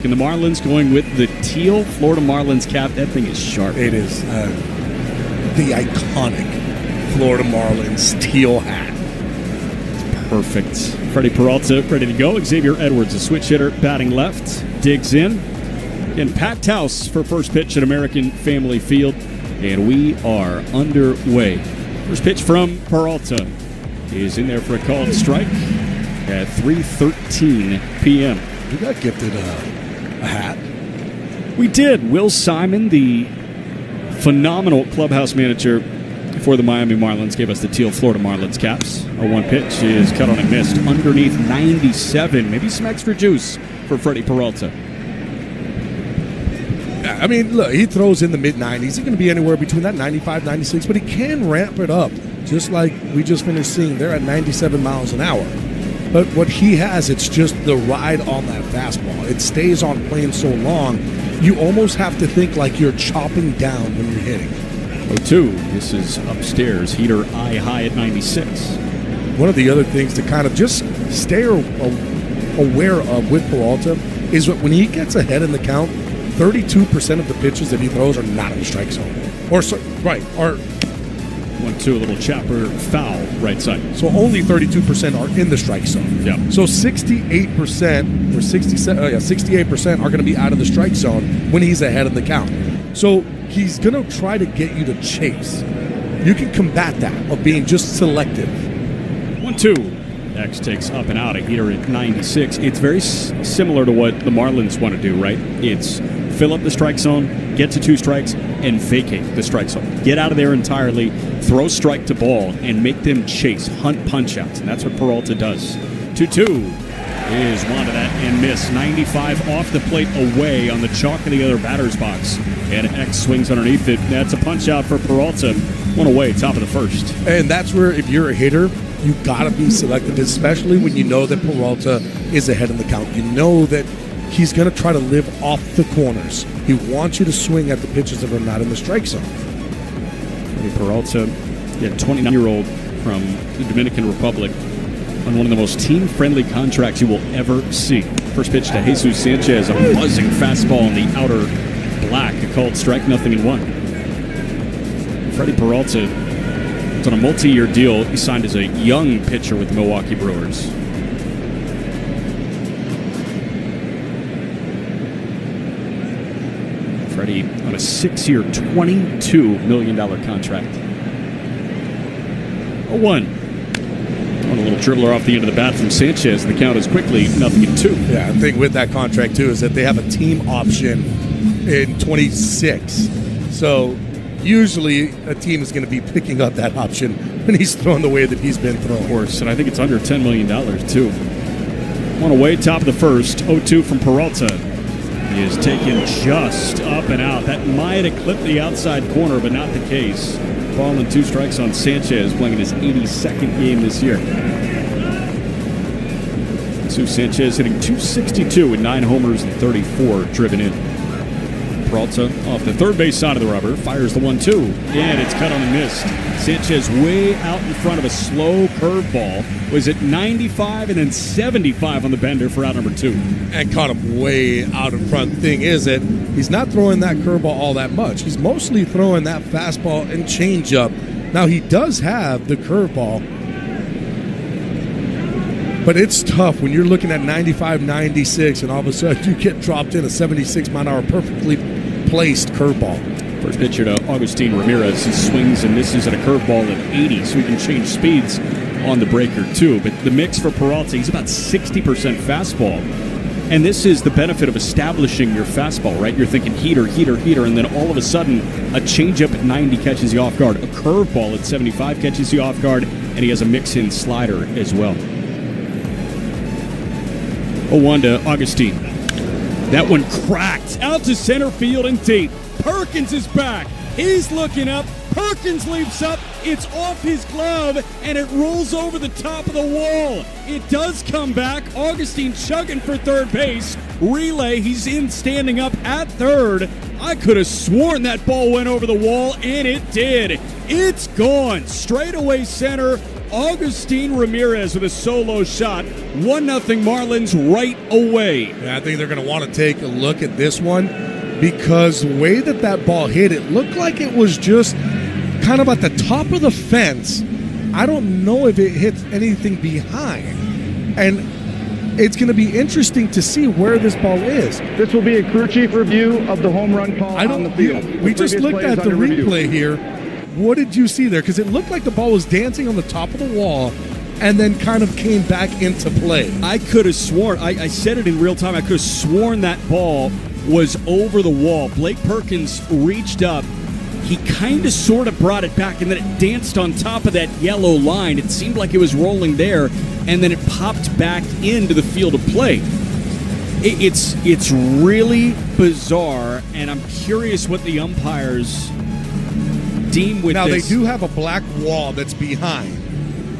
And the Marlins going with the teal Florida Marlins cap. That thing is sharp. It is the iconic Florida Marlins teal hat. It's perfect. Freddie Peralta ready to go. Xavier Edwards, a switch hitter, batting left. Digs in. And packed house for first pitch at American Family Field. And we are underway. First pitch from Peralta is in there for a called strike at 3:13 p.m. We got gifted a hat. We did. Will Simon, the phenomenal clubhouse manager for the Miami Marlins, gave us the teal Florida Marlins caps. Our one pitch is cut on and missed underneath 97. Maybe some extra juice for Freddie Peralta. I mean, look, he throws in the mid-90s. He's going to be anywhere between that 95, 96, but he can ramp it up, just like we just finished seeing. They're at 97 miles an hour. But what he has, it's just the ride on that fastball. It stays on plane so long, you almost have to think like you're chopping down when you're hitting. 0-2. This is upstairs. Heater eye high at 96. One of the other things to kind of just stay aware of with Peralta is that when he gets ahead in the count, 32% of the pitches that he throws are not in the strike zone. Or 1-2, a little chopper foul right side. So only 32% are in the strike zone. Yeah. So 68% or 68% are going to be out of the strike zone when he's ahead of the count. So he's going to try to get you to chase. You can combat that of being just selective. 1-2. X takes up and out a heater at 96. It's very similar to what the Marlins want to do, right? It's fill up the strike zone, get to 2 strikes, and vacate the strike zone. Get out of there entirely, throw strike to ball, and make them chase, hunt punch-outs. And that's what Peralta does. 2-2 is one to that and miss. 95 off the plate away on the chalk of the other batter's box. And X swings underneath it. That's a punch-out for Peralta. One away, top of the first. And that's where, if you're a hitter, you got to be selective, especially when you know that Peralta is ahead in the count. You know that he's going to try to live off the corners. He wants you to swing at the pitches that are not in the strike zone. Freddie Peralta, a 29-year-old from the Dominican Republic, on one of the most team-friendly contracts you will ever see. First pitch to Jesus Sanchez, a buzzing fastball in the outer black, a called strike, 0-1. Freddie Peralta is on a multi-year deal. He signed as a young pitcher with the Milwaukee Brewers. Freddie on a 6-year, $22 million contract. 0-1. On a little dribbler off the end of the bat from Sanchez. The count is quickly 0-2. Yeah, the thing with that contract, too, is that they have a team option in 26. So usually a team is going to be picking up that option when he's throwing the way that he's been throwing. Of course, and I think it's under $10 million, too. One away, top of the first. 0-2 from Peralta. He is taken just up and out. That might have clipped the outside corner, but not the case. Ball and 2 strikes on Sanchez, playing in his 82nd game this year. Jesus Sanchez hitting .262 with 9 homers and 34 driven in. Peralta off the third base side of the rubber, fires the 1-2, and it's cut on and missed. Sanchez way out in front of a slow curveball. Was it 95 and then 75 on the bender for out number 2? And caught him way out in front. The thing is that he's not throwing that curveball all that much. He's mostly throwing that fastball and changeup. Now, he does have the curveball, but it's tough when you're looking at 95, 96, and all of a sudden you get dropped in a 76-mile-an-hour perfectly placed curveball. First pitcher to Agustin Ramirez. He swings and misses at a curveball at 80, so he can change speeds on the breaker too. But the mix for Peralta, he's about 60% fastball. And this is the benefit of establishing your fastball, right? You're thinking heater, heater, heater, and then all of a sudden a changeup at 90 catches you off guard. A curveball at 75 catches you off guard, and he has a mix-in slider as well. 0-1 to Agustin. That one cracked out to center field and deep. Perkins is back. He's looking up. Perkins leaps up. It's off his glove, and it rolls over the top of the wall. It does come back. Agustin chugging for third base. Relay, he's in standing up at third. I could have sworn that ball went over the wall, and it did. It's gone. Straightaway center. Augustin Ramirez with a solo shot. 1-0 Marlins right away. Yeah, I think they're going to want to take a look at this one because the way that ball hit, it looked like it was just kind of at the top of the fence. I don't know if it hits anything behind. And it's going to be interesting to see where this ball is. This will be a crew chief review of the home run call on the field. We just looked at the replay here. What did you see there? Because it looked like the ball was dancing on the top of the wall and then kind of came back into play. I could have sworn, I said it in real time, I could have sworn that ball was over the wall. Blake Perkins reached up. He kind of sort of brought it back, and then it danced on top of that yellow line. It seemed like it was rolling there, and then it popped back into the field of play. It's really bizarre, and I'm curious what the umpires deem with now, this. They do have a black wall that's behind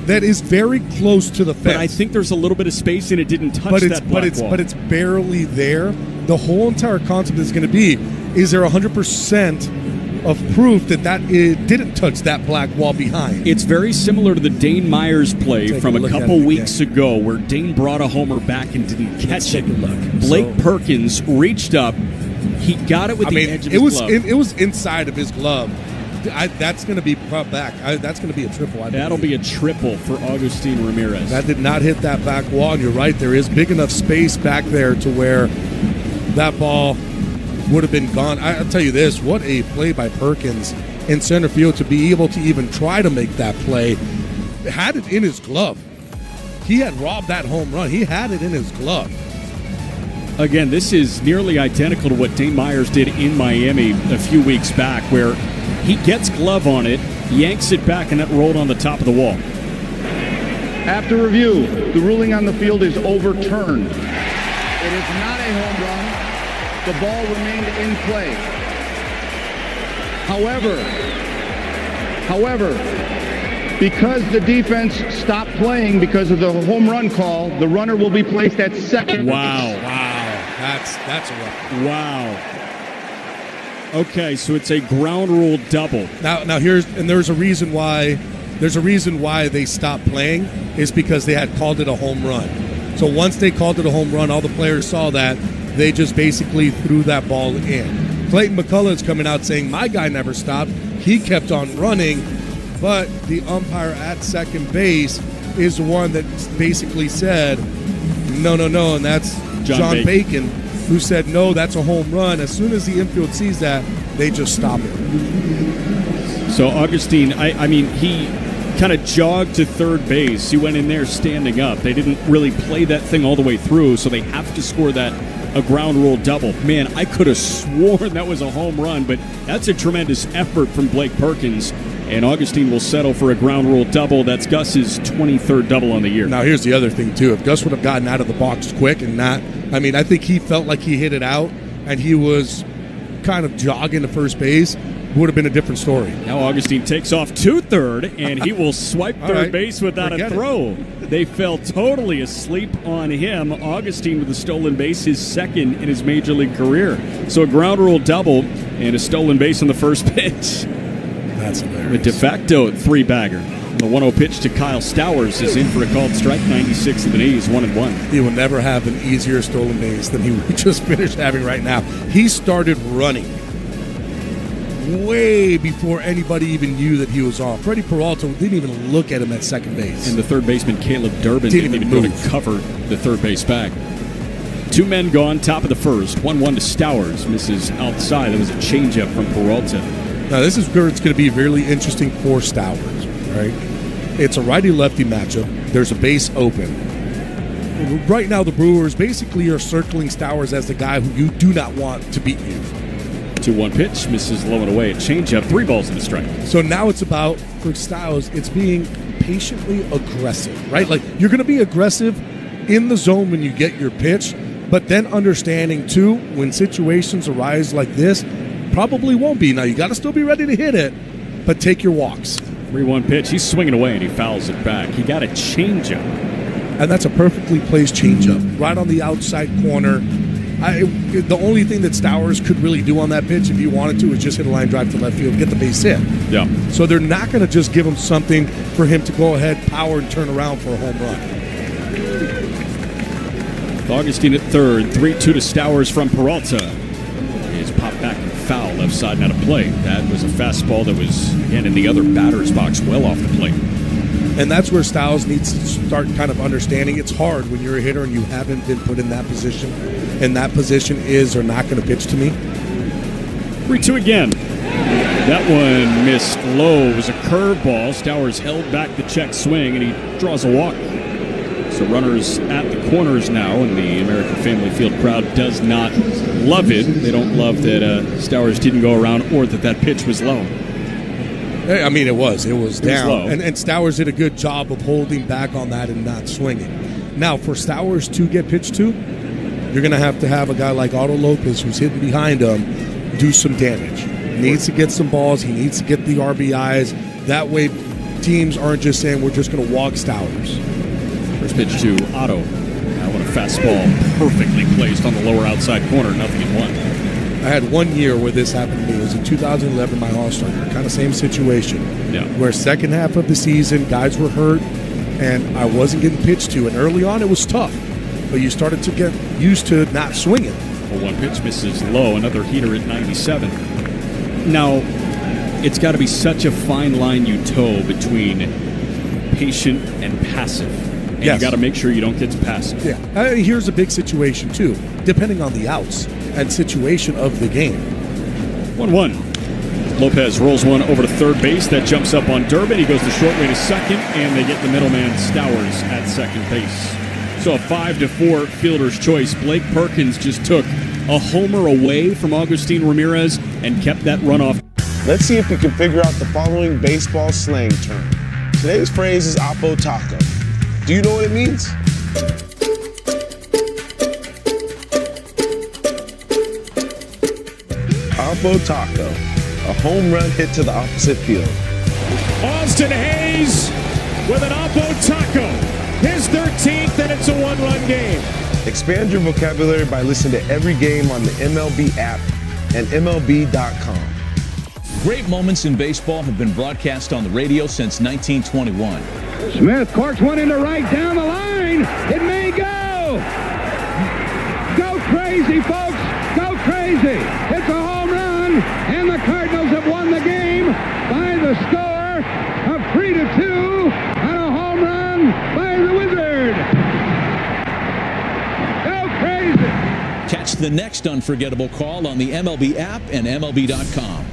that is very close to the fence. But I think there's a little bit of space, and it didn't touch that black wall. But it's barely there. The whole entire concept is going to be, is there 100% of proof that it didn't touch that black wall behind? It's very similar to the Dane Myers play from a couple weeks ago where Dane brought a homer back and didn't catch it. Blake Perkins reached up. He got it with the edge of his glove. It was inside of his glove. That's going to be brought back. That's going to be a triple. That'll be a triple for Augustin Ramirez. That did not hit that back wall, and you're right. There is big enough space back there to where that ball would have been gone. I'll tell you this, what a play by Perkins in center field to be able to even try to make that play. Had it in his glove. He had robbed that home run. He had it in his glove. Again, this is nearly identical to what Dane Myers did in Miami a few weeks back, where he gets glove on it, yanks it back, and that rolled on the top of the wall. After review, the ruling on the field is overturned. It is not a home run. The ball remained in play. However, because the defense stopped playing because of the home run call, the runner will be placed at second. Wow. That's a rough. Wow. Okay, so it's a ground rule double. Now there's a reason why they stopped playing is because they had called it a home run. So once they called it a home run, all the players saw that. They just basically threw that ball in. Clayton McCullough is coming out saying, my guy never stopped. He kept on running, but the umpire at second base is the one that basically said, no, and that's John Bacon, who said, no, that's a home run. As soon as the infield sees that, they just stop it. So Augustin, I mean, he kind of jogged to third base. He went in there standing up. They didn't really play that thing all the way through, so they have to score that a ground rule double. Man, I could have sworn that was a home run, but that's a tremendous effort from Blake Perkins, and Augustin will settle for a ground rule double. That's Gus's 23rd double on the year. Now, here's the other thing, too. If Gus would have gotten out of the box quick and not, I think he felt like he hit it out, and he was kind of jogging to first base, would have been a different story. Now Augustin takes off to third, and he will swipe third base without a throw. They fell totally asleep on him. Augustin with a stolen base, his second in his major league career. So a ground rule double and a stolen base on the first pitch. That's hilarious. The de facto three-bagger. The 1-0 pitch to Kyle Stowers is in for a called strike. 96 of the knees, 1-1. He will never have an easier stolen base than he just finished having right now. He started running way before anybody even knew that he was off. Freddie Peralta didn't even look at him at second base. And the third baseman, Caleb Durbin, didn't even go to cover the third base bag. Two men gone, top of the first. 1-1 to Stowers. Misses outside. That was a changeup from Peralta. Now, this is where it's going to be really interesting for Stowers, right? It's a righty-lefty matchup. There's a base open. Right now, the Brewers basically are circling Stowers as the guy who you do not want to beat you. 2-1 pitch, misses low and away. A changeup, 3 balls in the strike. So now it's about, for Stowers, it's being patiently aggressive, right? Like, you're going to be aggressive in the zone when you get your pitch, but then understanding, too, when situations arise like this, probably won't be. Now, you got to still be ready to hit it, but take your walks. 3-1 pitch, he's swinging away, and he fouls it back. He got a changeup. And that's a perfectly placed changeup, right on the outside corner. The only thing that Stowers could really do on that pitch, if he wanted to, is just hit a line drive to left field, get the base hit. Yeah. So they're not going to just give him something for him to go ahead, power, and turn around for a home run. Augustine at third, 3-2 to Stowers from Peralta. His pop back and foul left side and out of play. That was a fastball that was, again, in the other batter's box, well off the plate. And that's where Styles needs to start kind of understanding it's hard when you're a hitter and you haven't been put in that position. And that position is they're not going to pitch to me. 3-2 again. That one missed low. It was a curveball. Stowers held back the check swing, and he draws a walk. So runners at the corners now, and the American Family Field crowd does not love it. They don't love that Stowers didn't go around or that pitch was low. I mean, it was down. Low. And Stowers did a good job of holding back on that and not swinging. Now, for Stowers to get pitched to, you're going to have a guy like Otto Lopez, who's hitting behind him, do some damage. He needs to get some balls. He needs to get the RBIs. That way, teams aren't just saying, we're just going to walk Stowers. First pitch to Otto. Now what a fastball, perfectly placed on the lower outside corner, 0-1. I had 1 year where this happened to me. It was in 2011, my All-Star year. Kind of same situation. Yeah. Where second half of the season, guys were hurt, and I wasn't getting pitched to. And early on, it was tough. But you started to get used to not swinging. Well, one pitch misses low, another heater at 97. Now, it's got to be such a fine line you toe between patient and passive. And yes. You got to make sure you don't get to passive. Yeah. Here's a big situation, too, depending on the outs and situation of the game. 1-1. Lopez rolls one over to third base. That jumps up on Durbin. He goes the short way to second, and they get the middleman Stowers at second base. So a 5-4 fielder's choice. Blake Perkins just took a homer away from Agustin Ramirez and kept that runoff. Let's see if we can figure out the following baseball slang term. Today's phrase is Oppo Taco. Do you know what it means? Oppo Taco, a home run hit to the opposite field. Austin Hayes with an Oppo Taco. His 13th, and it's a one-run game. Expand your vocabulary by listening to every game on the MLB app and MLB.com. Great moments in baseball have been broadcast on the radio since 1921. Smith corks one into right down the line. It may go. Go crazy, folks. Go crazy. It's a home run, and the Cardinals have won the game by the score of 3-2 on a home run by the Wizard. Go crazy. Catch the next unforgettable call on the MLB app and MLB.com.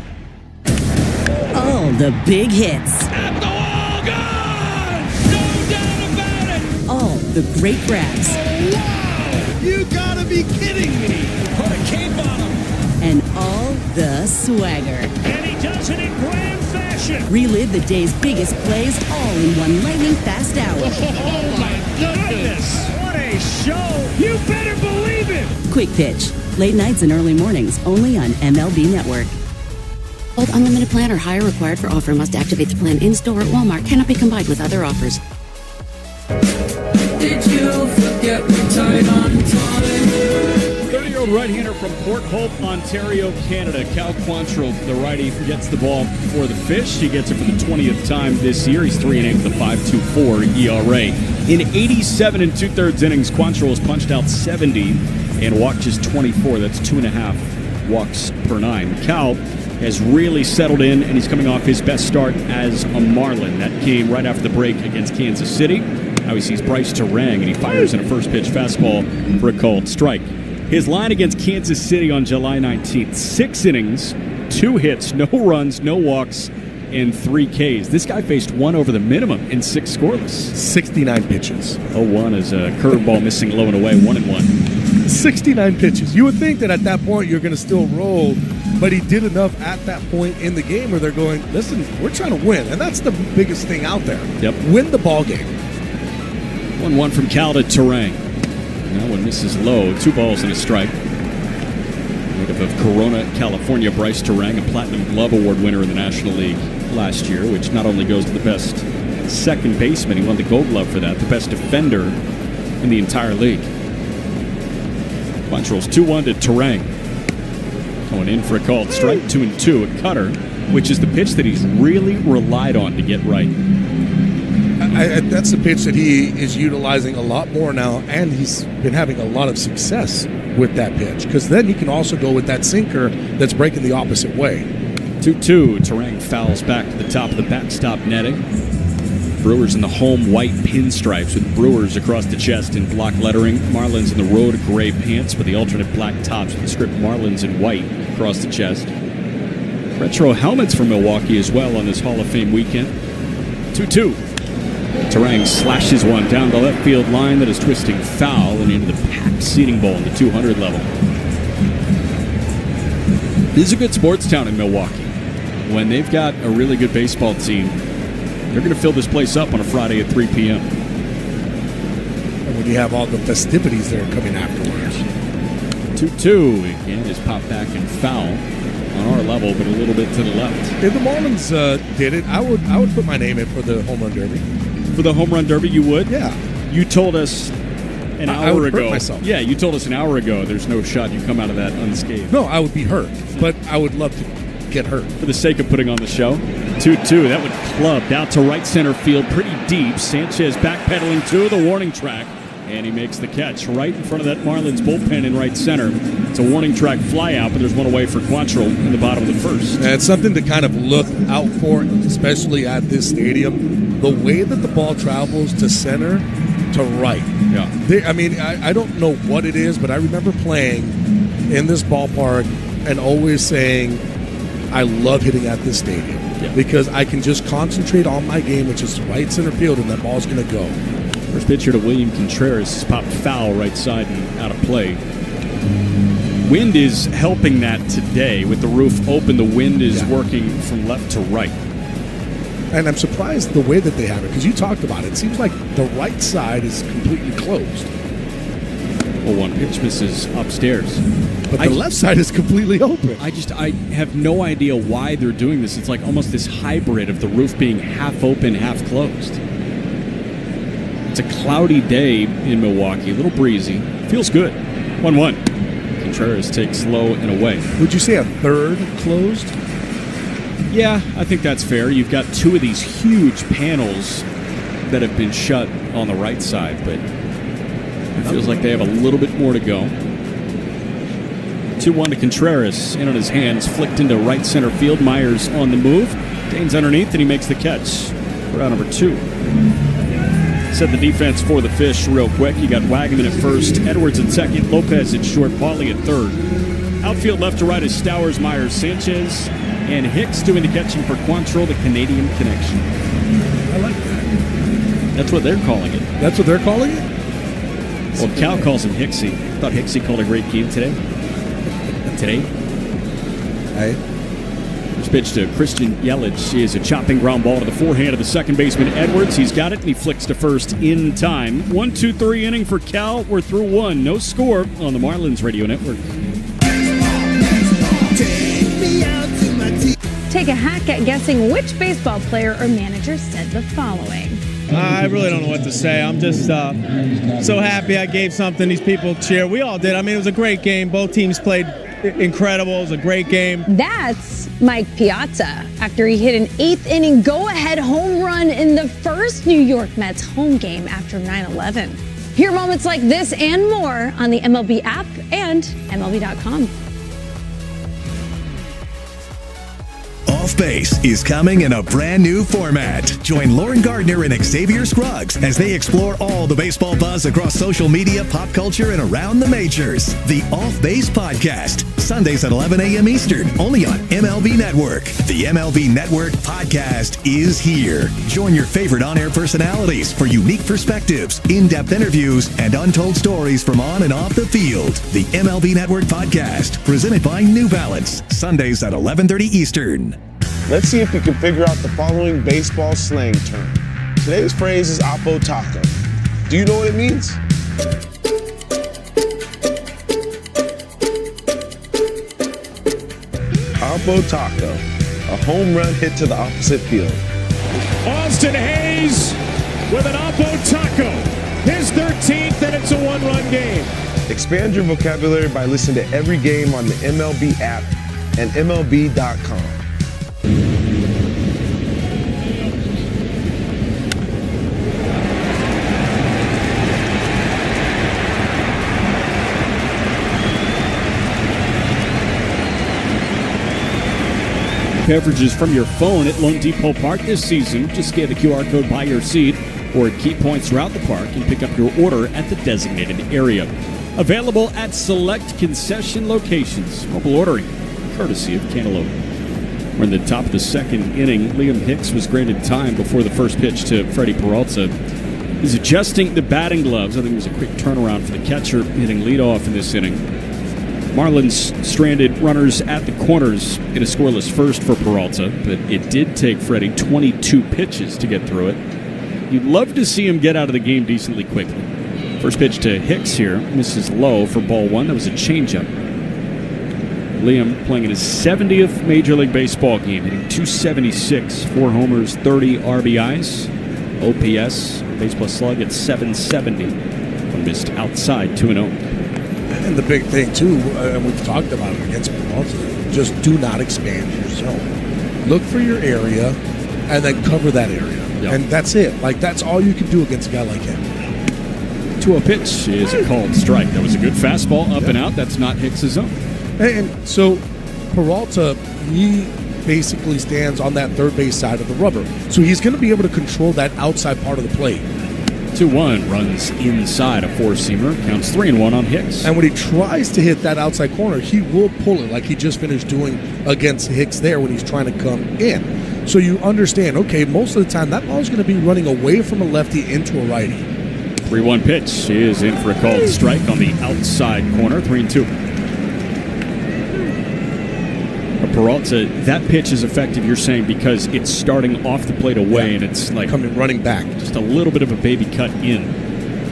All the big hits. At the wall, gone! No doubt about it! All the great grabs. Wow! You gotta be kidding me! Put a cape on him! And all the swagger. And he does it in grand fashion! Relive the day's biggest plays all in one lightning fast hour. Oh my goodness! What a show! You better believe it! Quick Pitch. Late nights and early mornings only on MLB Network. Both unlimited plan or higher required for offer. Must activate the plan in-store at Walmart. Cannot be combined with other offers. Did you forget what time on time? 30-year-old right-hander from Port Hope, Ontario, Canada. Cal Quantrill, the righty, gets the ball for the fish. He gets it for the 20th time this year. He's 3-8 with a 5.24 ERA. In 87 2/3 innings, Quantrill has punched out 70 and walked just 24. That's 2.5 walks per 9. Cal has really settled in, and he's coming off his best start as a Marlin. That came right after the break against Kansas City. Now he sees Bryce Terang, and he fires in a first-pitch fastball for a called strike. His line against Kansas City on July 19th, 6 innings, 2 hits, no runs, no walks, and 3 Ks. This guy faced 1 over the minimum in 6 scoreless. 69 pitches. 0-1 is a curveball missing low and away, 1-1. 69 pitches. You would think that at that point you're going to still roll, but he did enough at that point in the game where they're going, listen, we're trying to win, and that's the biggest thing out there. Yep. Win the ball game. 1-1 from Cal to Terang. That one misses low. 2 balls and a strike. Native of Corona, California, Bryce Terang, a Platinum Glove Award winner in the National League last year, which not only goes to the best second baseman, he won the Gold Glove for that, the best defender in the entire league. Quantrill's 2-1 to Terang. Going in for a called strike, 2-2, a cutter, which is the pitch that he's really relied on to get right. That's the pitch that he is utilizing a lot more now, and he's been having a lot of success with that pitch, because then he can also go with that sinker that's breaking the opposite way. 2-2, Terang fouls back to the top of the backstop netting. Brewers in the home white pinstripes with Brewers across the chest in block lettering. Marlins in the road gray pants with the alternate black tops with the script Marlins in white across the chest. Retro helmets for Milwaukee as well on this Hall of Fame weekend. 2-2. Terang slashes one down the left field line that is twisting foul and into the packed seating bowl in the 200 level. This is a good sports town in Milwaukee. When they've got a really good baseball team, they're going to fill this place up on a Friday at 3 p.m. And when you have all the festivities that are coming afterwards. 2-2. Again, is popped back and foul on our level, but a little bit to the left. If the Marlins did it, I would put my name in for the home run derby. For the home run derby, you would? Yeah. You told us an I hour would ago. hurt myself. Yeah, you told us an hour ago there's no shot you come out of that unscathed. No, I would be hurt, but I would love to get hurt. For the sake of putting on the show. 2-2. That would clubbed out to right center field pretty deep. Sanchez backpedaling to the warning track, and he makes the catch right in front of that Marlins bullpen in right center. It's a warning track fly out, but there's one away for Quantrill in the bottom of the first. And it's something to kind of look out for, especially at this stadium. The way that the ball travels to center to right. Yeah. I don't know what it is, but I remember playing in this ballpark and always saying, I love hitting at this stadium because I can just concentrate on my game, which is right center field, and that ball's going to go. First pitcher to William Contreras is popped foul right side and out of play. Wind is helping that today. With the roof open, the wind is working from left to right. And I'm surprised the way that they have it, because you talked about it. It seems like the right side is completely closed. Well, one pitch misses upstairs. But the left side is completely open. I have no idea why they're doing this. It's like almost this hybrid of the roof being half open, half closed. It's a cloudy day in Milwaukee, a little breezy. Feels good. 1-1. Contreras takes low and away. Would you say a third closed? Yeah, I think that's fair. You've got two of these huge panels that have been shut on the right side, but it feels like they have a little bit more to go. 2-1 to Contreras. In on his hands, flicked into right center field. Myers on the move. Dane's underneath, and he makes the catch for out number 2. Set the defense for the Fish real quick. You got Wagaman at first, Edwards at second, Lopez at short, Pauly at third. Outfield left to right is Stowers, Myers, Sanchez, and Hicks doing the catching for Quantrill, the Canadian connection. I like that. That's what they're calling it. That's what they're calling it? Well, Cal calls him Hicksy. I thought Hicksy called a great game today. First pitch to Christian Yelich is a chopping ground ball to the forehand of the second baseman Edwards. He's got it, and he flicks to first in time. 1-2-3 inning for Cal. We're through 1. No score on the Marlins Radio Network. Take a hack at guessing which baseball player or manager said the following. I really don't know what to say. I'm just so happy I gave something these people cheer. We all did. I mean, it was a great game. Both teams played incredible. It was a great game. That's Mike Piazza after he hit an 8th inning go-ahead home run in the first New York Mets home game after 9/11. Hear moments like this and more on the MLB app and MLB.com. Off Base is coming in a brand new format. Join Lauren Gardner and Xavier Scruggs as they explore all the baseball buzz across social media, pop culture, and around the majors. The Off Base Podcast, Sundays at 11 a.m. Eastern, only on MLB Network. The MLB Network Podcast is here. Join your favorite on-air personalities for unique perspectives, in-depth interviews, and untold stories from on and off the field. The MLB Network Podcast, presented by New Balance, Sundays at 11:30 Eastern. Let's see if we can figure out the following baseball slang term. Today's phrase is oppo taco. Do you know what it means? Oppo taco, a home run hit to the opposite field. Austin Hayes with an oppo taco. His 13th, and it's a 1-run game. Expand your vocabulary by listening to every game on the MLB app and MLB.com. Beverages from your phone at Lone Depot Park this season. Just scan the QR code by your seat or at key points throughout the park and pick up your order at the designated area. Available at select concession locations. Mobile ordering, courtesy of Cantaloupe. We're in the top of the second inning. Liam Hicks was granted time before the first pitch to Freddie Peralta. He's adjusting the batting gloves. I think it was a quick turnaround for the catcher, hitting leadoff in this inning. Marlins stranded runners at the corners in a scoreless first for Peralta, but it did take Freddie 22 pitches to get through it. You'd love to see him get out of the game decently quickly. First pitch to Hicks here, misses low for ball one. That was a changeup. Liam playing in his 70th Major League Baseball game, hitting 276, 4 homers, 30 RBIs. OPS, base plus slug at 770. One missed outside 2-0. And the big thing, too, and we've talked about it against Peralta, just do not expand your zone. Look for your area and then cover that area. Yep. And that's it. Like, that's all you can do against a guy like him. 2-0 pitch is a called strike. That was a good fastball up and out. That's not Hicks' zone. And so Peralta, he basically stands on that third base side of the rubber. So he's going to be able to control that outside part of the plate. 2-1 runs inside a four-seamer. Counts 3-1 on Hicks. And when he tries to hit that outside corner, he will pull it like he just finished doing against Hicks there when he's trying to come in. So you understand, okay, most of the time that ball's going to be running away from a lefty into a righty. 3-1 pitch is in for a called strike on the outside corner. 3-2. Peralta, that pitch is effective, you're saying, because it's starting off the plate away and it's like coming running back. Just a little bit of a baby cut in.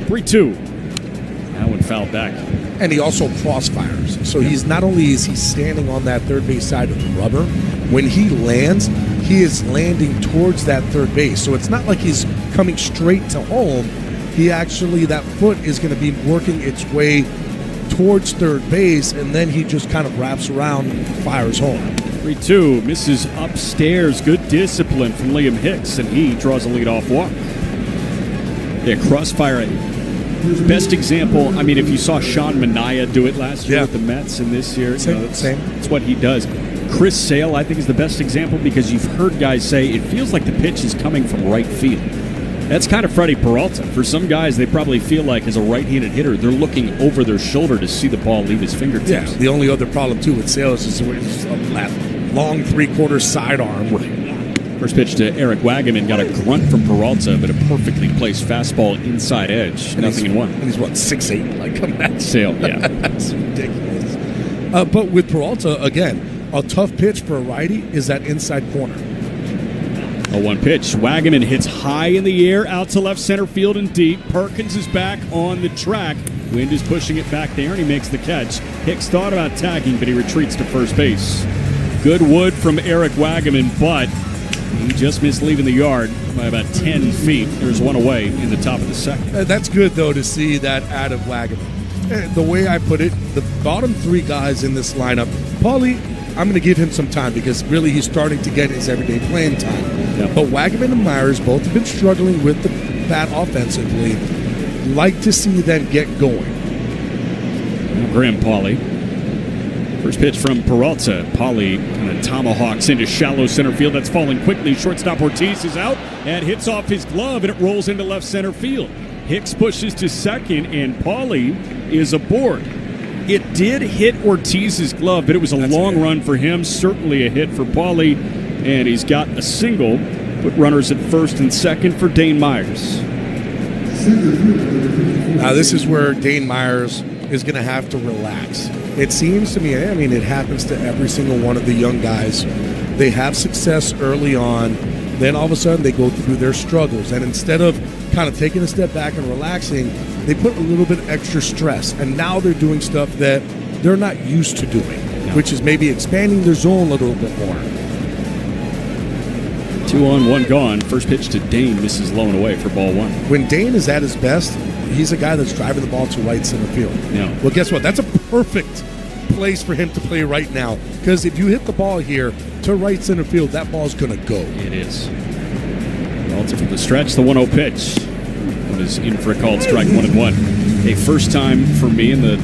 3-2. That one fouled back. And he also crossfires. So he's not only is he standing on that third base side of the rubber, when he lands, he is landing towards that third base. So it's not like he's coming straight to home. He actually, that foot is going to be working its way towards third base, and then he just kind of wraps around and fires home. 3-2, misses upstairs. Good discipline from Liam Hicks, and he draws a leadoff walk. Yeah, crossfire. Best example, I mean, if you saw Sean Manaea do it last year with the Mets and this year, same. That's what he does. Chris Sale, I think, is the best example because you've heard guys say it feels like the pitch is coming from right field. That's kind of Freddie Peralta. For some guys, they probably feel like as a right-handed hitter, they're looking over their shoulder to see the ball leave his fingertips. Yeah, the only other problem, too, with Sales is that long three-quarter sidearm. First pitch to Eric Wagaman, got a grunt from Peralta, but a perfectly placed fastball inside edge. And nothing in one. And he's, 6'8"? Like, come back. Sale, yeah. That's ridiculous. But with Peralta, again, a tough pitch for a righty is that inside corner. 0-1 pitch. Wagaman hits high in the air, out to left center field and deep. Perkins is back on the track. Wind is pushing it back there, and he makes the catch. Hicks thought about tagging, but he retreats to first base. Good wood from Eric Wagaman, but he just missed leaving the yard by about 10 feet. There's one away in the top of the second. That's good, though, to see that out of Wagaman. The way I put it, the bottom three guys in this lineup, Paulie, I'm going to give him some time because really he's starting to get his everyday playing time. Yep. But Wagaman and Myers both have been struggling with the bat offensively. Like to see them get going. Graham Paulie. First pitch from Peralta. Paulie kind of tomahawks into shallow center field. That's falling quickly. Shortstop Ortiz is out and hits off his glove, and it rolls into left center field. Hicks pushes to second, and Paulie is aboard. It did hit Ortiz's glove, but it was a long run for him. Certainly a hit for Paulie, and he's got a single. Put runners at first and second for Dane Myers. Now this is where Dane Myers is going to have to relax. It seems to me, I mean, it happens to every single one of the young guys. They have success early on, then all of a sudden they go through their struggles, and instead of kind of taking a step back and relaxing, they put a little bit extra stress, and now they're doing stuff that they're not used to doing, which is maybe expanding their zone a little bit more. 2 on, 1 gone. First pitch to Dane misses low and away for ball one. When Dane is at his best, he's a guy that's driving the ball to right center field. Yeah. Well, guess what? That's a perfect place for him to play right now, because if you hit the ball here to right center field, that ball's going to go. It is. Relative to the stretch, the 1-0 pitch. One is in for a called strike, 1-1. A first time for me in the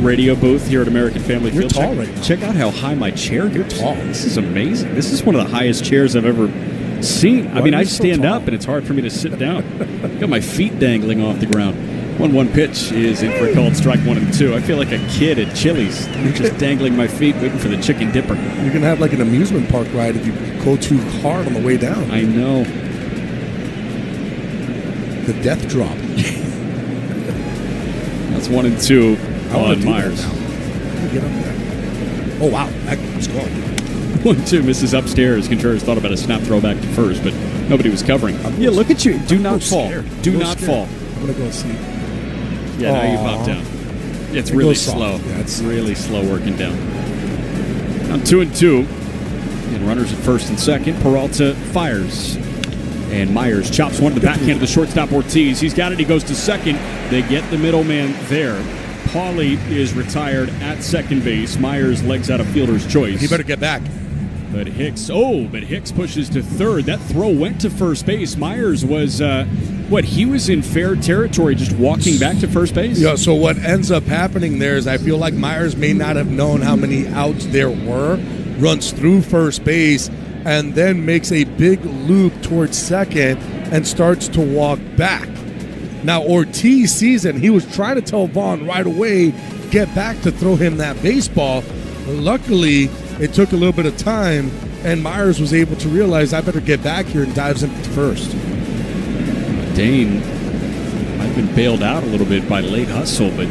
radio booth here at American Family You're Field. tall right now. Check out how high my chair is. You're tall. This is amazing. This is one of the highest chairs I've ever seen. I mean, I stand up and it's hard for me to sit down. Got my feet dangling off the ground. 1-1 pitch is in for a called strike, 1-2. I feel like a kid at Chili's. Just dangling my feet, waiting for the chicken dipper. You're going to have like an amusement park ride if you go too hard on the way down. I know. The death drop. That's 1-2 on Myers. Get up there. Oh, wow. That was gone. 1-2 misses upstairs. Contreras thought about a snap throw back to first, but nobody was covering. Yeah, look at you. Do not fall. Do not fall. I'm going to go see. Yeah, now you popped down. It's really slow. Yeah, it's really slow working down. On 2-2. And runners at first and second. Peralta fires. And Myers chops one to the backhand of the shortstop Ortiz. He's got it. He goes to second. They get the middleman there. Pauly is retired at second base. Myers legs out of fielder's choice. He better get back. But Hicks pushes to third. That throw went to first base. Myers was, he was in fair territory just walking back to first base? Yeah, so what ends up happening there is I feel like Myers may not have known how many outs there were, runs through first base, and then makes a big loop towards second and starts to walk back. Now, Ortiz sees it, and he was trying to tell Vaughn right away, get back to throw him that baseball. Luckily, it took a little bit of time, and Myers was able to realize, I better get back here, and dives into first. Dane might have been bailed out a little bit by late hustle, but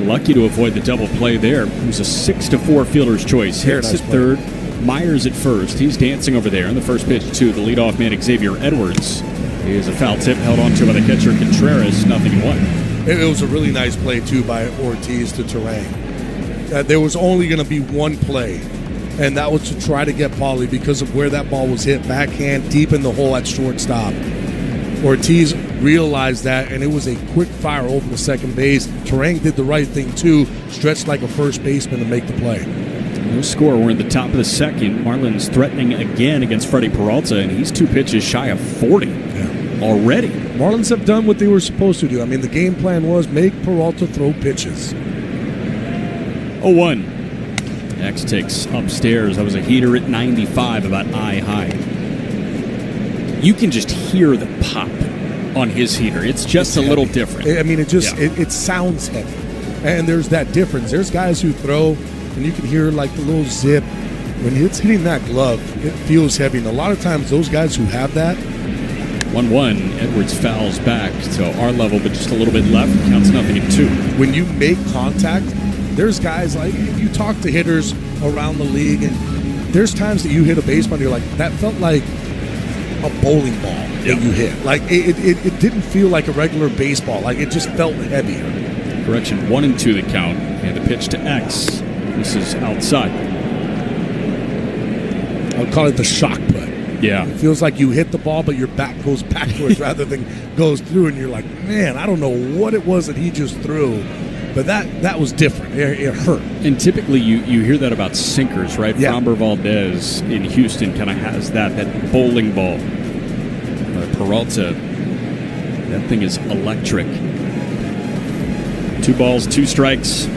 lucky to avoid the double play there. It was a 6-4 fielder's choice. Hicks at third, Myers at first. He's dancing over there. In the first pitch to the leadoff man, Xavier Edwards. Is a foul tip held onto by the catcher Contreras, 0-1. It was a really nice play, too, by Ortiz to Terang. There was only going to be one play, and that was to try to get Pauly because of where that ball was hit, backhand, deep in the hole at shortstop. Ortiz realized that, and it was a quick fire over to second base. Terang did the right thing, too, stretched like a first baseman to make the play. No score. We're in the top of the second. Marlins threatening again against Freddie Peralta, and he's 2 pitches shy of 40 already. Marlins have done what they were supposed to do. I mean, the game plan was make Peralta throw pitches. 0-1. X takes upstairs. That was a heater at 95, about eye high. You can just hear the pop on his heater. It's just a little different. I mean, it sounds heavy. And there's that difference. There's guys who throw, and you can hear like the little zip. When it's hitting that glove, it feels heavy. And a lot of times those guys who have that. 1-1. Edwards fouls back to our level, but just a little bit left. Counts nothing at 2. When you make contact, there's guys like, if you talk to hitters around the league, and there's times that you hit a baseball and you're like, that felt like a bowling ball that you hit. Like it didn't feel like a regular baseball. Like it just felt heavier. Correction, 1-2 the count, and the pitch to X. This is outside. I'll call it the shock put. Yeah. It feels like you hit the ball, but your back goes backwards rather than goes through, and you're like, man, I don't know what it was that he just threw. But that was different. It hurt. And typically you hear that about sinkers, right? Yeah. Framber Valdez in Houston kind of has that bowling ball. Peralta, that thing is electric. 2 balls, 2 strikes.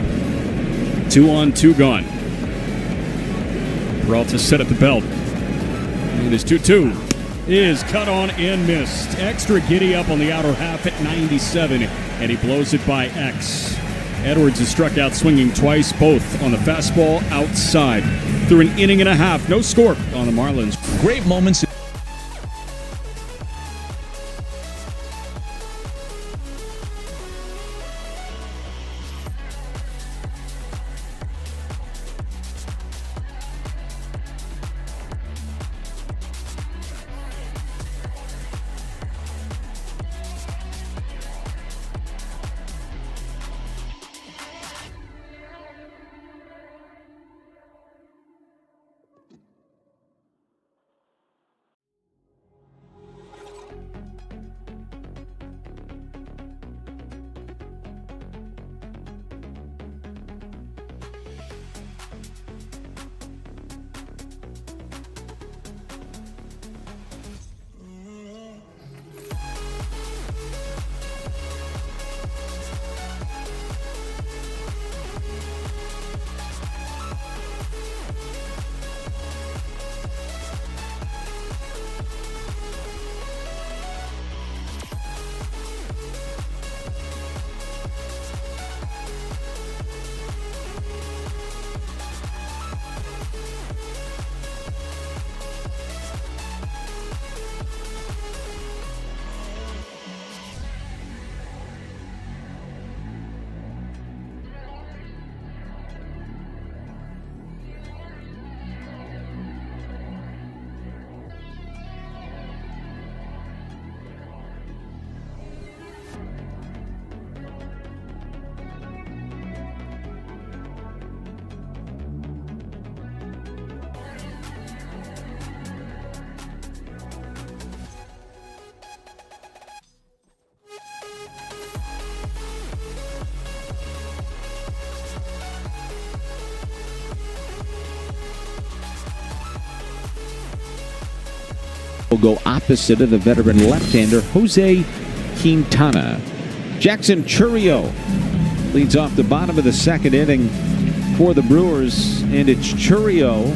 2 on, 2 gone. Peralta set at the belt. And his 2-2 is cut on and missed. Extra giddy up on the outer half at 97, and he blows it by X. Edwards is struck out swinging twice, both on the fastball outside. Through an inning and a half, no score on the Marlins. Great moments. will go opposite of the veteran left-hander Jose Quintana. Jackson Chourio leads off the bottom of the second inning for the Brewers, and it's Chourio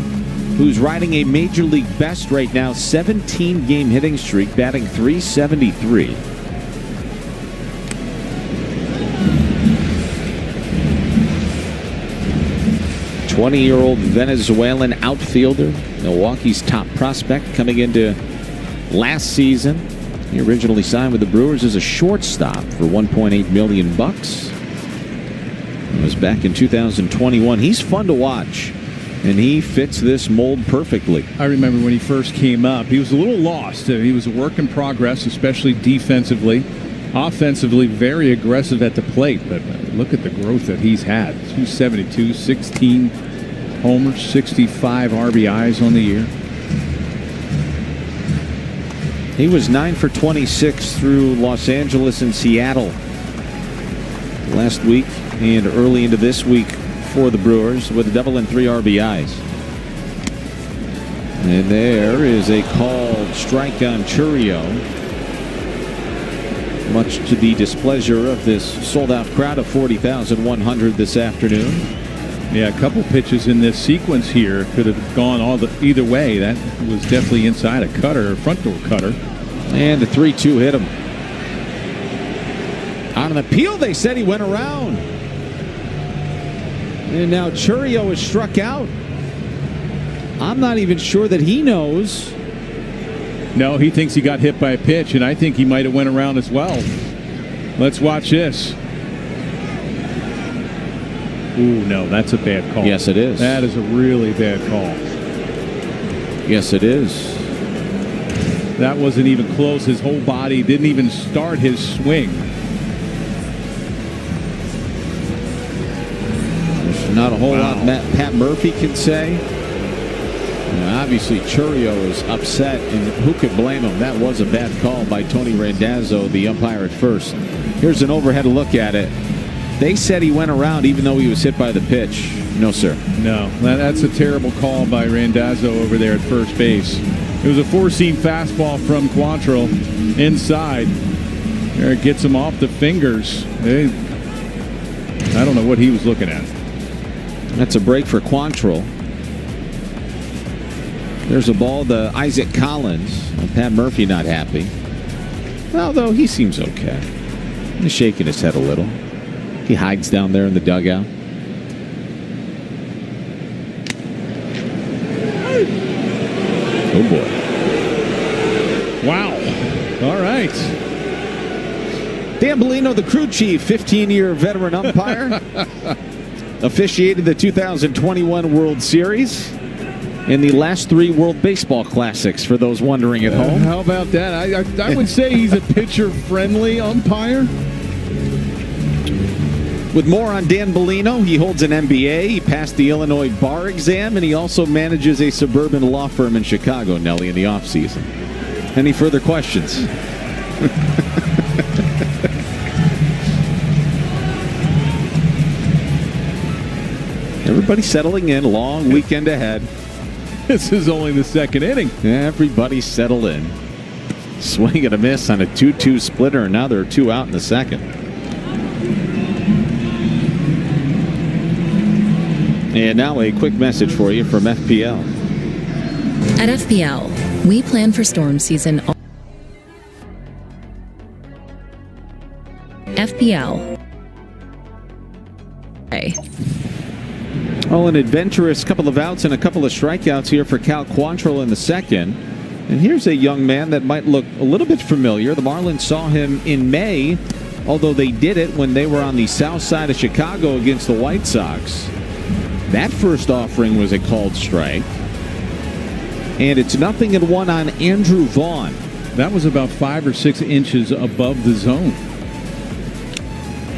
who's riding a major league best right now, 17-game hitting streak, batting .373. '20-year-old Venezuelan outfielder, Milwaukee's top prospect coming into last season. He originally signed with the Brewers as a shortstop for $1.8 million. It was back in 2021. He's fun to watch, and he fits this mold perfectly. I remember when he first came up, he was a little lost. He was a work in progress, especially defensively. Offensively, very aggressive at the plate, but look at the growth that he's had. 272, 16 homers, 65 RBIs on the year. He was 9 for 26 through Los Angeles and Seattle last week and early into this week for the Brewers with a double and 3 RBIs. And there is a called strike on Chourio, much to the displeasure of this sold-out crowd of 40,100 this afternoon. Yeah, a couple pitches in this sequence here could have gone either way. That was definitely inside a cutter, front door cutter. And the 3-2 hit him. On an appeal, they said he went around. And now Chourio is struck out. I'm not even sure that he knows. No, he thinks he got hit by a pitch, and I think he might have went around as well. Let's watch this. Ooh, no, that's a bad call. Yes, it is. That is a really bad call. Yes, it is. That wasn't even close. His whole body didn't even start his swing. There's not a whole lot Pat Murphy can say. Obviously, Chourio is upset, and who could blame him? That was a bad call by Tony Randazzo, the umpire at first. Here's an overhead look at it. They said he went around even though he was hit by the pitch. No, sir. No, that's a terrible call by Randazzo over there at first base. It was a four-seam fastball from Quantrill inside. There, it gets him off the fingers. I don't know what he was looking at. That's a break for Quantrill. There's a ball to Isaac Collins. Pat Murphy not happy. Although he seems okay. He's shaking his head a little. He hides down there in the dugout. Oh, boy. Wow. All right. Dan Bellino, the crew chief, 15-year veteran umpire, officiated the 2021 World Series in the last 3 World Baseball Classics, for those wondering at home. How about that? I would say he's a pitcher-friendly umpire. With more on Dan Bellino, he holds an MBA, he passed the Illinois bar exam, and he also manages a suburban law firm in Chicago, Nelly, in the offseason. Any further questions? Everybody settling in, long weekend ahead. This is only the second inning. Everybody settled in. Swing and a miss on a 2-2 splitter, and now there are 2 out in the second. And now a quick message for you from FPL. At FPL, we plan for storm season. FPL. Well, an adventurous couple of outs and a couple of strikeouts here for Cal Quantrill in the second. And here's a young man that might look a little bit familiar. The Marlins saw him in May, although they did it when they were on the south side of Chicago against the White Sox. That first offering was a called strike. And it's 0-1 on Andrew Vaughn. That was about 5 or 6 inches above the zone.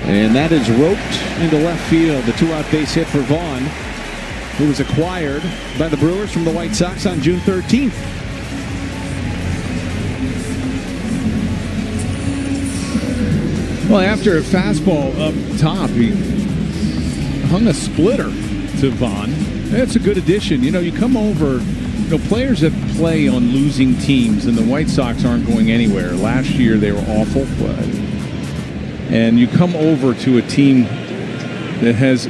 And that is roped into left field. The 2-out base hit for Vaughn, who was acquired by the Brewers from the White Sox on June 13th. Well, after a fastball up top, he hung a splitter to Vaughn. That's a good addition. You know, you come over players that play on losing teams, and the White Sox aren't going anywhere. Last year they were awful. And you come over to a team that has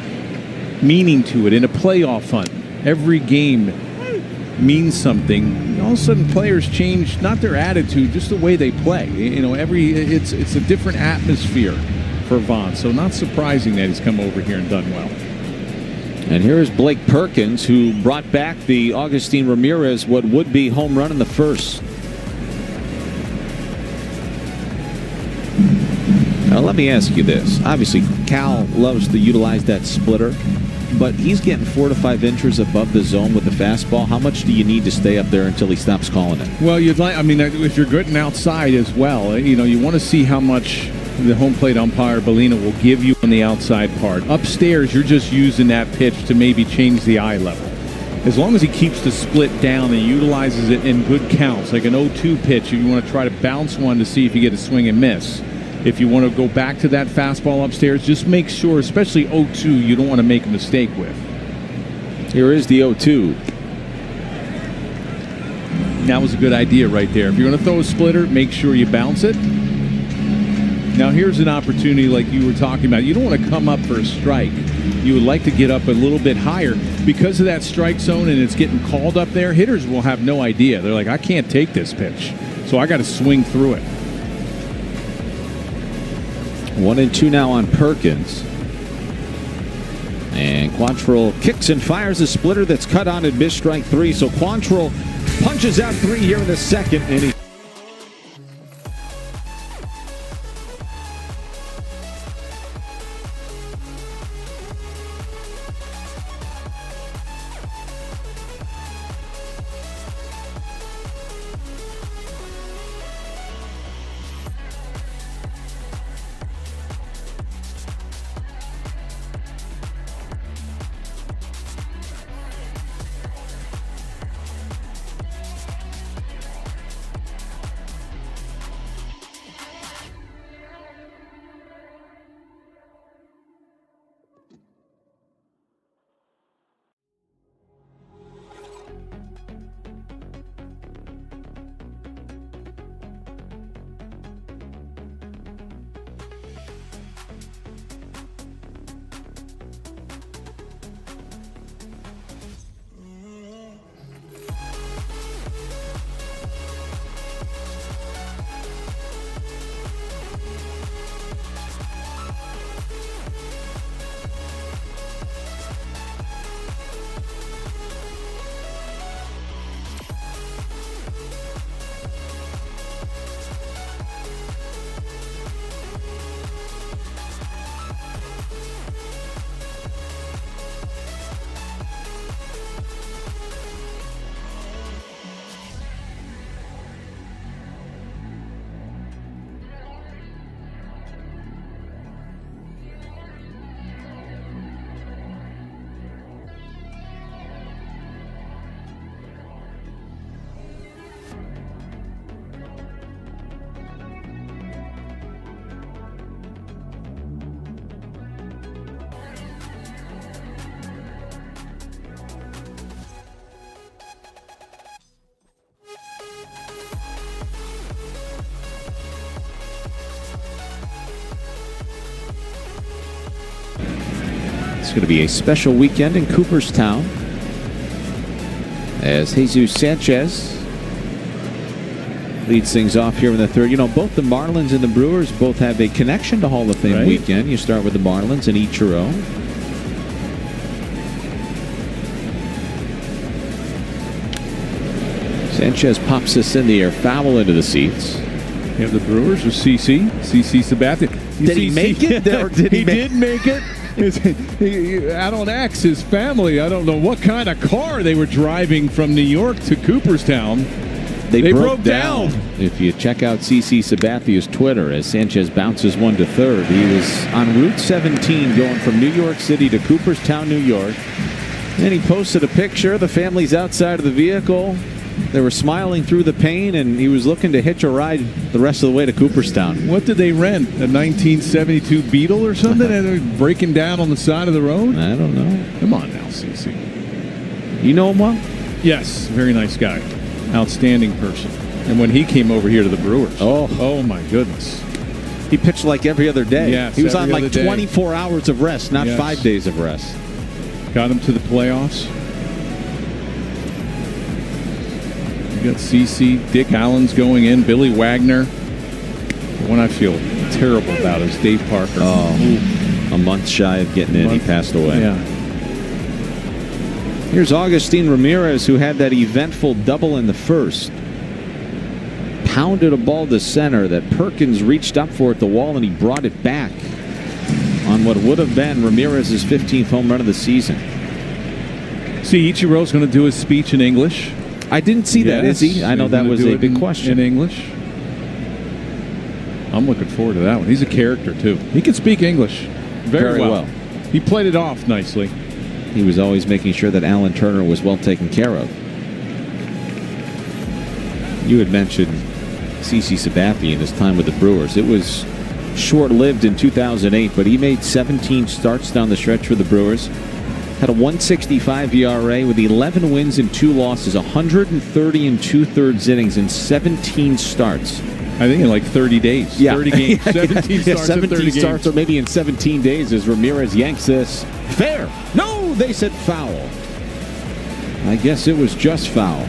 meaning to it in a playoff hunt. Every game means something. All of a sudden players change, not their attitude, just the way they play. It's a different atmosphere for Vaughn. So not surprising that he's come over here and done well. And here is Blake Perkins, who brought back the Augustin Ramirez what would be home run in the first. Now, let me ask you this. Obviously, Cal loves to utilize that splitter, but he's getting 4 to 5 inches above the zone with the fastball. How much do you need to stay up there until he stops calling it? Well, if you're getting outside as well, you want to see how much the home plate umpire, Bellina, will give you on the outside part. Upstairs, you're just using that pitch to maybe change the eye level. As long as he keeps the split down and utilizes it in good counts, like an 0-2 pitch, you want to try to bounce one to see if you get a swing and miss. If you want to go back to that fastball upstairs, just make sure, especially 0-2, you don't want to make a mistake with. Here is the 0-2. That was a good idea right there. If you're going to throw a splitter, make sure you bounce it. Now here's an opportunity like you were talking about. You don't want to come up for a strike. You would like to get up a little bit higher. Because of that strike zone and it's getting called up there, hitters will have no idea. They're like, I can't take this pitch, so I got to swing through it. 1-2 now on Perkins. And Quantrill kicks and fires a splitter that's cut on at missed strike 3. So Quantrill punches out 3 here in the second inning. It's going to be a special weekend in Cooperstown as Jesus Sanchez leads things off here in the third. Both the Marlins and the Brewers both have a connection to Hall of Fame weekend. You start with the Marlins and Ichiro. Sanchez pops this in the air, foul into the seats. You have the Brewers with CC Sabathia. Did he make it? He did make it. Out on X, his family, I don't know what kind of car they were driving from New York to Cooperstown. They broke down. If you check out CC Sabathia's Twitter, as Sanchez bounces one to third, he was on Route 17 going from New York City to Cooperstown, New York. Then he posted a picture. The family's outside of the vehicle. They were smiling through the pain, and he was looking to hitch a ride the rest of the way to Cooperstown. What did they rent? A 1972 Beetle or something? And they're breaking down on the side of the road? I don't know. Come on now, CC. You know him well? Yes, very nice guy. Outstanding person. And when he came over here to the Brewers, oh my goodness. He pitched like every other day. Yes, he was on every like other day. 24 hours of rest, not 5 days of rest. Got him to the playoffs. You got CC, Dick Allen's going in, Billy Wagner. The one I feel terrible about is Dave Parker. A month shy of getting in, he passed away. Yeah. Here's Agustin Ramirez, who had that eventful double in the first. Pounded a ball to center that Perkins reached up for at the wall, and he brought it back on what would have been Ramirez's 15th home run of the season. See, Ichiro's going to do his speech in English. I didn't see that, is he? I know that was a big question. In English. I'm looking forward to that one. He's a character, too. He can speak English very well. He played it off nicely. He was always making sure that Alan Turner was well taken care of. You had mentioned CC Sabathia in his time with the Brewers. It was short-lived in 2008, but he made 17 starts down the stretch for the Brewers. Had a 1.65 ERA with 11 wins and 2 losses, 130 and 2/3 innings in 17 starts. I think in like 30 days. 30 games. 17 starts 17 in 30 starts, games. or maybe in 17 days as Ramirez yanks this. Fair. No, they said foul. I guess it was just foul.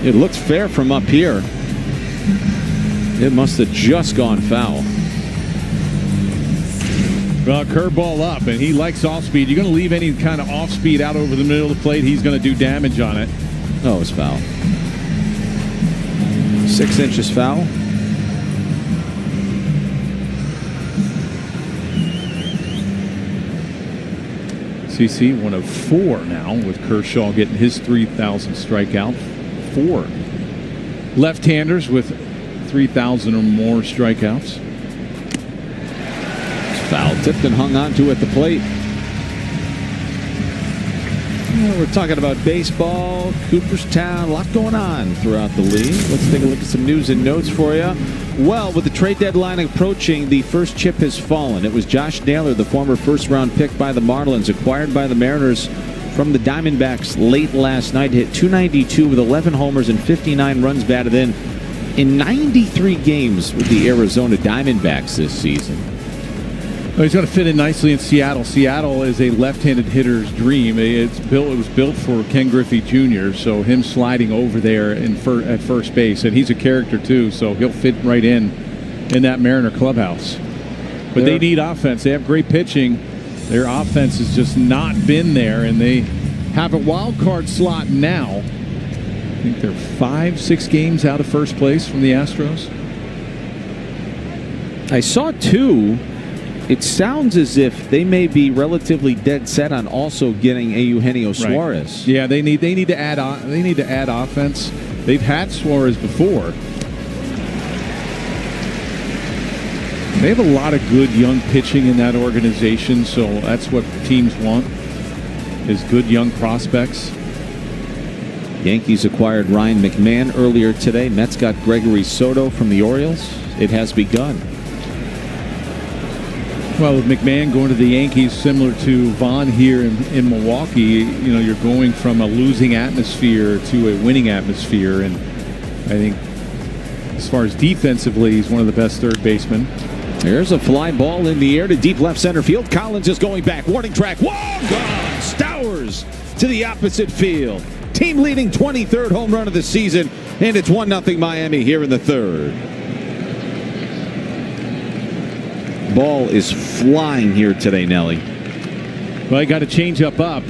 It looked fair from up here. It must have just gone foul. Well, curveball up, and he likes off-speed. You're going to leave any kind of off-speed out over the middle of the plate, he's going to do damage on it. Oh, it was foul. 6 inches foul. CC, 1 of 4 now, with Kershaw getting his 3,000th strikeout. 4 left-handers with 3,000 or more strikeouts. It's foul. Tipped and hung on to at the plate. Well, we're talking about baseball, Cooperstown, a lot going on throughout the league. Let's take a look at some news and notes for you. Well, with the trade deadline approaching, the first chip has fallen. It was Josh Naylor, the former first-round pick by the Marlins, acquired by the Mariners from the Diamondbacks late last night. Hit .292 with 11 homers and 59 runs batted in 93 games with the Arizona Diamondbacks this season. Well, he's going to fit in nicely in Seattle. Seattle is a left-handed hitter's dream. It was built for Ken Griffey Jr., so him sliding over there at first base, and he's a character too, so he'll fit right in that Mariner clubhouse. But they need offense. They have great pitching. Their offense has just not been there, and they have a wild card slot now. I think they're 5-6 games out of first place from the Astros. I saw 2. It sounds as if they may be relatively dead set on also getting a Eugenio Suarez. Right. Yeah, they need to add offense. They've had Suarez before. They have a lot of good young pitching in that organization, so that's what teams want, is good young prospects. Yankees acquired Ryan McMahon earlier today. Mets got Gregory Soto from the Orioles. It has begun. Well, with McMahon going to the Yankees, similar to Vaughn here in Milwaukee, you're going from a losing atmosphere to a winning atmosphere, and I think as far as defensively, he's one of the best third basemen. There's a fly ball in the air to deep left center field. Collins is going back. Warning track. Whoa, gone. Stowers to the opposite field. Team leading 23rd home run of the season, and it's 1-0 Miami here in the third. Ball is flying here today, Nelly. Well, he got a changeup up.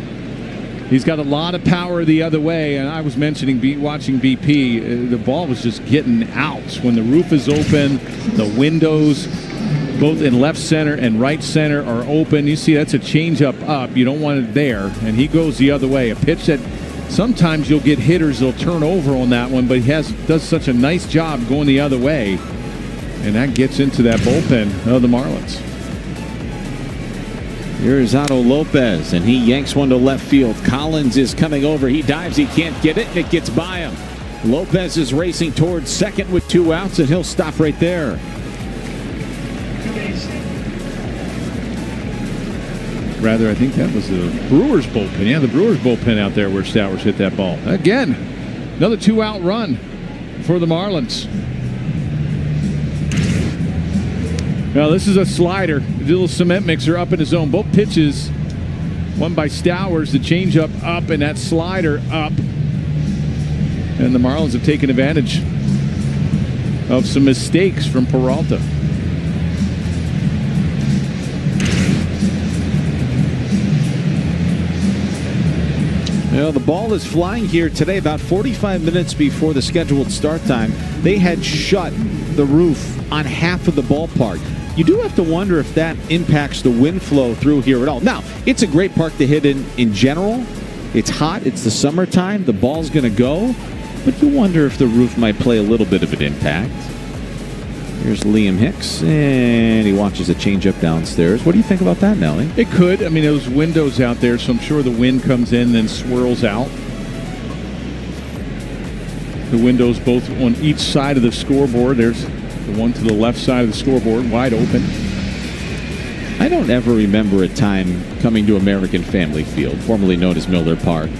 He's got a lot of power the other way, and I was mentioning watching BP, the ball was just getting out. When the roof is open, the windows, both in left center and right center, are open. You see that's a changeup up. You don't want it there, and he goes the other way. A pitch that sometimes you'll get hitters that'll turn over on that one, but he does such a nice job going the other way. And that gets into that bullpen of the Marlins. Here's Otto Lopez, and he yanks one to left field. Collins is coming over. He dives. He can't get it, and it gets by him. Lopez is racing towards second with 2 outs, and he'll stop right there. Rather, I think that was the Brewers bullpen. Yeah, the Brewers bullpen out there where Stowers hit that ball. Again, another 2-out run for the Marlins. Now, this is a slider. A little cement mixer up in the zone. Both pitches, one by Stowers, the changeup up, and that slider up. And the Marlins have taken advantage of some mistakes from Peralta. The ball is flying here today about 45 minutes before the scheduled start time. They had shut the roof on half of the ballpark. You do have to wonder if that impacts the wind flow through here at all. Now, it's a great park to hit in general. It's hot. It's the summertime. The ball's going to go. But you wonder if the roof might play a little bit of an impact. Here's Liam Hicks, and he watches a changeup downstairs. What do you think about that, Nelly? It could. I mean, those windows out there, so I'm sure the wind comes in and then swirls out. The windows both on each side of the scoreboard. There's the one to the left side of the scoreboard, wide open. I don't ever remember a time coming to American Family Field, formerly known as Miller Park,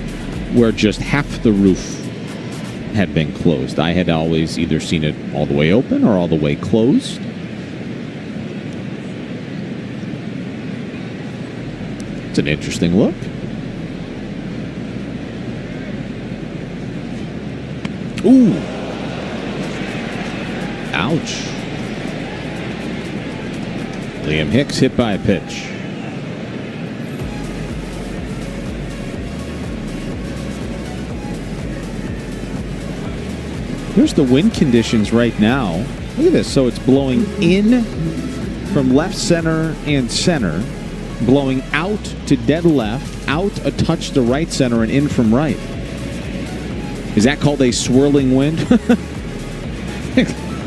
where just half the roof had been closed. I had always either seen it all the way open or all the way closed. It's an interesting look. Ooh. Ouch. Liam Hicks hit by a pitch. Here's the wind conditions right now. Look at this. So it's blowing in from left center and center, blowing out to dead left, out a touch to right center, and in from right. Is that called a swirling wind?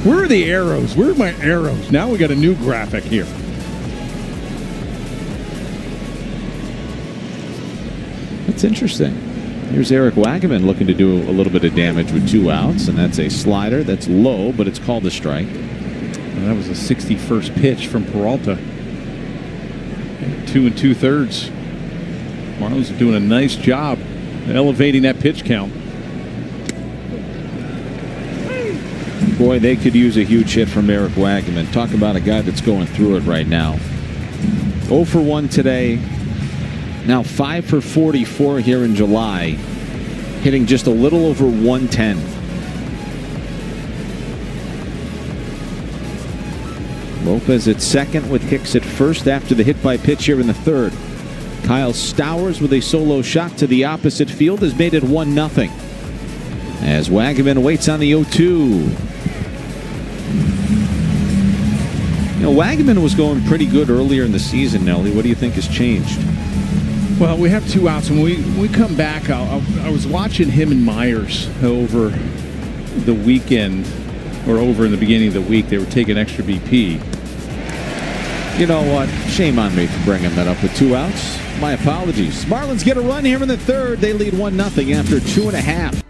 Where are the arrows? Where are my arrows? Now we got a new graphic here. That's interesting. Here's Eric Wagaman looking to do a little bit of damage with 2 outs, and that's a slider that's low, but it's called a strike. And that was a 61st pitch from Peralta. 2 2/3. Marlins are doing a nice job elevating that pitch count. Boy, they could use a huge hit from Eric Wagaman. Talk about a guy that's going through it right now. 0 for 1 today. Now 5 for 44 here in July, hitting just a little over 110. Lopez at second with Hicks at first after the hit by pitch here in the third. Kyle Stowers with a solo shot to the opposite field has made it 1-0. As Wagaman waits on the 0-2. Wagaman was going pretty good earlier in the season, Nelly. What do you think has changed? Well, we have 2 outs. When we come back, I was watching him and Myers over the weekend, or over in the beginning of the week. They were taking extra BP. You know what? Shame on me for bringing that up with 2 outs. My apologies. Marlins get a run here in the third. They lead 1-0 after 2.5.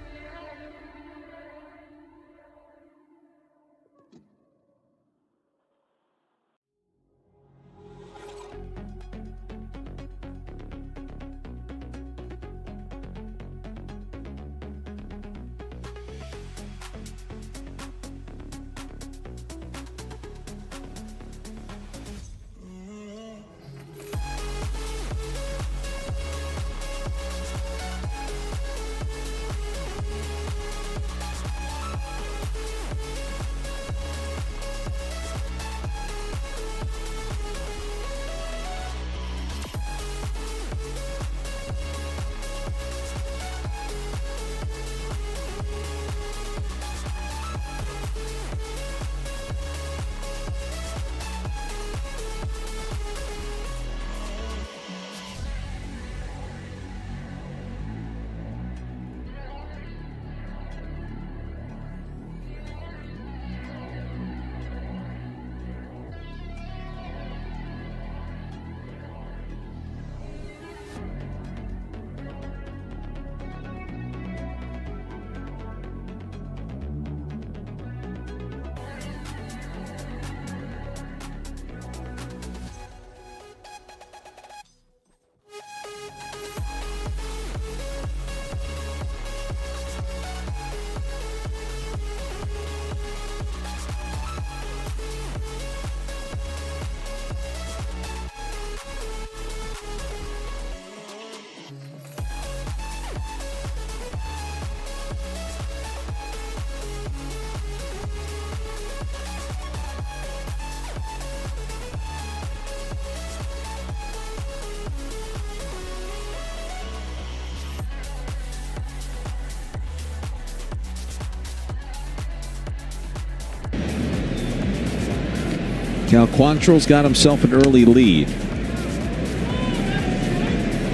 Cal Quantrill's got himself an early lead.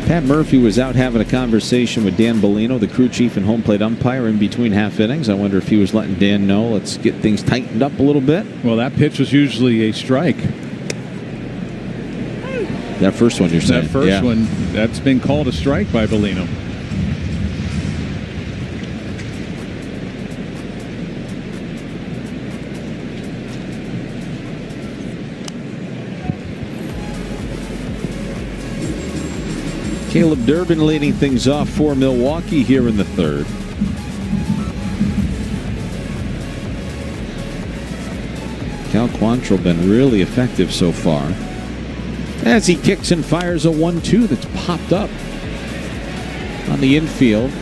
Pat Murphy was out having a conversation with Dan Bellino, the crew chief and home plate umpire, in between half innings. I wonder if he was letting Dan know, let's get things tightened up a little bit. Well, that pitch was usually a strike. That first one, you're saying? That first one, that's been called a strike by Bellino. Caleb Durbin leading things off for Milwaukee here in the third. Cal Quantrill been really effective so far as he kicks and fires a 1-2 that's popped up on the infield.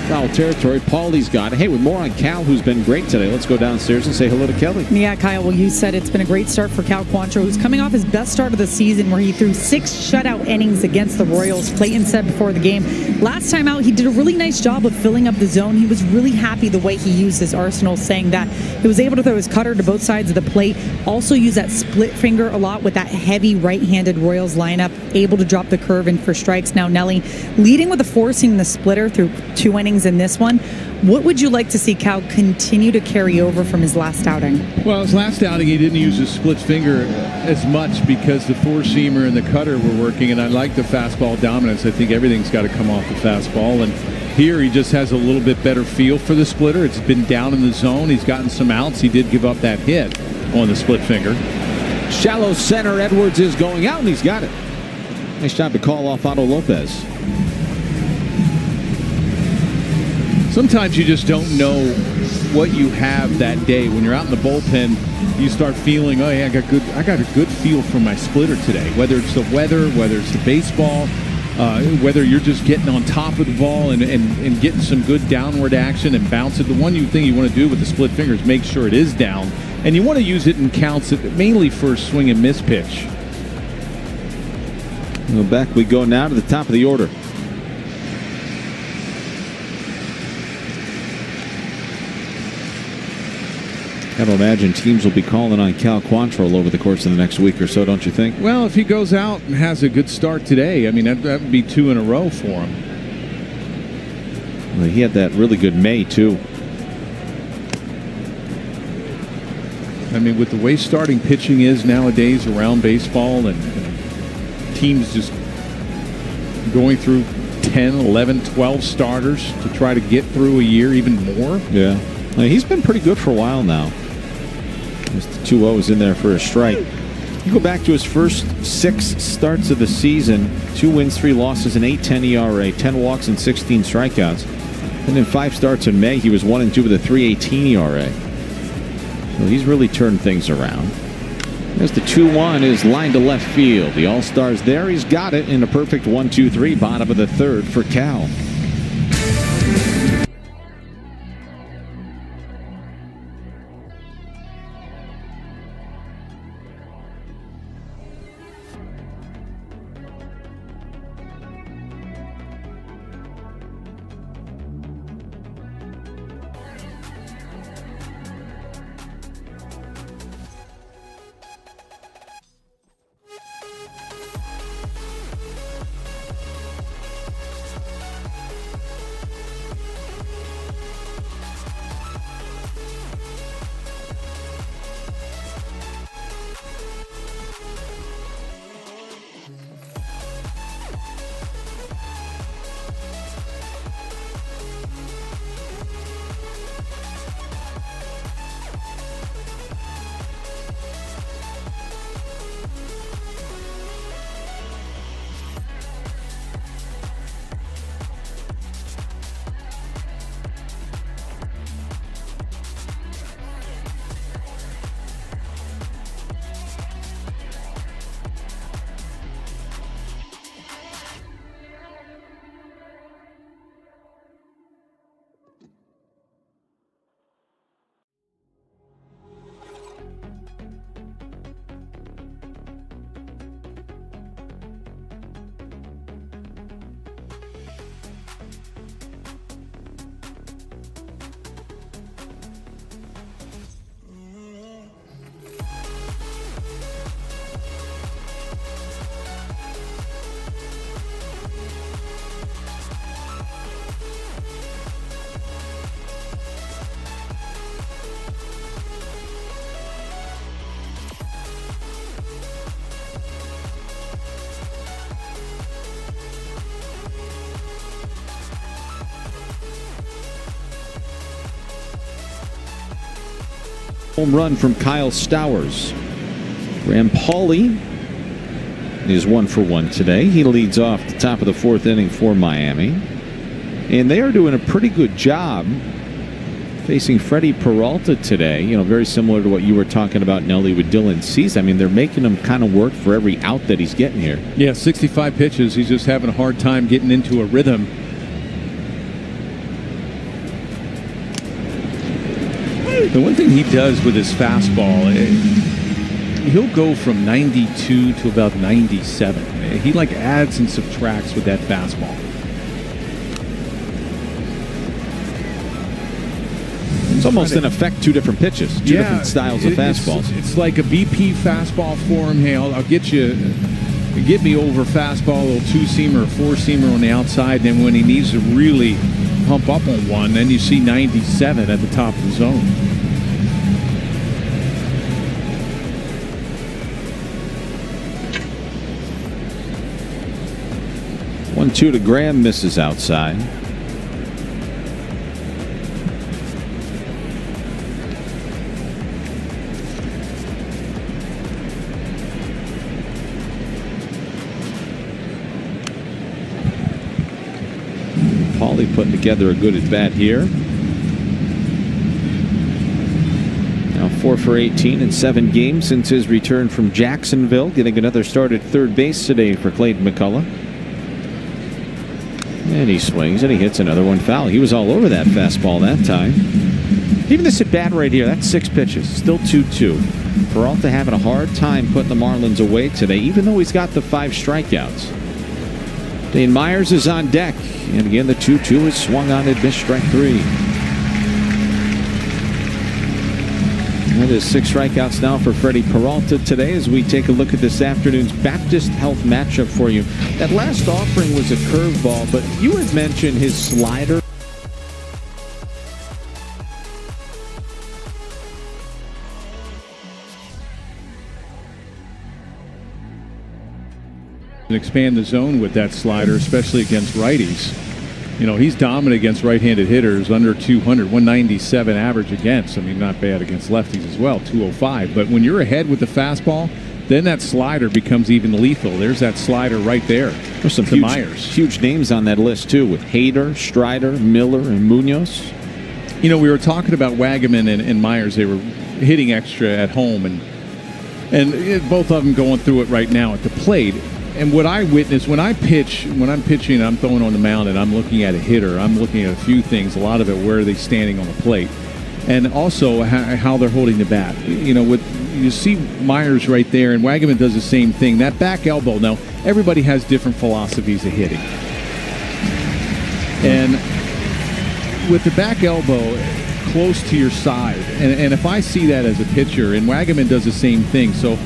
Foul territory. Paulie's got it. Hey, with more on Cal, who's been great today, let's go downstairs and say hello to Kelly. Yeah, Kyle, well, you said it's been a great start for Cal Quantrill, who's coming off his best start of the season where he threw 6 shutout innings against the Royals. Clayton said before the game, last time out, he did a really nice job of filling up the zone. He was really happy the way he used his arsenal, saying that he was able to throw his cutter to both sides of the plate, also use that split finger a lot with that heavy right-handed Royals lineup, able to drop the curve in for strikes. Now, Nelly leading with a 4-seam the splitter through 2 innings in this one. What would you like to see Cal continue to carry over from his last outing? Well, his last outing, he didn't use his split finger as much because the 4-seamer and the cutter were working, and I like the fastball dominance. I think everything's got to come off the fastball, and here he just has a little bit better feel for the splitter. It's been down in the zone. He's gotten some outs. He did give up that hit on the split finger. Shallow center. Edwards is going out, and he's got it. Nice job to call off Otto Lopez. Sometimes you just don't know what you have that day. When you're out in the bullpen, you start feeling, oh yeah, I got a good feel for my splitter today. Whether it's the weather, whether it's the baseball, whether you're just getting on top of the ball and getting some good downward action and bounce it. The one thing you want to do with the split finger is make sure it is down, and you want to use it in counts mainly for swing and miss pitch. Well, back we go now to the top of the order. I don't imagine teams will be calling on Cal Quantrill over the course of the next week or so, don't you think? Well, if he goes out and has a good start today, I mean, that would be 2 in a row for him. Well, he had that really good May, too. I mean, with the way starting pitching is nowadays around baseball and teams just going through 10, 11, 12 starters to try to get through a year, even more. Yeah. I mean, he's been pretty good for a while now. There's the 2-0s in there for a strike. You go back to his first 6 starts of the season, 2 wins, 3 losses, an 8.10 ERA, 10 walks, and 16 strikeouts. And in 5 starts in May, he was 1-2 with a 3.18 ERA. So he's really turned things around. As the 2-1 is lined to left field. The All-Star's there. He's got it in a perfect 1-2-3, bottom of the third for Cal. Home run from Kyle Stowers. Graham Pauley is 1 for 1 today. He leads off the top of the 4th inning for Miami. And they are doing a pretty good job facing Freddie Peralta today. You know, very similar to what you were talking about, Nelly, with Dylan Cease. I mean, they're making him kind of work for every out that he's getting here. Yeah, 65 pitches. He's just having a hard time getting into a rhythm. The one thing he does with his fastball, he'll go from 92 to about 97. He like adds and subtracts with that fastball. It's almost in effect 2 different pitches, 2 different styles of fastballs. It's like a BP fastball for him. Hey, I'll get me over fastball, a little 2-seamer or 4-seamer on the outside. Then when he needs to really pump up on one, then you see 97 at the top of the zone. One, 2 to Graham, misses outside. Paulie putting together a good at bat here. Now 4 for 18 in 7 games since his return from Jacksonville. Getting another start at third base today for Clayton McCullough. And he swings and he hits another one foul. He was all over that fastball that time. Even this at bat right here, that's 6 pitches. Still 2-2. Peralta having a hard time putting the Marlins away today, even though he's got the 5 strikeouts. Dane Myers is on deck. And again, the 2-2 is swung on at missed strike 3. That is 6 strikeouts now for Freddie Peralta today as we take a look at this afternoon's Baptist Health matchup for you. That last offering was a curveball, but you had mentioned his slider. Expand the zone with that slider, especially against righties. You know, he's dominant against right-handed hitters, under 200, 197 average against. I mean, not bad against lefties as well, 205. But when you're ahead with the fastball, then that slider becomes even lethal. There's that slider right there. There's some huge names on that list, too, with Hader, Strider, Miller, and Munoz. You know, we were talking about Wagaman and Myers. They were hitting extra at home, and both of them going through it right now at the plate. And what I witness when I'm pitching, I'm throwing on the mound and I'm looking at a hitter, I'm looking at a few things, a lot of it, where are they standing on the plate? And also how they're holding the bat. You know, you see Myers right there, and Wagaman does the same thing. That back elbow, now, everybody has different philosophies of hitting. And with the back elbow close to your side, and if I see that as a pitcher, and Wagaman does the same thing, so...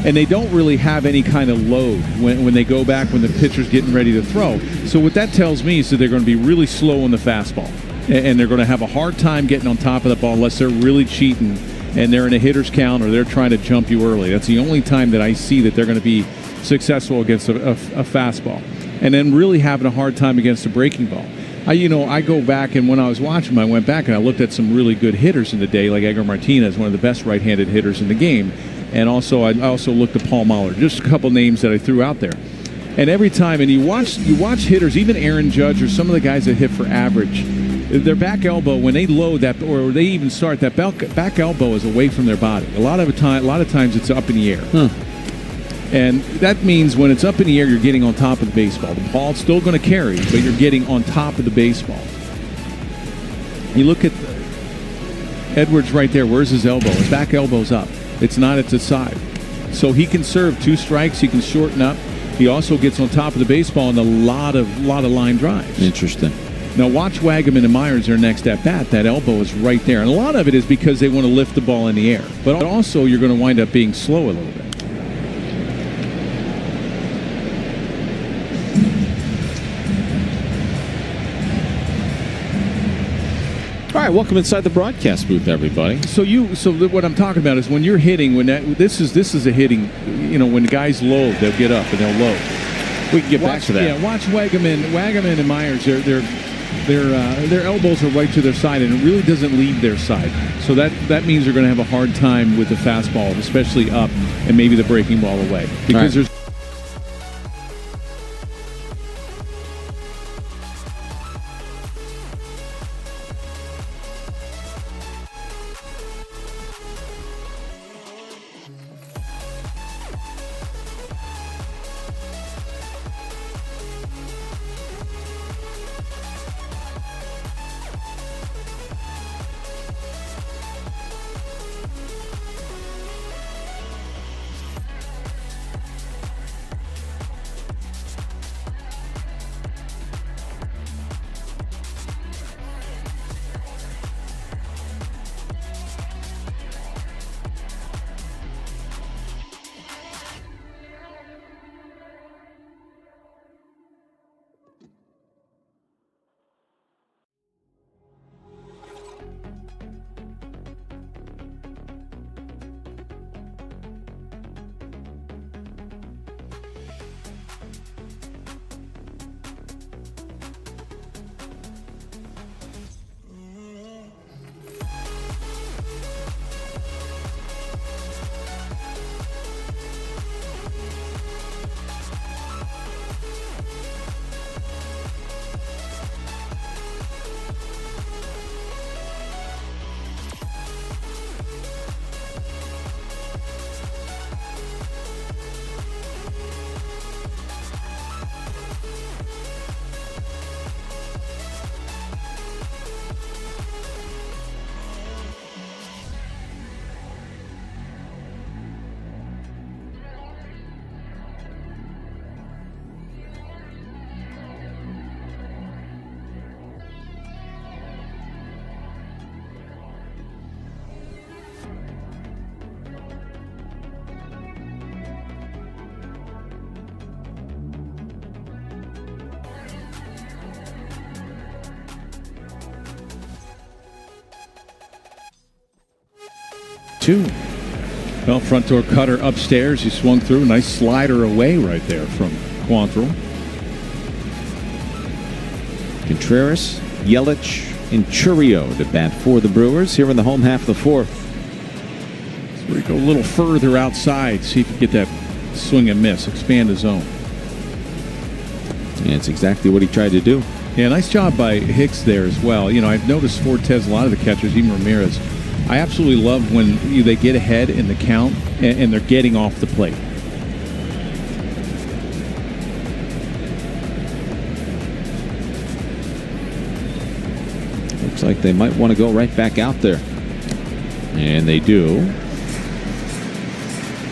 And they don't really have any kind of load when they go back when the pitcher's getting ready to throw. So what that tells me is that they're going to be really slow on the fastball. And they're going to have a hard time getting on top of the ball unless they're really cheating and they're in a hitter's count or they're trying to jump you early. That's the only time that I see that they're going to be successful against a fastball. And then really having a hard time against a breaking ball. I go back, and when I was watching them, I went back and I looked at some really good hitters in the day, like Edgar Martinez, one of the best right-handed hitters in the game. And also, I also looked at Paul Mahler, just a couple names that I threw out there. And every time, and you watch hitters, even Aaron Judge or some of the guys that hit for average, their back elbow, when they load that, or they even start, that back elbow is away from their body. A lot of times it's up in the air. And that means when it's up in the air, you're getting on top of the baseball. The ball's still going to carry, but you're getting on top of the baseball. You look at Edwards right there. Where's his elbow? His back elbow's up. It's not at the side. So he can serve 2 strikes. He can shorten up. He also gets on top of the baseball in a lot of line drives. Interesting. Now watch Wagaman and Myers their next at bat. That elbow is right there. And a lot of it is because they want to lift the ball in the air. But also you're going to wind up being slow a little bit. All right, welcome inside the broadcast booth, everybody. So what I'm talking about is when you're hitting, this is a hitting. You know, when the guys load, they'll get up and they'll load. We can get back to that. Yeah, watch Wagaman and Myers. They're their elbows are right to their side, and it really doesn't leave their side. So that means they're going to have a hard time with the fastball, especially up, and maybe the breaking ball away. Because there's two. Well, front door cutter upstairs. He swung through. Nice slider away right there from Quantrill. Contreras, Yelich, and Chourio to bat for the Brewers here in the home half of the fourth. So we go a little further outside, see if we get that swing and miss, expand the zone. And it's exactly what he tried to do. Yeah, nice job by Hicks there as well. You know, I've noticed Fortes, a lot of the catchers, even Ramirez, I absolutely love when they get ahead in the count and they're getting off the plate. Looks like they might want to go right back out there. And they do.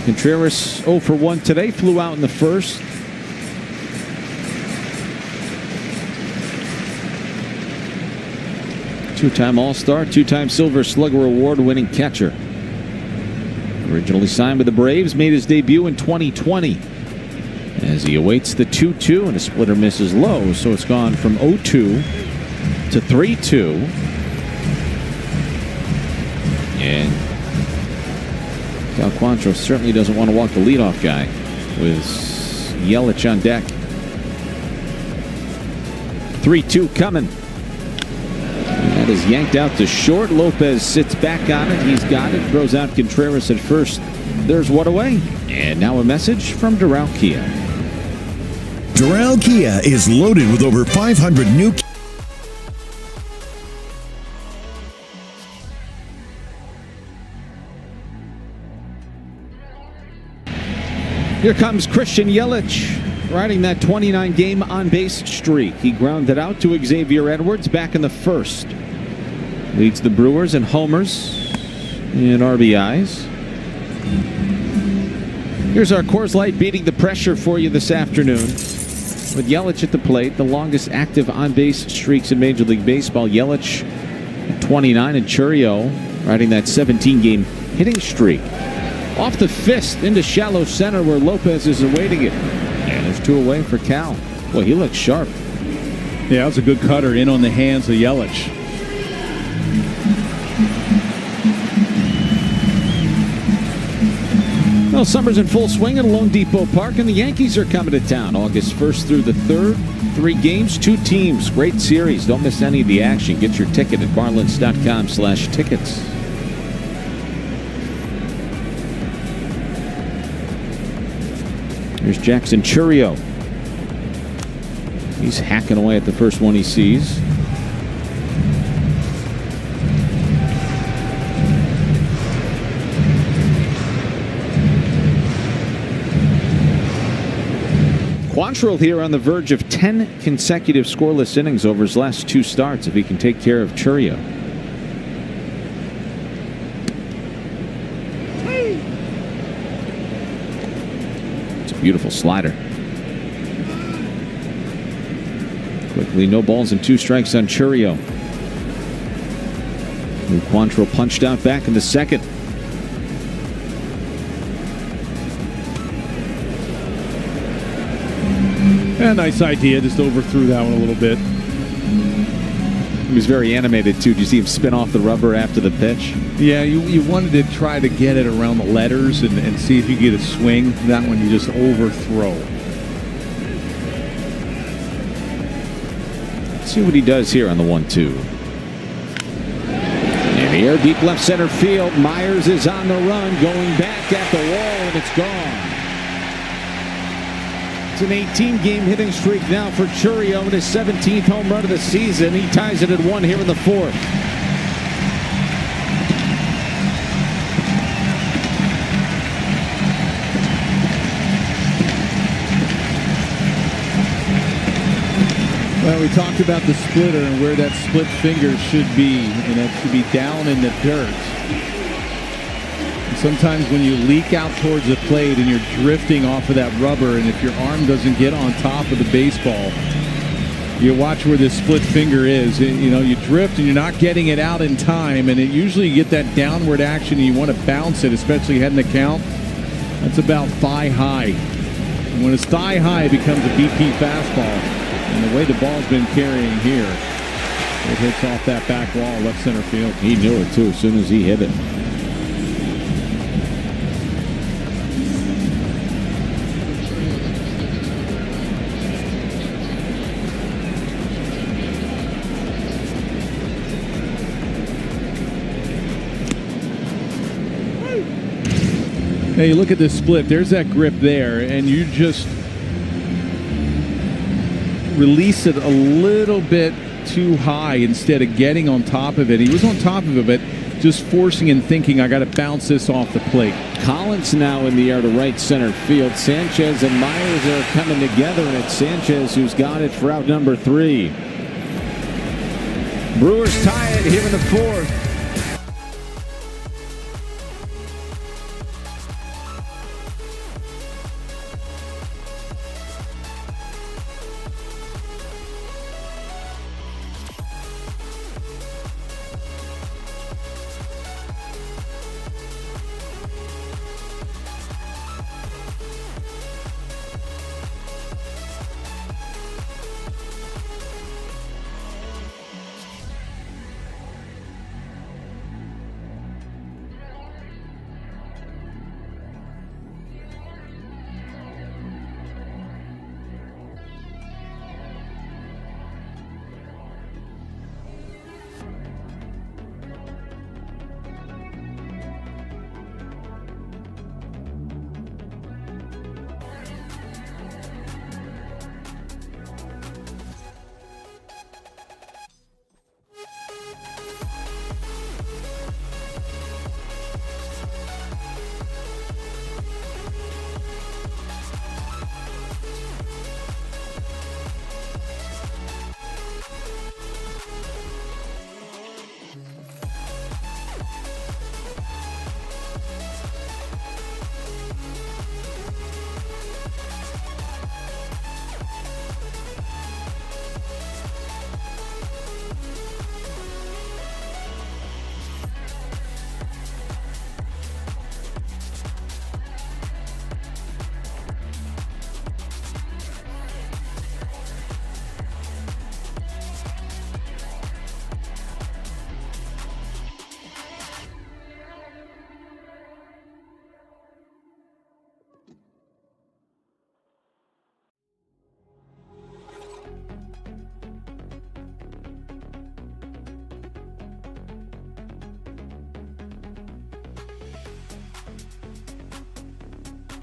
Contreras 0 for 1 today, flew out in the first. Two-time All-Star, two-time Silver Slugger Award-winning catcher. Originally signed with the Braves, made his debut in 2020. As he awaits the 2-2, and a splitter misses low, so it's gone from 0-2 to 3-2. And Cal Quantrill certainly doesn't want to walk the leadoff guy with Yelich on deck. 3-2 coming. That is yanked out to short. Lopez sits back on it. He's got it. Throws out Contreras at first. There's one away. And now a message from Doral Kia. Doral Kia is loaded with over 500 new. Here comes Christian Yelich, riding that 29-game on-base streak. He grounded out to Xavier Edwards back in the first. Leads the Brewers in homers and RBIs. Here's our Coors Light beating the pressure for you this afternoon. With Yelich at the plate, the longest active on-base streaks in Major League Baseball. Yelich at 29 and Chourio riding that 17-game hitting streak. Off the fist into shallow center where Lopez is awaiting it. And there's two away for Cal. Boy, he looks sharp. Yeah, that was a good cutter in on the hands of Yelich. Well, summer's in full swing at Lone Depot Park, and the Yankees are coming to town August 1st through the 3rd. 3 games, 2 teams. Great series. Don't miss any of the action. Get your ticket at marlins.com/tickets. Here's Jackson Chourio. He's hacking away at the first one he sees. Quantrill here on the verge of 10 consecutive scoreless innings over his last 2 starts if he can take care of Chourio. It's a beautiful slider. Quickly, no balls and 2 strikes on Chourio. Quantrill punched out back in the second. Yeah, nice idea. Just overthrew that one a little bit. He was very animated, too. Did you see him spin off the rubber after the pitch? Yeah, you wanted to try to get it around the letters and see if you get a swing. That one you just overthrow. Let's see what he does here on the 1-2. In the air, deep left center field. Myers is on the run, going back at the wall, and it's gone. It's an 18-game hitting streak now for Chourio and his 17th home run of the season. He ties it at 1 here in the 4th. Well, we talked about the splitter and where that split finger should be, and it should be down in the dirt. Sometimes when you leak out towards the plate and you're drifting off of that rubber, and if your arm doesn't get on top of the baseball, you watch where this split finger is. You drift and you're not getting it out in time, and usually you get that downward action and you want to bounce it, especially heading the count. That's about thigh high. And when it's thigh high, it becomes a BP fastball. And the way the ball's been carrying here, it hits off that back wall, left center field. He knew it, too, as soon as he hit it. Hey, you look at this split. There's that grip there, and you just release it a little bit too high instead of getting on top of it. He was on top of it, but just forcing and thinking, I got to bounce this off the plate. Collins now in the air to right center field. Sanchez and Myers are coming together, and it's Sanchez who's got it for out number 3. Brewers tie it here in the 4th.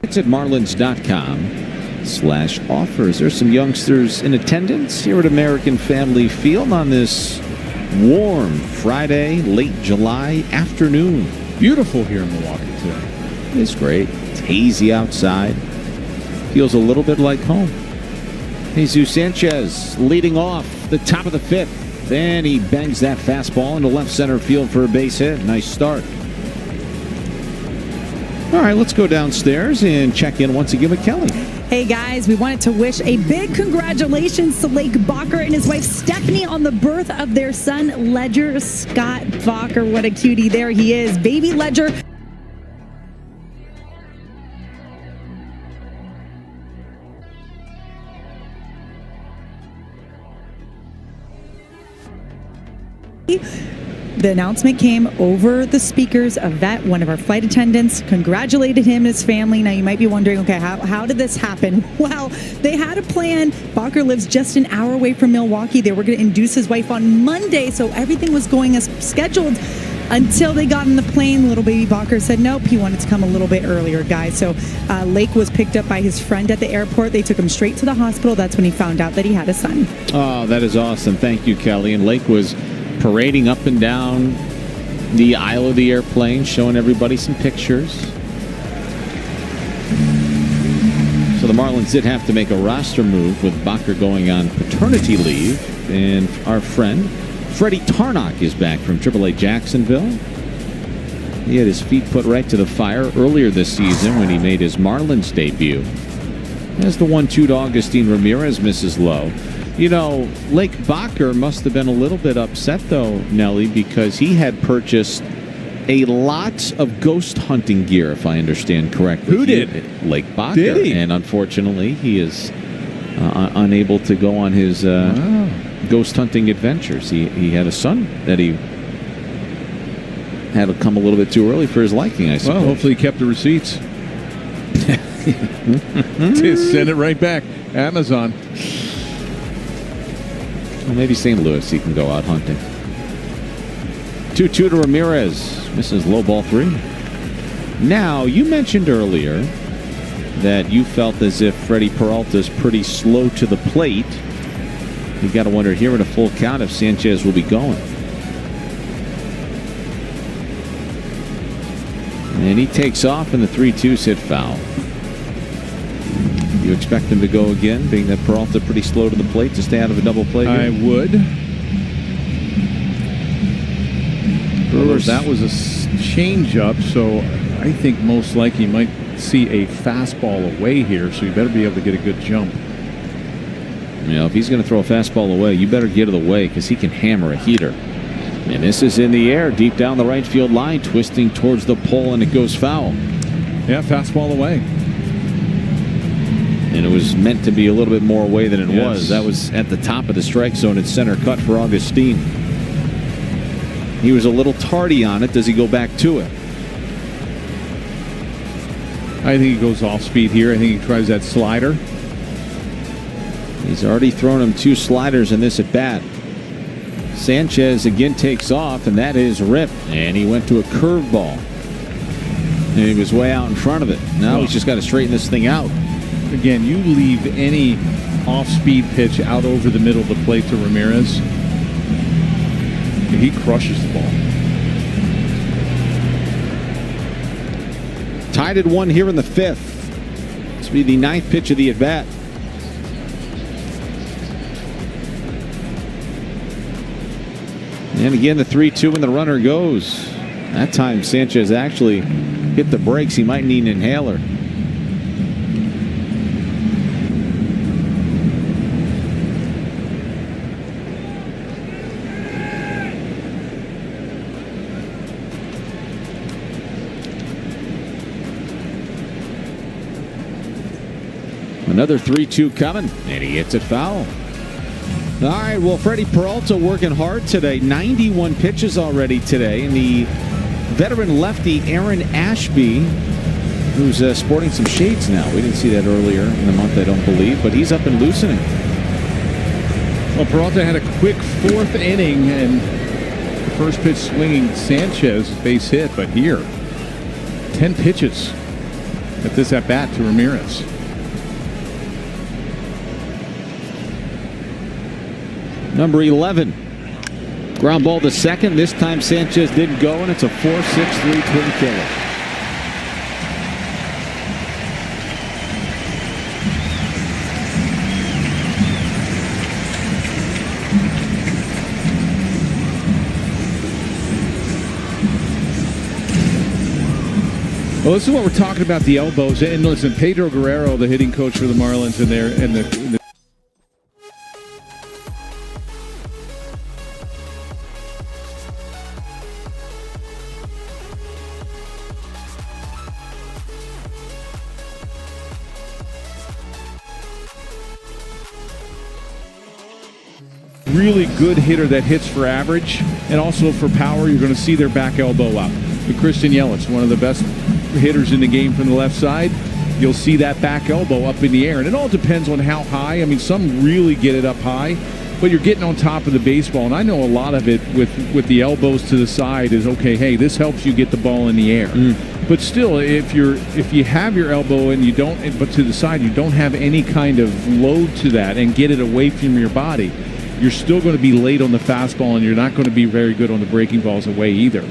It's at marlins.com/offers. There's some youngsters in attendance here at American Family Field on this warm Friday, late July afternoon. Beautiful here in Milwaukee today. It's great. It's hazy outside. Feels a little bit like home. Jesus Sanchez leading off the top of the 5th. Then he bangs that fastball into left center field for a base hit. Nice start. All right, let's go downstairs and check in once again with Kelly. Hey guys, we wanted to wish a big congratulations to Lake Bacher and his wife Stephanie on the birth of their son Ledger Scott Bacher. What a cutie there he is. Baby Ledger. The announcement came over the speakers. A vet, one of our flight attendants, congratulated him and his family. Now you might be wondering, okay, how did this happen? Well, they had a plan. Bacher lives just an hour away from Milwaukee. They were going to induce his wife on Monday, so everything was going as scheduled until they got in the plane. Little baby Bacher said nope, he wanted to come a little bit earlier, guys. So Lake was picked up by his friend at the airport. They took him straight to the hospital. That's when he found out that he had a son. Oh, that is awesome. Thank you, Kelly. And Lake was parading up and down the aisle of the airplane, showing everybody some pictures. So the Marlins did have to make a roster move with Bacher going on paternity leave. And our friend Freddie Tarnock is back from AAA Jacksonville. He had his feet put right to the fire earlier this season when he made his Marlins debut. As the 1-2 to Augustine Ramirez misses low. You know, Lake Bacher must have been a little bit upset, though, Nelly, because he had purchased a lot of ghost hunting gear, if I understand correctly. Who did? Lake Bacher. Did he? And unfortunately, he is unable to go on his ghost hunting adventures. He had a son that he had to come a little bit too early for his liking, I suppose. Well, hopefully he kept the receipts. Just send it right back. Amazon. Well, maybe St. Louis, he can go out hunting. 2-2 to Ramirez. Misses low ball 3. Now, you mentioned earlier that you felt as if Freddie Peralta's pretty slow to the plate. You got to wonder here in a full count if Sanchez will be going. And he takes off, and the 3-2's hit foul. You expect him to go again, being that Peralta pretty slow to the plate to stay out of a double play here? I would. Brewers, that was a changeup, so I think most likely you might see a fastball away here, so you better be able to get a good jump. You know, if he's going to throw a fastball away, you better get it away because he can hammer a heater. And this is in the air, deep down the right field line, twisting towards the pole, and it goes foul. Yeah, fastball away. And it was meant to be a little bit more away than it was. That was at the top of the strike zone at center cut for Augustine. He was a little tardy on it. Does he go back to it? I think he goes off speed here. I think he tries that slider. He's already thrown him 2 sliders in this at bat. Sanchez again takes off, and that is ripped. And he went to a curveball. And he was way out in front of it. Now he's just got to straighten this thing out. Again, you leave any off-speed pitch out over the middle of the plate to Ramirez, he crushes the ball. Tied at 1 here in the 5th. This will be the 9th pitch of the at-bat. And again, the 3-2 and the runner goes. That time, Sanchez actually hit the brakes. He might need an inhaler. Another 3-2 coming, and he hits it foul. All right, well, Freddie Peralta working hard today. 91 pitches already today. And the veteran lefty, Aaron Ashby, who's sporting some shades now. We didn't see that earlier in the month, I don't believe, but he's up and loosening. Well, Peralta had a quick 4th inning, and the first pitch swinging Sanchez, base hit, but here, 10 pitches. at this at-bat to Ramirez. Number 11. Ground ball to second. This time Sanchez didn't go, and it's a 4-6-3 twin killer. Well, this is what we're talking about, the elbows. And listen, Pedro Guerrero, the hitting coach for the Marlins, and the really good hitter that hits for average and also for power. You're going to see their back elbow out. But Christian Yelich, one of the best hitters in the game from the left side, you'll see that back elbow up in the air. And it all depends on how high. I mean, some really get it up high, but you're getting on top of the baseball. And I know a lot of it with the elbows to the side is, okay, hey, this helps you get the ball in the air. But still, if you have your elbow and you don't, but to the side, you don't have any kind of load to that and get it away from your body, you're still going to be late on the fastball, and you're not going to be very good on the breaking balls away either.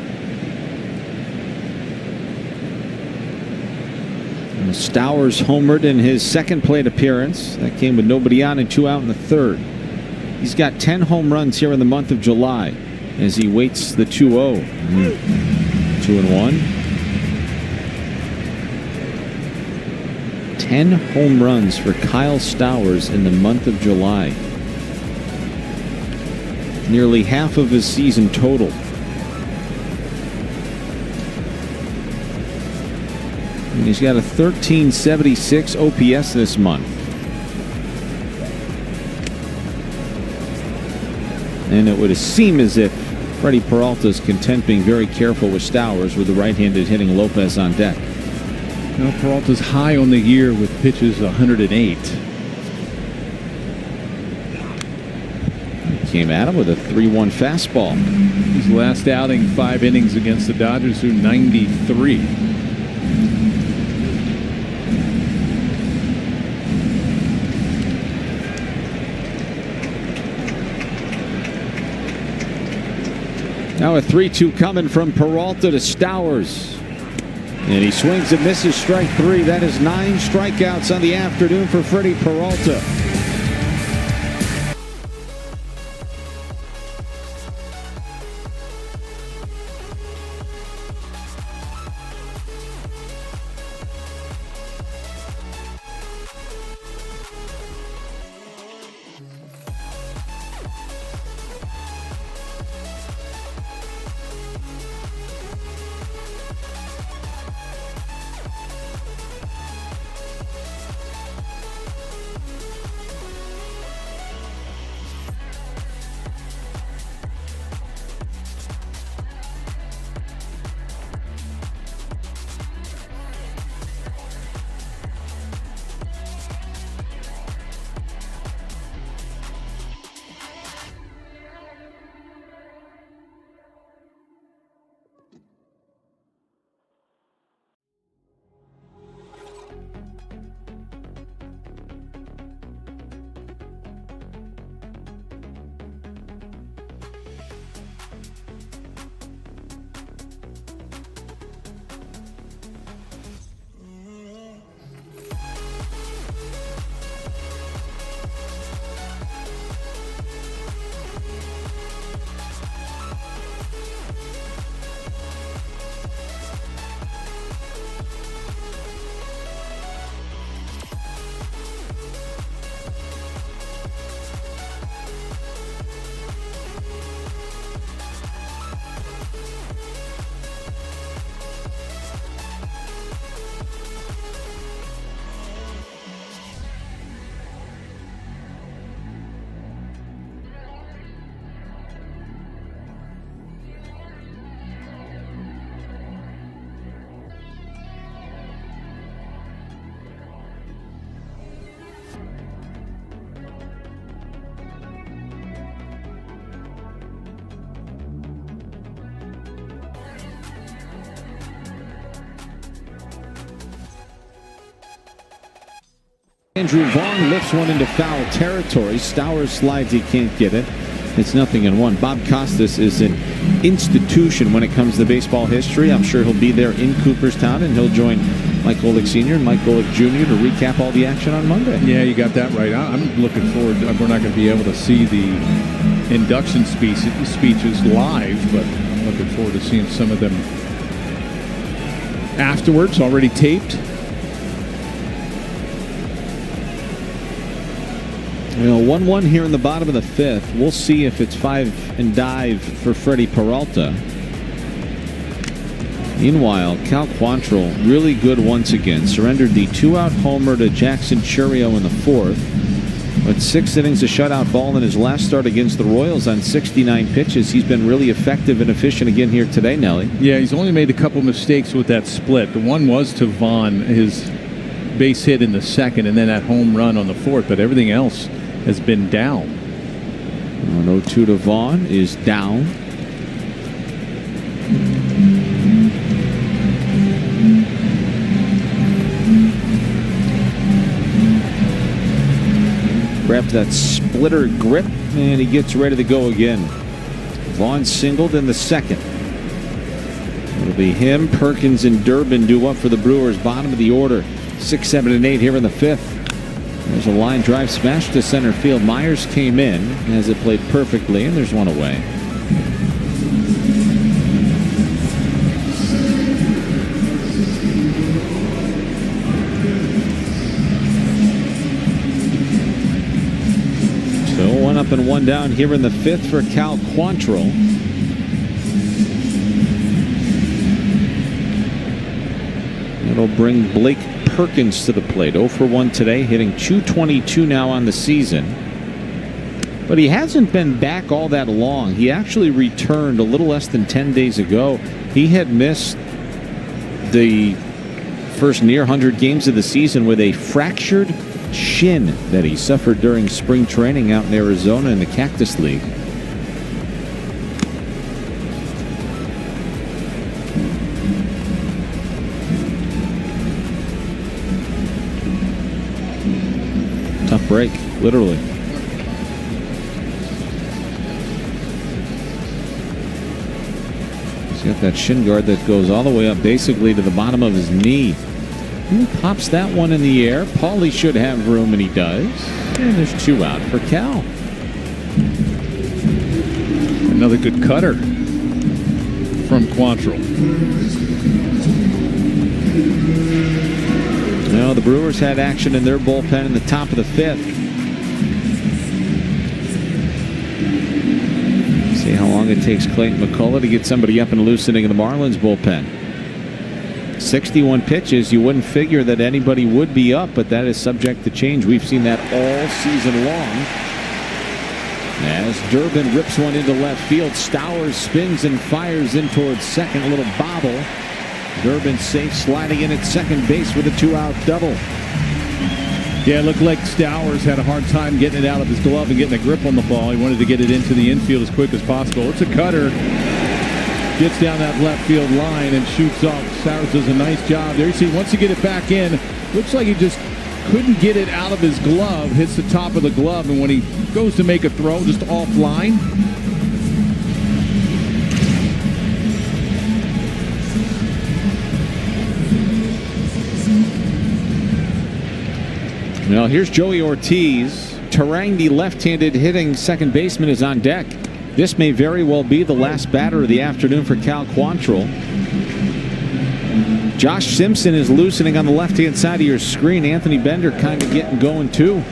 And Stowers homered in his second plate appearance. That came with nobody on and 2 out in the third. He's got 10 home runs here in the month of July as he waits the 2-0. 2-1. 10 home runs for Kyle Stowers in the month of July. Nearly half of his season total. And he's got a 1376 OPS this month. And it would seem as if Freddie Peralta is content being very careful with Stowers with the right-handed hitting Lopez on deck. Now Peralta's high on the year with pitches 108. Came at him with a 3-1 fastball. His last outing, 5 innings against the Dodgers, through 93. Now a 3-2 coming from Peralta to Stowers. And he swings and misses, strike 3. That is 9 strikeouts on the afternoon for Freddie Peralta. Andrew Vaughn lifts one into foul territory. Stowers slides, he can't get it. It's 0-1. Bob Costas is an institution when it comes to baseball history. I'm sure he'll be there in Cooperstown, and he'll join Mike Golick Sr. and Mike Golick Jr. to recap all the action on Monday. Yeah, you got that right. I'm looking forward. We're not going to be able to see the induction speeches live, but I'm looking forward to seeing some of them afterwards, already taped. You know, 1-1 here in the bottom of the fifth. We'll see if it's 5 and dive for Freddie Peralta. Meanwhile, Cal Quantrill, really good once again. Surrendered the 2-out homer to Jackson Churio in the fourth. With 6 innings of shutout ball in his last start against the Royals on 69 pitches. He's been really effective and efficient again here today, Nelly. Yeah, he's only made a couple mistakes with that split. The one was to Vaughn, his base hit in the second, and then that home run on the fourth, but everything else has been down. 1-0 to Vaughn is down. Grabs that splitter grip, and he gets ready to go again. Vaughn singled in the second. It'll be him, Perkins, and Durbin due up for the Brewers, bottom of the order. 6, 7, and 8 here in the fifth. There's a line drive smash to center field. Myers came in, has it played perfectly, and there's one away. So 1 up and 1 down here in the fifth for Cal Quantrill. It'll bring Blake Perkins to the plate. 0 for 1 today, hitting .222 now on the season. But he hasn't been back all that long. He actually returned a little less than 10 days ago. He had missed the first near 100 games of the season with a fractured shin that he suffered during spring training out in Arizona in the Cactus League. Tough break, literally. He's got that shin guard that goes all the way up basically to the bottom of his knee. He pops that one in the air. Paulie should have room, and he does. And there's 2 out for Cal. Another good cutter from Quantrill. No, the Brewers had action in their bullpen in the top of the fifth. See how long it takes Clayton McCullough to get somebody up and loosening in the Marlins bullpen. 61 pitches. You wouldn't figure that anybody would be up, but that is subject to change. We've seen that all season long. As Durbin rips one into left field, Stowers spins and fires in towards second. A little bobble. Durbin safe, sliding in at second base with a 2-out double. Yeah, it looked like Stowers had a hard time getting it out of his glove and getting a grip on the ball. He wanted to get it into the infield as quick as possible. It's a cutter. Gets down that left field line and shoots off. Stowers does a nice job there. You see, once you get it back in, looks like he just couldn't get it out of his glove. Hits the top of the glove, and when he goes to make a throw, just offline. Well, here's Joey Ortiz. Tarangi, left-handed hitting second baseman, is on deck. This may very well be the last batter of the afternoon for Cal Quantrill. Josh Simpson is loosening on the left-hand side of your screen. Anthony Bender kind of getting going too.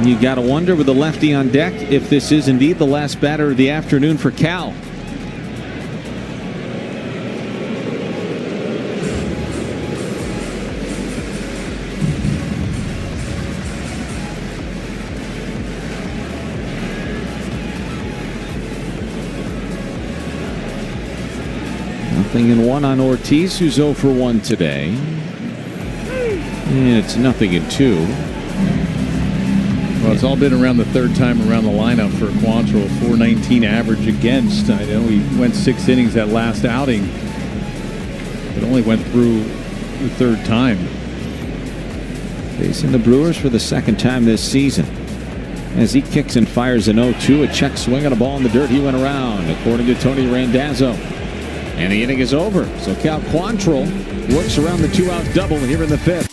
You got to wonder with the lefty on deck if this is indeed the last batter of the afternoon for Cal. Nothing in 1 on Ortiz, who's 0 for 1 today. And it's 0-2. Well, it's all been around the third time around the lineup for Quantrill. 419 average against. I know he went 6 innings that last outing, but only went through the third time. Facing the Brewers for the second time this season. As he kicks and fires an 0-2, a check swing on a ball in the dirt. He went around, according to Tony Randazzo. And the inning is over. So Cal Quantrill works around the 2-out double here in the fifth.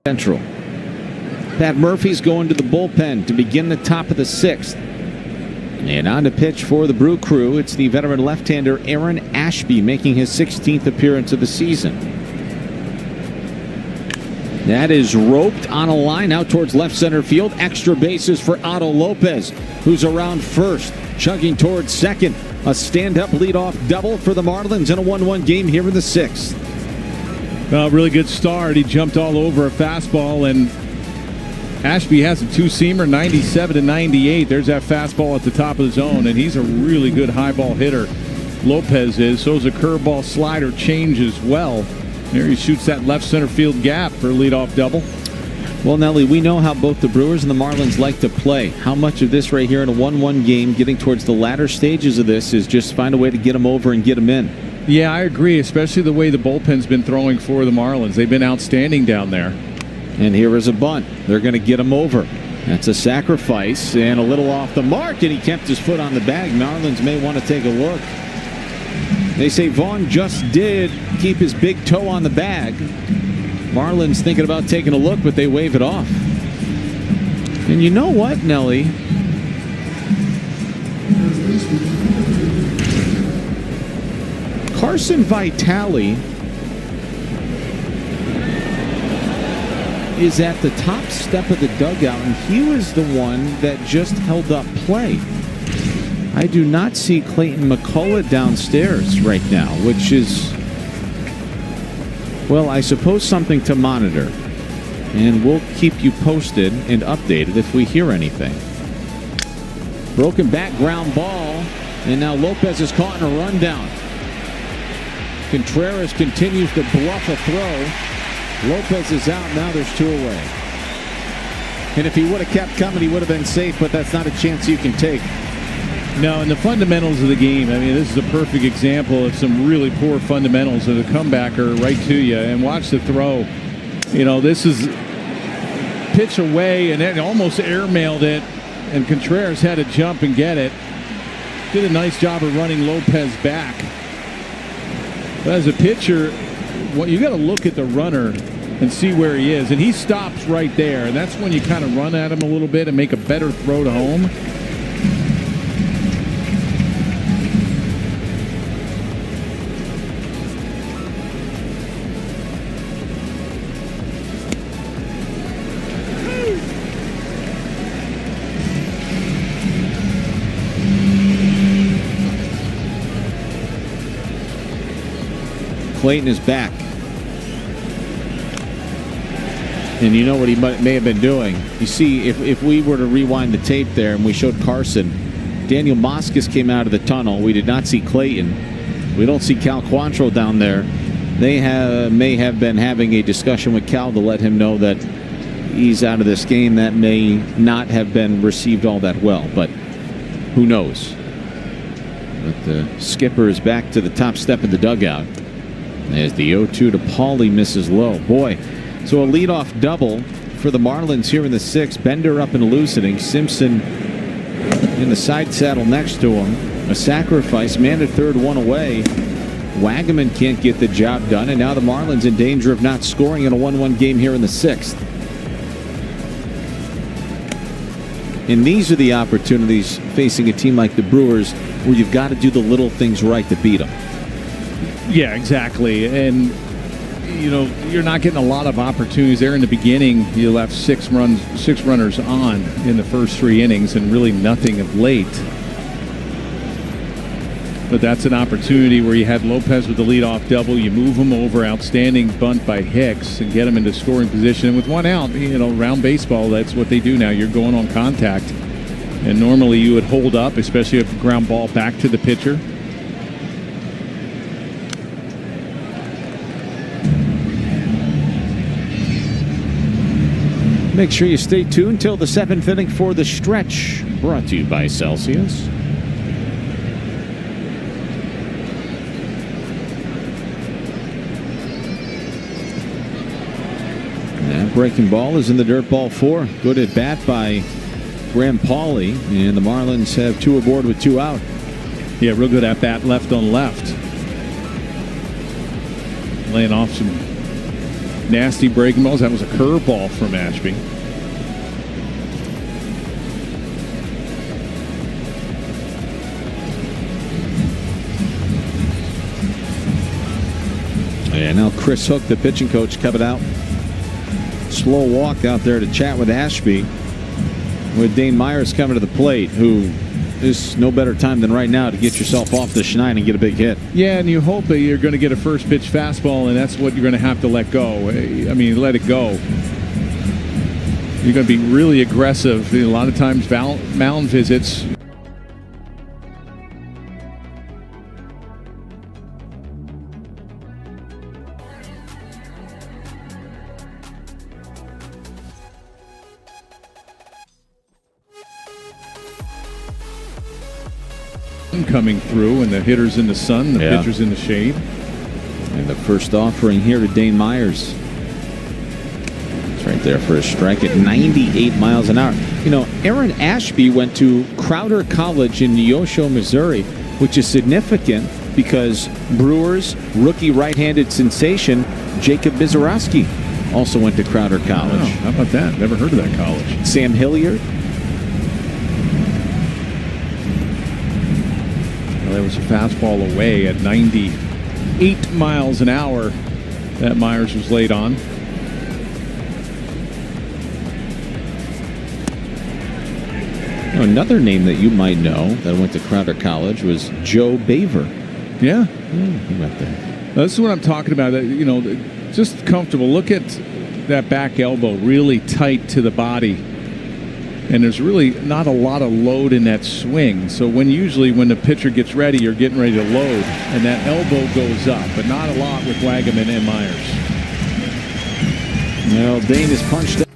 Central. Pat Murphy's going to the bullpen to begin the top of the sixth. And on to pitch for the Brew Crew, it's the veteran left-hander Aaron Ashby making his 16th appearance of the season. That is roped on a line out towards left center field. Extra bases for Otto Lopez, who's around first, chugging towards second. A stand-up leadoff double for the Marlins in a 1-1 game here in the sixth. Really good start. He jumped all over a fastball, and Ashby has a two-seamer, 97 to 98. There's that fastball at the top of the zone, and he's a really good high ball hitter. Lopez is. So is a curveball slider change as well. There he shoots that left center field gap for a leadoff double. Well, Nelly, we know how both the Brewers and the Marlins like to play. How much of this right here in a 1-1 game, getting towards the latter stages of this, is just find a way to get them over and get them in? Yeah, I agree, especially the way the bullpen's been throwing for the Marlins. They've been outstanding down there. And here is a bunt. They're going to get him over. That's a sacrifice and a little off the mark, and he kept his foot on the bag. Marlins may want to take a look. They say Vaughn just did keep his big toe on the bag. Marlins thinking about taking a look, but they wave it off. And you know what, Nelly? Carson Vitale is at the top step of the dugout, and he was the one that just held up play. I do not see Clayton McCullough downstairs right now, which is, well, I suppose something to monitor. And we'll keep you posted and updated if we hear anything. Broken back ground ball, and now Lopez is caught in a rundown. Contreras continues to bluff a throw. Lopez is out. Now there's two away. And if he would have kept coming, he would have been safe, but that's not a chance you can take. No, and the fundamentals of the game, I mean, this is a perfect example of some really poor fundamentals of the comebacker right to you. And watch the throw. You know, this is pitch away, and it almost airmailed it, and Contreras had to jump and get it. Did a nice job of running Lopez back. But as a pitcher, you got to look at the runner and see where he is, and he stops right there, and that's when you kind of run at him a little bit and make a better throw to home. Clayton is back. And you know what he may have been doing? You see, if we were to rewind the tape there and we showed Carson, Daniel Moskis came out of the tunnel. We did not see Clayton. We don't see Cal Quantrill down there. They may have been having a discussion with Cal to let him know that he's out of this game. That may not have been received all that well, but who knows? But the skipper is back to the top step of the dugout as the 0-2 to Paulie misses low. Boy, so a leadoff double for the Marlins here in the sixth. Bender up and loosening. Simpson in the side saddle next to him. A sacrifice. Man at third, one away. Wagaman can't get the job done, and now the Marlins in danger of not scoring in a 1-1 game here in the sixth. And these are the opportunities facing a team like the Brewers where you've got to do the little things right to beat them. Yeah, exactly. And, you know, you're not getting a lot of opportunities there in the beginning. You left six runners on in the first 3 innings and really nothing of late. But that's an opportunity where you had Lopez with the leadoff double. You move him over, outstanding bunt by Hicks, and get him into scoring position. And with one out, you know, round baseball, that's what they do now. You're going on contact. And normally you would hold up, especially if a ground ball back to the pitcher. Make sure you stay tuned till the 7th inning for The Stretch, brought to you by Celsius. That breaking ball is in the dirt, ball 4. Good at bat by Graham Paulie, and the Marlins have 2 aboard with 2 out. Yeah, real good at bat, left on left. Laying off some nasty breaking balls. That was a curveball from Ashby. And now Chris Hook, the pitching coach, coming out. Slow walk out there to chat with Ashby. With Dane Myers coming to the plate, who is no better time than right now to get yourself off the schneid and get a big hit. Yeah, and you hope that you're going to get a first pitch fastball, and that's what you're going to have to let go. I mean, let it go. You're going to be really aggressive. A lot of times, mound visits. Coming through, and the hitter's in the sun, the pitcher's in the shade. And the first offering here to Dane Myers. It's right there for a strike at 98 miles an hour. You know, Aaron Ashby went to Crowder College in Neosho, Missouri, which is significant because Brewers rookie right-handed sensation Jacob Bizarowski also went to Crowder College. Wow, how about that? Never heard of that college. Sam Hilliard. There was a fastball away at 98 miles an hour that Myers was laid on. Another name that you might know that went to Crowder College was Joe Baver. Yeah. He went there. This is what I'm talking about. You know, just comfortable. Look at that back elbow, really tight to the body. And there's really not a lot of load in that swing. So usually when the pitcher gets ready, you're getting ready to load, and that elbow goes up, but not a lot with Wagaman and Myers. Well, Dane is punched out.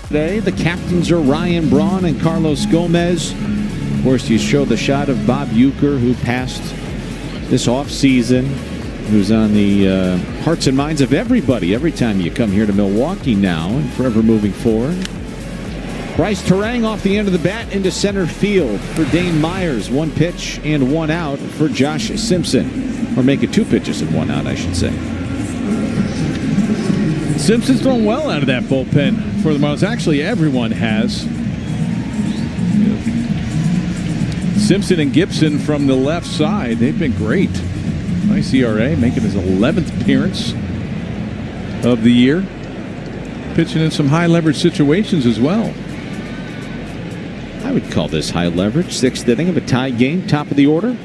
Today, the captains are Ryan Braun and Carlos Gomez. Of course, you show the shot of Bob Uecker, who passed this offseason, who's on the hearts and minds of everybody every time you come here to Milwaukee now and forever moving forward. Bryce Terang off the end of the bat into center field for Dane Myers. 1 pitch and 1 out for Josh Simpson. Or make it 2 pitches and 1 out, I should say. Simpson's thrown well out of that bullpen for the Marlins. Actually, everyone has. Simpson and Gibson from the left side, they've been great. Nice ERA, making his 11th appearance of the year. Pitching in some high leverage situations as well. I would call this high leverage. 6th inning of a tie game, top of the order.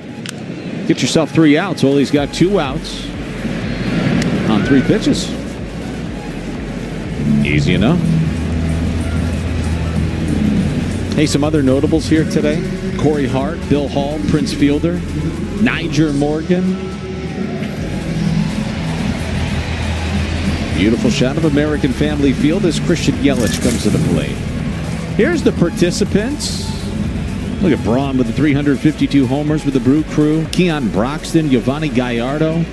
Get yourself 3 outs. Well, he's got 2 outs on 3 pitches. Easy enough. Hey, some other notables here today. Corey Hart, Bill Hall, Prince Fielder, Niger Morgan. Beautiful shot of American Family Field as Christian Yelich comes to the plate. Here's the participants. Look at Braun with the 352 homers with the Brew Crew. Keon Broxton, Giovanni Gallardo.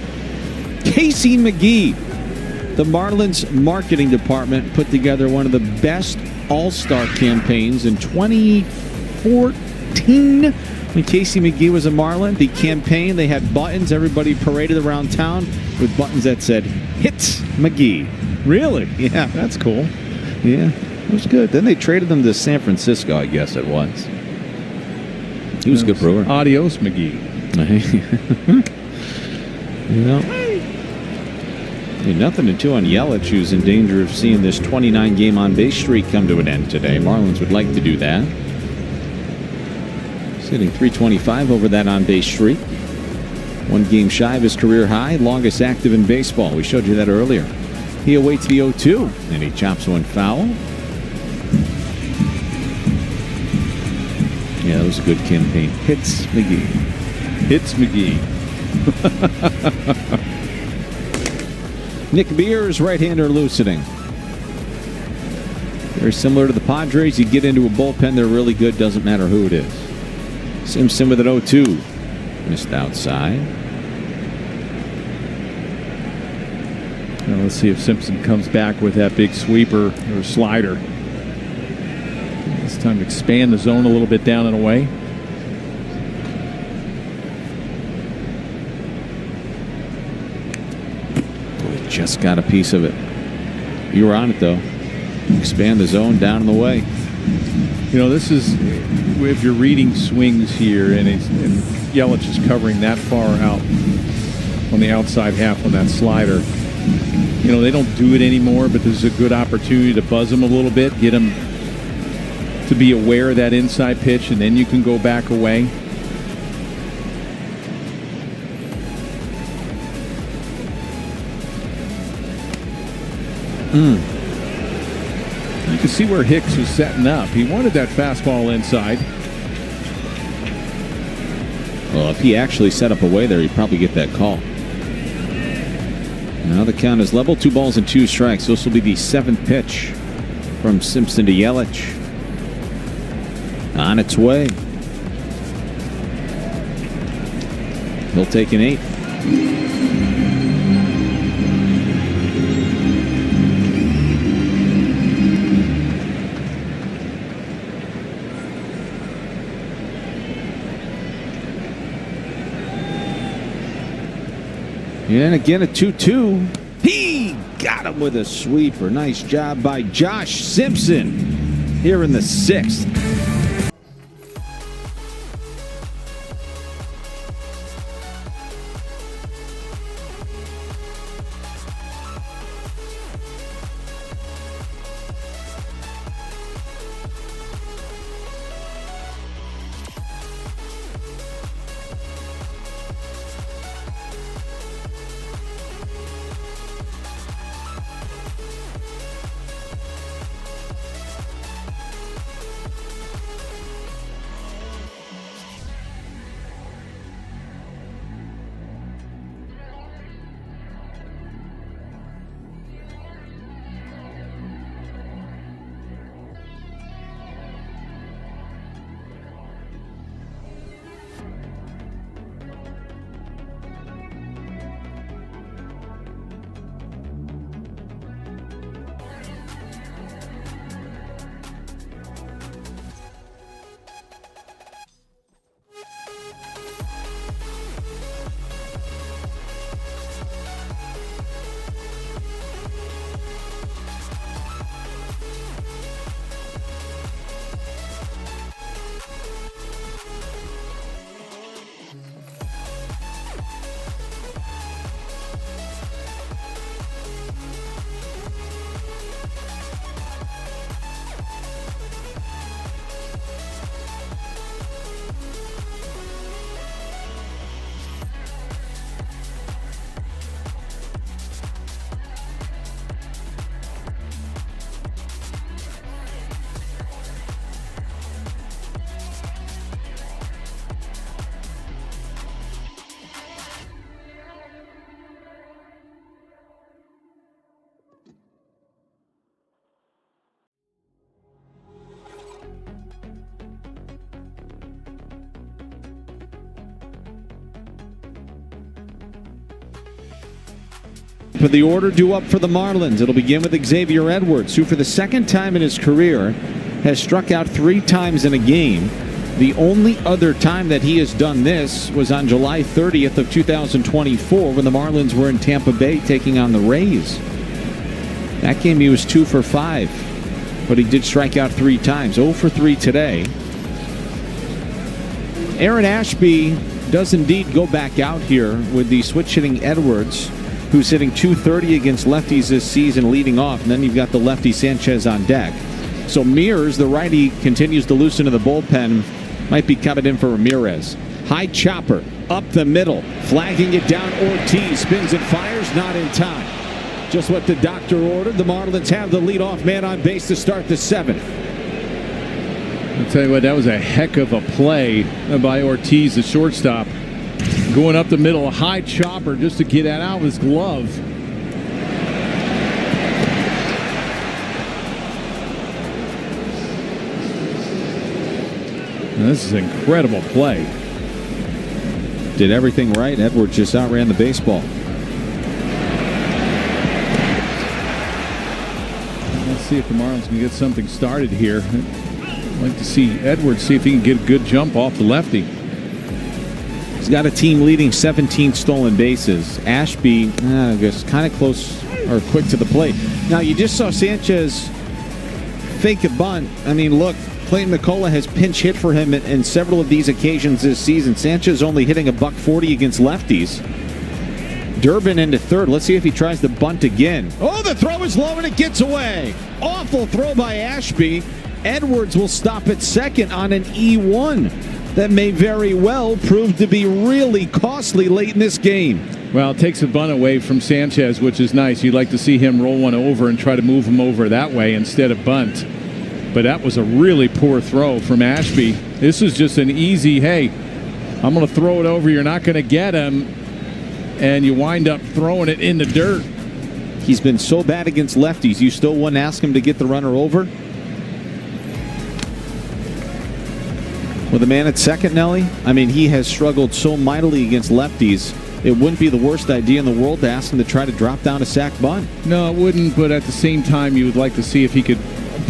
Casey McGee. The Marlins marketing department put together one of the best all-star campaigns in 2014 when Casey McGee was a Marlin. The campaign, they had buttons. Everybody paraded around town with buttons that said, "Hits McGee." Really? Yeah. That's cool. Yeah. It was good. Then they traded them to San Francisco, I guess it was. He was a good brewer. Adios, McGee. You know, nothing to 2 on Yelich, who's in danger of seeing this 29-game on-base streak come to an end today. Marlins would like to do that. He's hitting .325 over that on-base streak. 1 game shy of his career high, longest active in baseball. We showed you that earlier. He awaits the 0-2, and he chops one foul. Yeah, that was a good campaign. Hits McGee. Hits McGee. Nick Beers, right-hander, loosening. Very similar to the Padres. You get into a bullpen, they're really good. Doesn't matter who it is. Simpson with an 0-2. Missed outside. Now let's see if Simpson comes back with that big sweeper or slider. It's time to expand the zone a little bit down and away. Just got a piece of it. You were on it, though. Expand the zone down and away. You know, this is, if you're reading swings here, and Yelich is covering that far out on the outside half on that slider. You know, they don't do it anymore, but this is a good opportunity to buzz him a little bit, get him to be aware of that inside pitch, and then you can go back away. You can see where Hicks was setting up. He wanted that fastball inside. Well, if he actually set up away there, he'd probably get that call. Now the count is level. 2 balls and 2 strikes. This will be the 7th pitch from Simpson to Yelich. On its way. He'll take an 8. And again, a 2-2. He got him with a sweeper. Nice job by Josh Simpson here in the 6th. of the order due up for the Marlins. It'll begin with Xavier Edwards, who for the second time in his career has struck out 3 times in a game. The only other time that he has done this was on July 30th of 2024 when the Marlins were in Tampa Bay taking on the Rays. That game he was 2 for 5, but he did strike out 3 times. 0 for 3 today. Aaron Ashby does indeed go back out here with the switch-hitting Edwards, who's hitting .230 against lefties this season leading off, and then you've got the lefty Sanchez on deck. So Mears, the righty, continues to loosen to the bullpen. Might be coming in for Ramirez. High chopper up the middle, flagging it down. Ortiz spins and fires, not in time. Just what the doctor ordered. The Marlins have the leadoff man on base to start the 7th. I'll tell you what, that was a heck of a play by Ortiz, the shortstop. Going up the middle, a high chopper just to get that out of his glove. This is an incredible play. Did everything right. Edwards just outran the baseball. Let's see if the Marlins can get something started here. I'd like to see Edwards see if he can get a good jump off the lefty. He's got a team leading 17 stolen bases. Ashby, I guess, kind of close or quick to the plate. Now, you just saw Sanchez fake a bunt. I mean, look, Clayton McCullough has pinch hit for him in several of these occasions this season. Sanchez only hitting a .140 against lefties. Durbin into third. Let's see if he tries the bunt again. Oh, the throw is low and it gets away. Awful throw by Ashby. Edwards will stop at second on an E1 that may very well prove to be really costly late in this game. Well, it takes a bunt away from Sanchez, which is nice. You'd like to see him roll one over and try to move him over that way instead of bunt. But that was a really poor throw from Ashby. This is just an easy, hey, I'm going to throw it over. You're not going to get him. And you wind up throwing it in the dirt. He's been so bad against lefties. You still wouldn't ask him to get the runner over? With a man at second, Nelly, I mean, he has struggled so mightily against lefties. It wouldn't be the worst idea in the world to ask him to try to drop down a sac bunt. No, it wouldn't, but at the same time, you would like to see if he could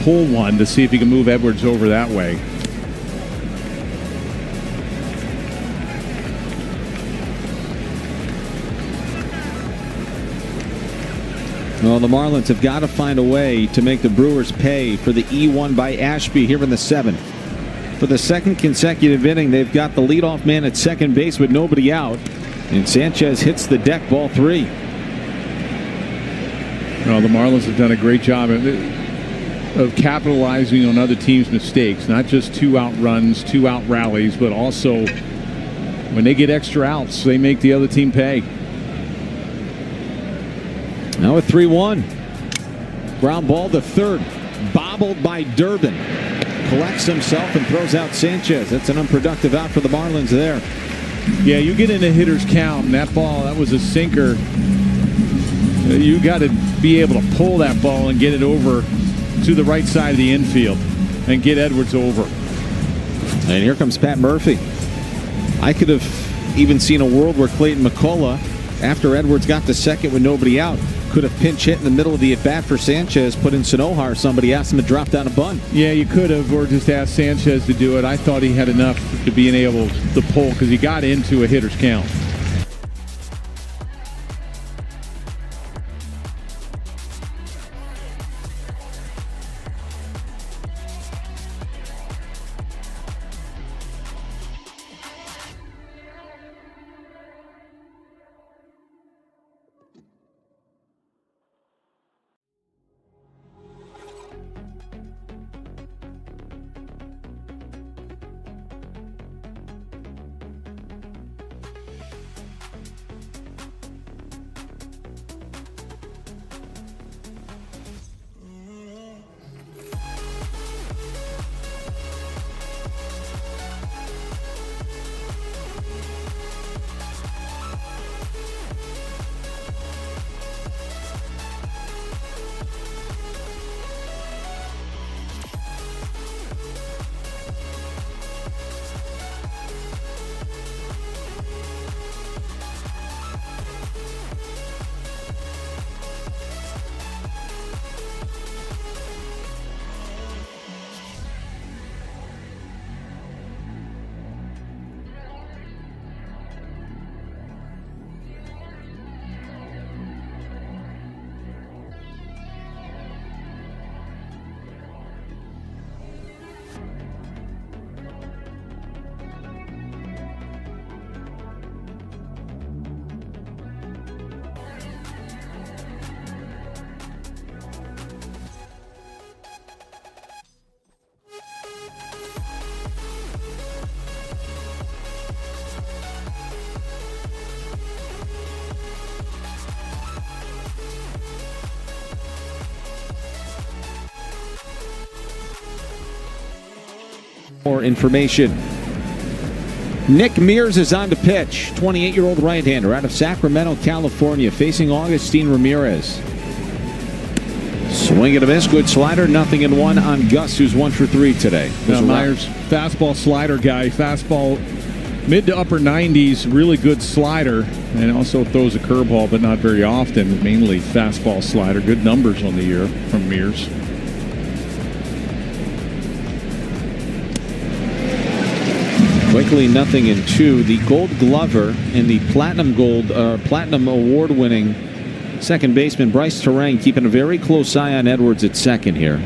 pull one to see if he can move Edwards over that way. Well, the Marlins have got to find a way to make the Brewers pay for the E1 by Ashby here in the 7th. For the second consecutive inning, they've got the leadoff man at second base with nobody out. And Sanchez hits the deck, ball 3. Well, the Marlins have done a great job of capitalizing on other teams' mistakes. Not just 2-out runs, 2-out rallies, but also when they get extra outs, they make the other team pay. Now a 3-1. Ground ball to third. Bobbled by Durbin. Collects himself and throws out Sanchez. That's an unproductive out for the Marlins there. Yeah, you get in a hitter's count, and that ball, that was a sinker. You got to be able to pull that ball and get it over to the right side of the infield and get Edwards over. And here comes Pat Murphy. I could have even seen a world where Clayton McCullough, after Edwards got to second with nobody out, could have pinch hit in the middle of the at-bat for Sanchez, put in Sanohar. Somebody asked him to drop down a bunt. Yeah, you could have, or just asked Sanchez to do it. I thought he had enough to being able to pull because he got into a hitter's count. More information. Nick Mears is on to pitch. 28-year-old right-hander out of Sacramento, California, facing Augustin Ramirez. Swing and a miss. Good slider. 0-1 on Gus, who's 1 for 3 today. Myers, fastball slider guy. Fastball mid to upper 90s. Really good slider. And also throws a curveball, but not very often. Mainly fastball slider. Good numbers on the year from Mears. Quickly 0-2. The Gold Glover and the Platinum Award-winning second baseman Bryce Terang keeping a very close eye on Edwards at second here.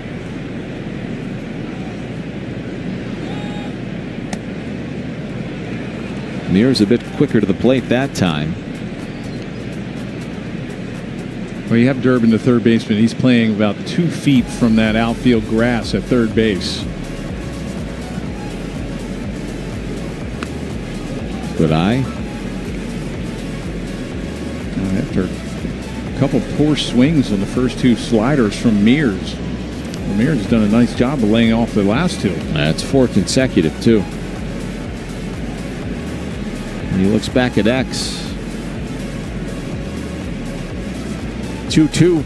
Mears a bit quicker to the plate that time. Well, you have Durbin, the third baseman. He's playing about 2 feet from that outfield grass at third base. Good eye. After a couple poor swings on the first 2 sliders from Mears. Mears has done a nice job of laying off the last 2. That's 4 consecutive, too. And he looks back at X. 2-2.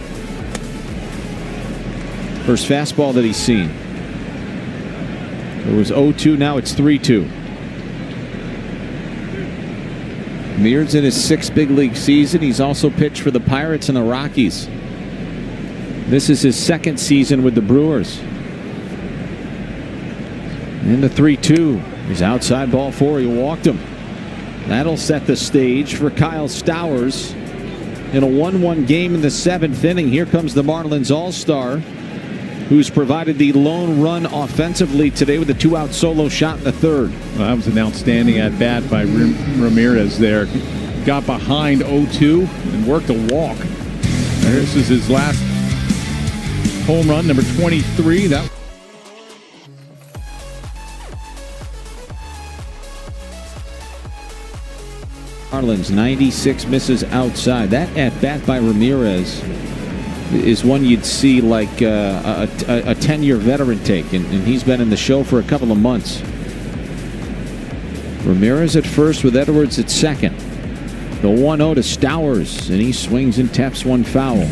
First fastball that he's seen. It was 0-2, now it's 3-2. Mears in his 6th big league season. He's also pitched for the Pirates and the Rockies. This is his 2nd season with the Brewers. And the 3-2. He's outside ball 4. He walked him. That'll set the stage for Kyle Stowers in a 1-1 game in the 7th inning. Here comes the Marlins All-Star, who's provided the lone run offensively today with a 2-out solo shot in the 3rd. Well, that was an outstanding at-bat by Ramirez there. Got behind 0-2 and worked a walk. This is his last home run, number 23. That Marlins 96 misses outside. That at-bat by Ramirez is one you'd see like a 10-year veteran take, and he's been in the show for a couple of months. Ramirez at first with Edwards at second. The 1-0 to Stowers, and he swings and taps one foul.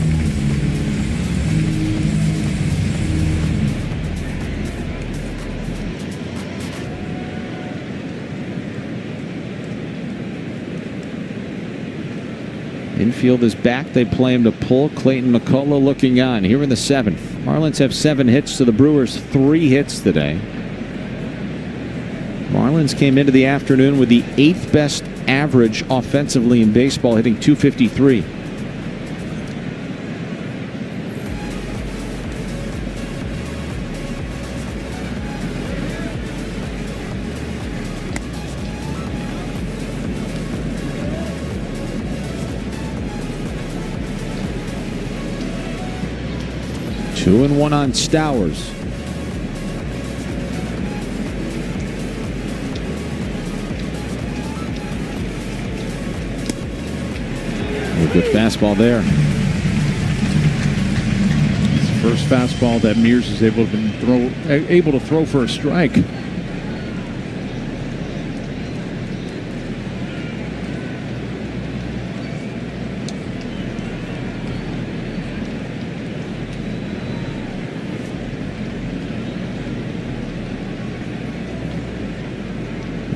Infield is back. They play him to pull. Clayton McCullough looking on here in the 7th. Marlins have 7 hits to the Brewers 3 hits today. Marlins came into the afternoon with the 8th best average offensively in baseball, hitting .253. Two and one on Stowers. A good fastball there. It's the first fastball that Mears is able to throw for a strike.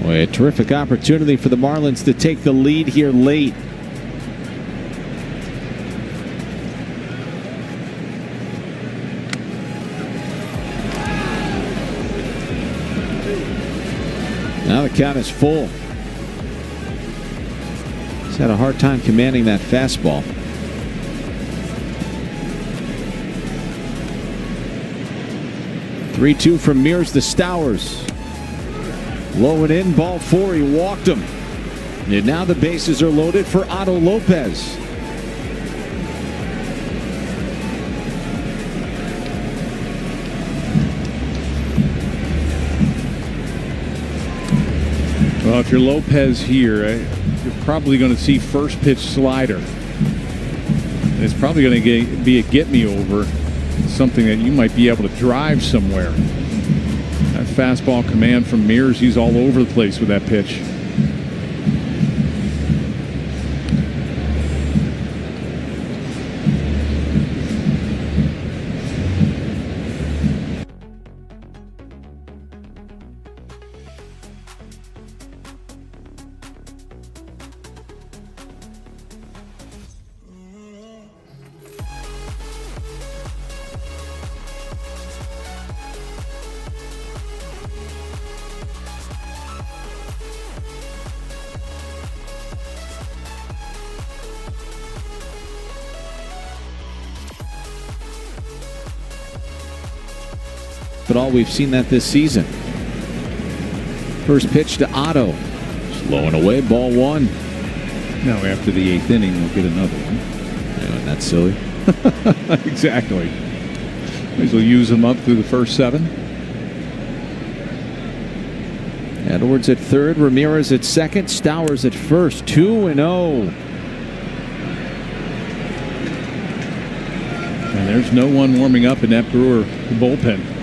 A terrific opportunity for the Marlins to take the lead here late. Now the count is full. He's had a hard time commanding that fastball. Three-two from Mears to Stowers. Low and in, ball 4. He walked him. And now the bases are loaded for Otto Lopez. Well, if you're Lopez here, you're probably going to see first pitch slider. And it's probably going to be a get me over, something that you might be able to drive somewhere. That fastball command from Mears. He's all over the place with that pitch. But all we've seen that this season. First pitch to Otto. Slow and away, ball one. Now after the 8th inning, we'll get another one. Yeah, that's silly. Exactly. Might as well use them up through the first 7. Edwards at third, Ramirez at second, Stowers at first. 2-0. And there's no one warming up in that Brewer bullpen.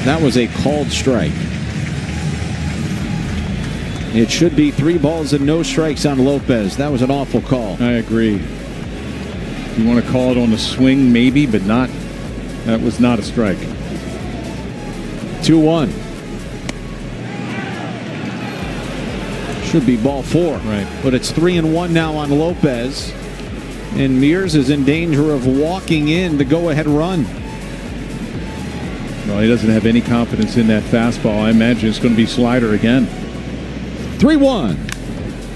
That was a called strike. It should be 3 balls and no strikes on Lopez. That was an awful call. I agree. You want to call it on the swing, maybe, but not. That was not a strike. 2-1. Should be ball 4. Right. But it's 3-1 now on Lopez. And Mears is in danger of walking in the go-ahead run. Well, he doesn't have any confidence in that fastball. I imagine it's going to be slider again. 3-1.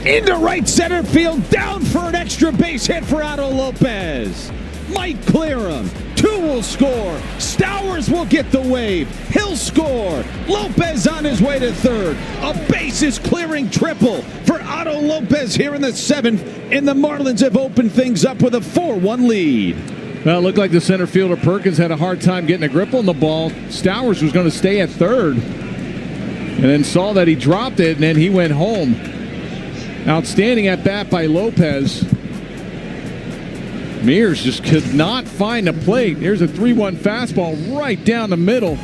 Into right center field. Down for an extra base hit for Otto Lopez. Might clear him. 2 will score. Stowers will get the wave. He'll score. Lopez on his way to third. A bases clearing triple for Otto Lopez here in the 7th. And the Marlins have opened things up with a 4-1 lead. Well, it looked like the center fielder Perkins had a hard time getting a grip on the ball. Stowers was going to stay at third. And then saw that he dropped it, and then he went home. Outstanding at bat by Lopez. Mears just could not find the plate. Here's a 3-1 fastball right down the middle.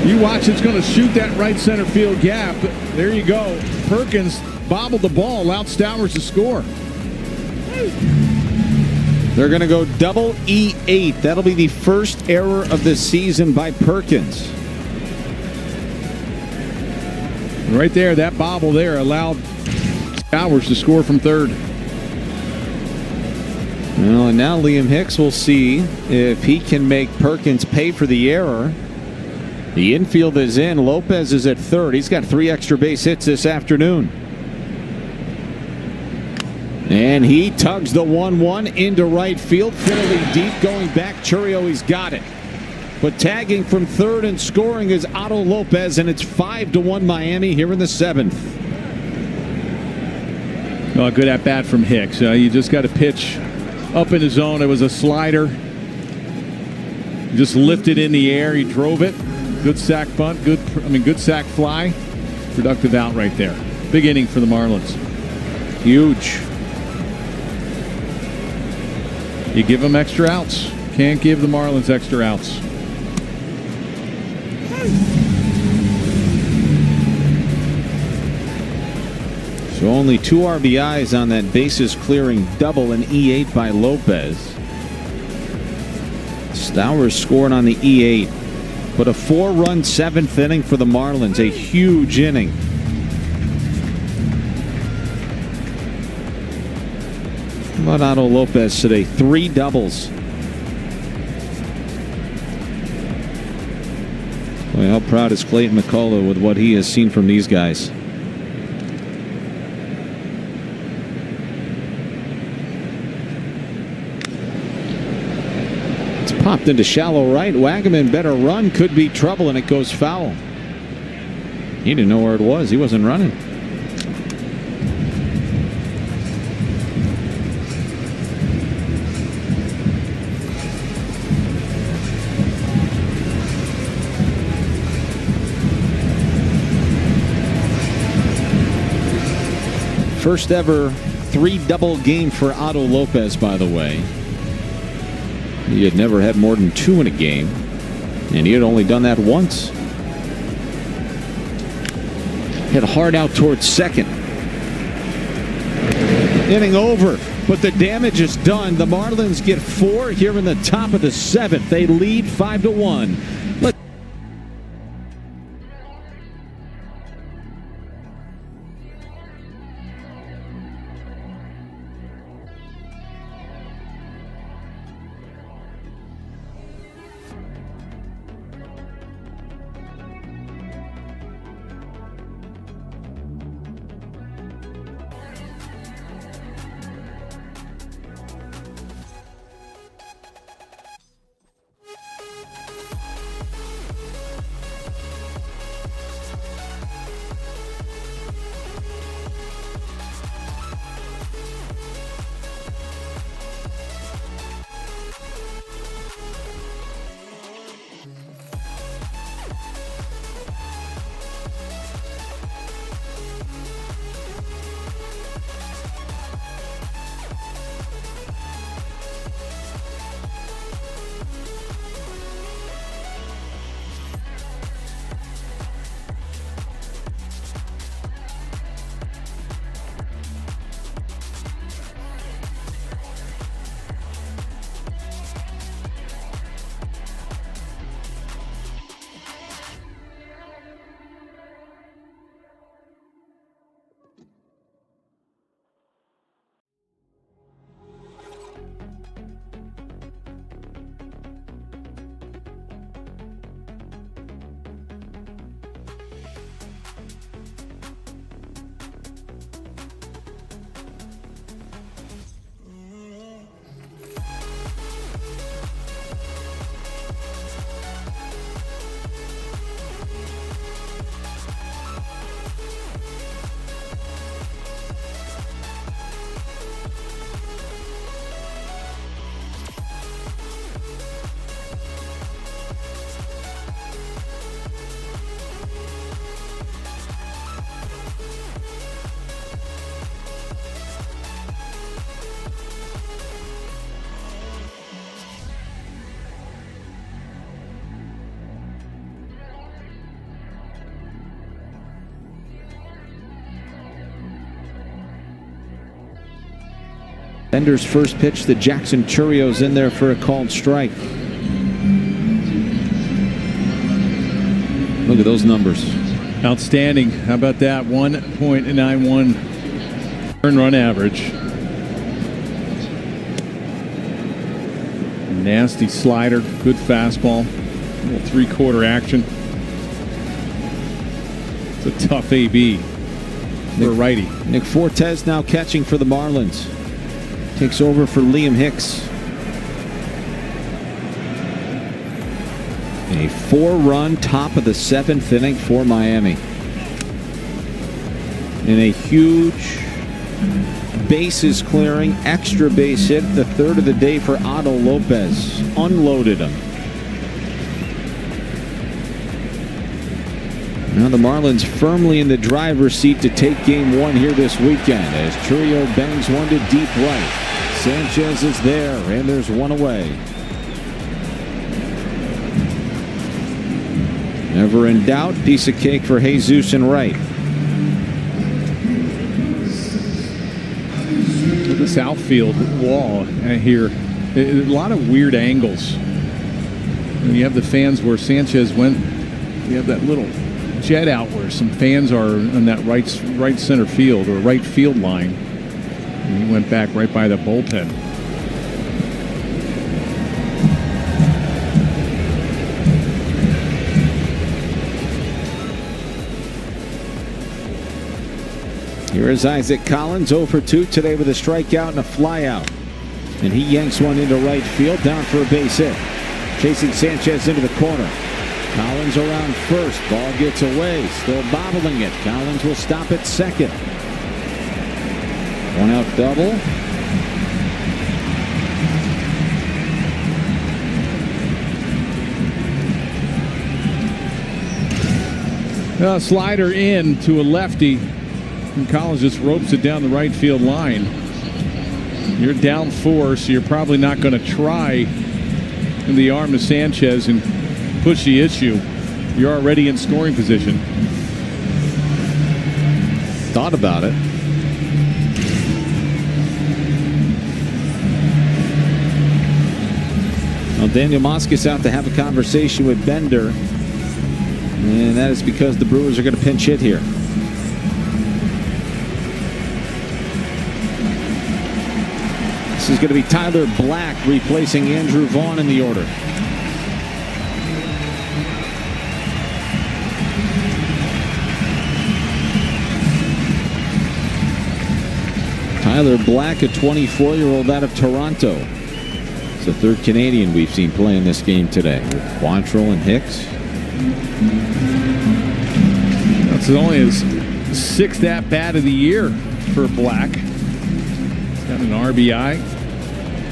You watch, it's going to shoot that right center field gap. There you go. Perkins bobbled the ball, allowed Stowers to score. They're going to go double E8. That'll be the first error of the season by Perkins. Right there, that bobble there allowed Stowers to score from third. Well, and now Liam Hicks will see if he can make Perkins pay for the error. The infield is in. Lopez is at third. He's got 3 extra base hits this afternoon. And he tugs the 1-1 into right field, fairly deep, going back. Churio, he's got it. But tagging from third and scoring is Otto Lopez, and it's 5-1 Miami here in the 7th. Oh, good at bat from Hicks. You just got to pitch up in the zone. It was a slider. Just lifted in the air. He drove it. Good sack bunt. Good sack fly. Productive out right there. Big inning for the Marlins. Huge. You give them extra outs. Can't give the Marlins extra outs. So only 2 RBIs on that bases clearing double, an E8 by Lopez. Stowers scored on the E8. But a 4-run 7th inning for the Marlins. A huge inning. How about Otto Lopez today? 3 doubles. Boy, how proud is Clayton McCullough with what he has seen from these guys. It's popped into shallow right. Wagaman better run. Could be trouble, and it goes foul. He didn't know where it was. He wasn't running. First ever 3-double game for Otto Lopez, by the way. He had never had more than 2 in a game, and he had only done that once. Hit hard out towards second. Inning over, but the damage is done. The Marlins get 4 here in the top of the 7th. They lead 5-1. Bender's first pitch, the Jackson Churrios in there for a called strike. Look at those numbers. Outstanding. How about that? 1.91 earned run average. Nasty slider, good fastball, a little three-quarter action. It's a tough AB for a righty. Nick Fortes now catching for the Marlins. Takes over for Liam Hicks. A 4-run top of the 7th inning for Miami. And a huge bases clearing, extra base hit, the third of the day for Otto Lopez. Unloaded him. Now the Marlins firmly in the driver's seat to take game 1 here this weekend as Churrio bangs one to deep right. Sanchez is there, and there's one away. Never in doubt, piece of cake for Jesus in right. This outfield wall here, a lot of weird angles. And you have the fans where Sanchez went. You have that little jet out where some fans are on that right center field or right field line. And he went back right by the bullpen. Here is Isaac Collins, 0 for 2 today with a strikeout and a flyout. And he yanks one into right field, down for a base hit. Chasing Sanchez into the corner. Collins around first. Ball gets away. Still bobbling it. Collins will stop at second. One out double. Slider in to a lefty. And Collins just ropes it down the right field line. You're down 4, so you're probably not going to try in the arm of Sanchez and push the issue. You're already in scoring position. Thought about it. Well, Daniel Moskis out to have a conversation with Bender. And that is because the Brewers are going to pinch hit here. This is going to be Tyler Black replacing Andrew Vaughn in the order. Tyler Black, a 24-year-old out of Toronto. It's the third Canadian we've seen play in this game today. Quantrill and Hicks. That's only his 6th at-bat of the year for Black. He's got an RBI,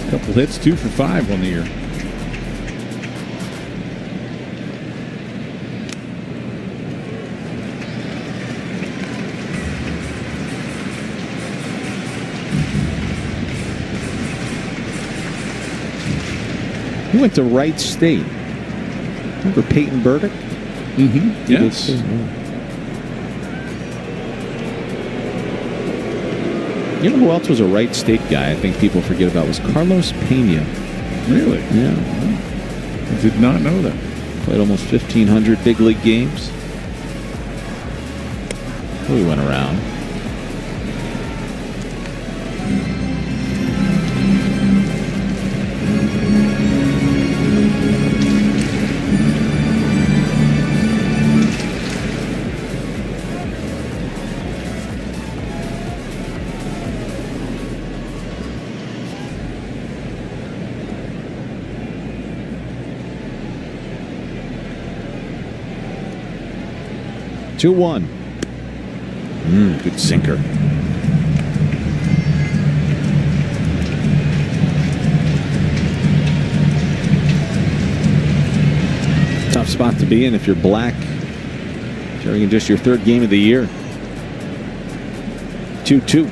a couple hits, 2 for 5 on the year. He went to Wright State. Remember Peyton Burdick? Mm-hmm. Yes. You know who else was a Wright State guy I think people forget about was Carlos Pena. Really? Yeah. I did not know that. Played almost 1,500 big league games. He went around. Two-one. Good sinker. Tough spot to be in if you're Black. Carrying just your 3rd game of the year. 2-2.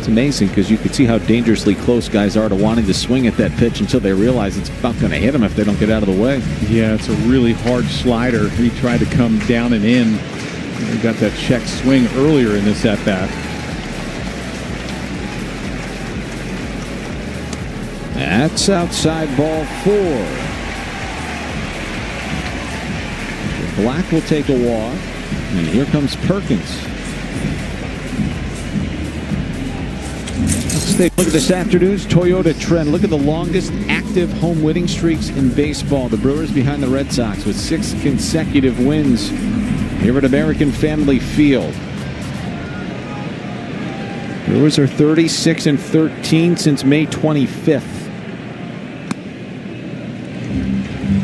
Amazing because you could see how dangerously close guys are to wanting to swing at that pitch until they realize it's about going to hit them if they don't get out of the way. Yeah, it's a really hard slider. He tried to come down and in. He got that check swing earlier in this at-bat. That's outside ball 4. Black will take a walk. And here comes Perkins. Look at this afternoon's Toyota trend. Look at the longest active home winning streaks in baseball. The Brewers behind the Red Sox with 6 consecutive wins here at American Family Field. Brewers are 36-13 since May 25th.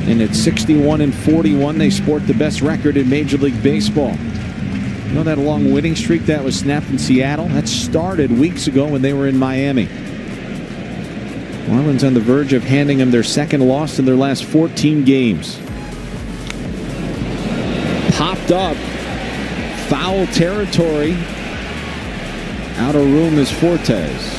And at 61-41, they sport the best record in Major League Baseball. You know that long winning streak that was snapped in Seattle? That started weeks ago when they were in Miami. Marlins on the verge of handing them their 2nd loss in their last 14 games. Popped up. Foul territory. Out of room is Fortes.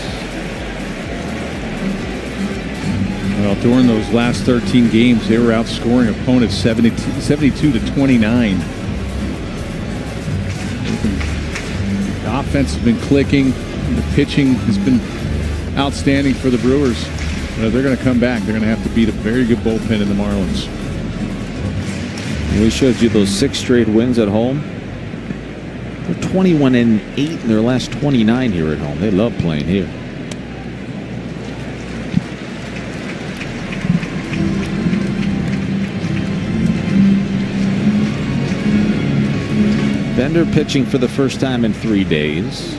Well, during those last 13 games, they were outscoring opponents 72-29. The offense has been clicking. The pitching has been outstanding for the Brewers. They're going to come back. They're going to have to beat a very good bullpen in the Marlins. We showed you those 6 straight wins at home. They're 21-8 in their last 29 here at home. They love playing here. Bender pitching for the first time in 3 days.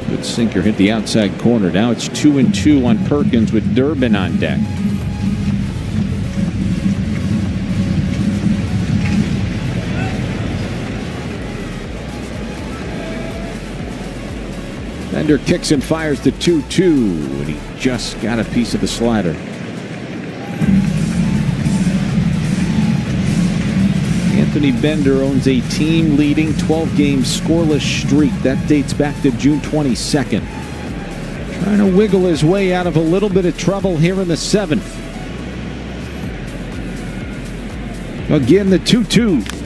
Good sinker hit the outside corner. Now it's 2-2 on Perkins with Durbin on deck. That Bender kicks and fires the 2-2, and he just got a piece of the slider. Anthony Bender owns a team-leading 12-game scoreless streak. That dates back to June 22nd. Trying to wiggle his way out of a little bit of trouble here in the 7th. Again, the 2-2.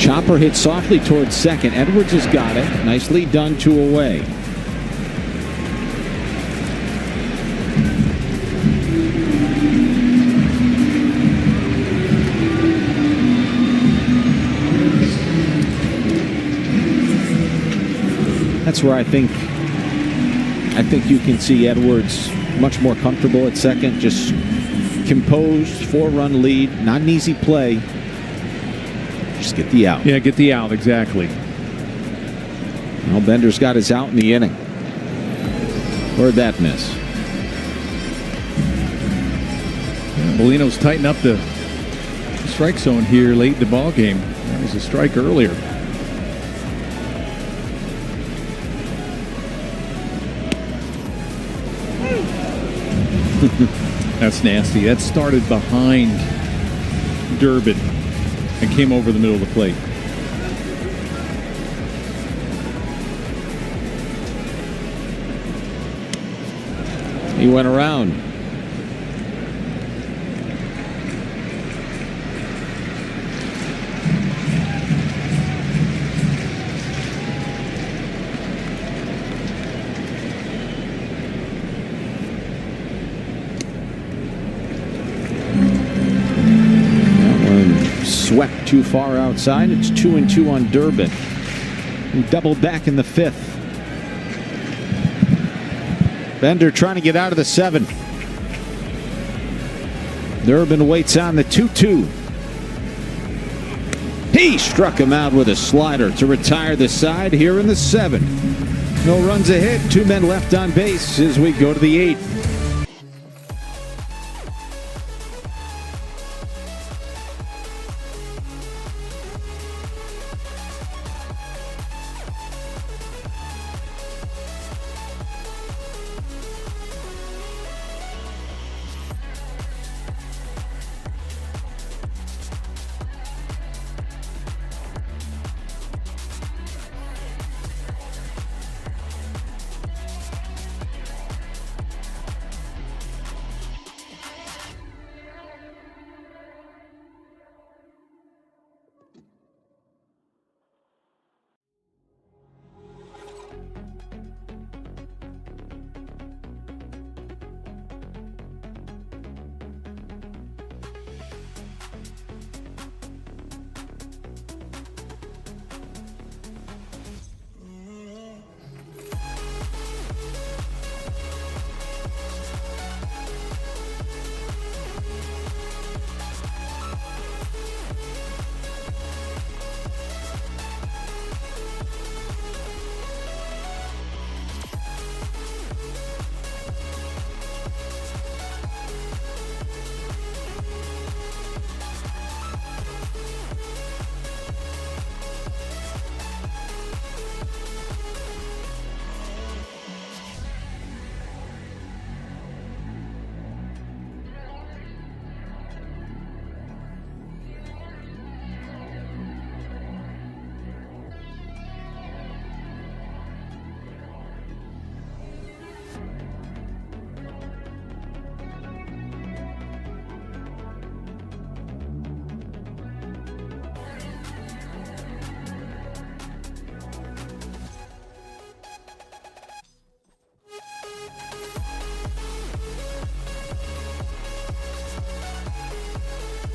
Chopper hit softly towards second. Edwards has got it. Nicely done, 2 away. That's where I think you can see Edwards much more comfortable at second. Just composed, 4-run lead. Not an easy play. Just get the out. Yeah, get the out, exactly. Well, Bender's got his out in the inning. Where'd that miss? Yeah, Molino's tightened up the strike zone here late in the ball game. That was a strike earlier. That's nasty. That started behind Durbin and came over the middle of the plate. He went around. Swept too far outside. It's 2-2 on Durbin. He doubled back in the 5th. Bender trying to get out of the 7th. Durbin waits on the 2-2. He struck him out with a slider to retire the side here in the 7th. No runs ahead. 2 men left on base as we go to the 8th.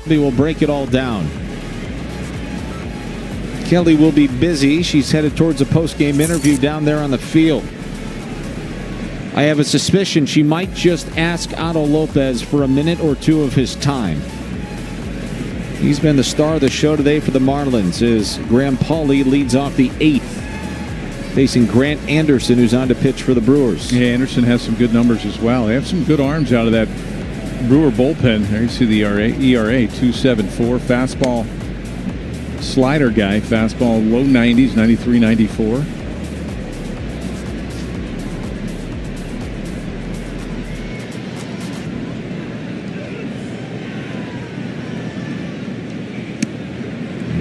Will break it all down. Kelly will be busy. She's headed towards a post-game interview down there on the field. I have a suspicion she might just ask Otto Lopez for a minute or two of his time. He's been the star of the show today for the Marlins as Graham Pauley leads off the 8th, facing Grant Anderson, who's on to pitch for the Brewers. Yeah, Anderson has some good numbers as well. They have some good arms out of that Brewer bullpen. There you see the ERA 2.74. Fastball slider guy. Fastball low 90s, 93, 94.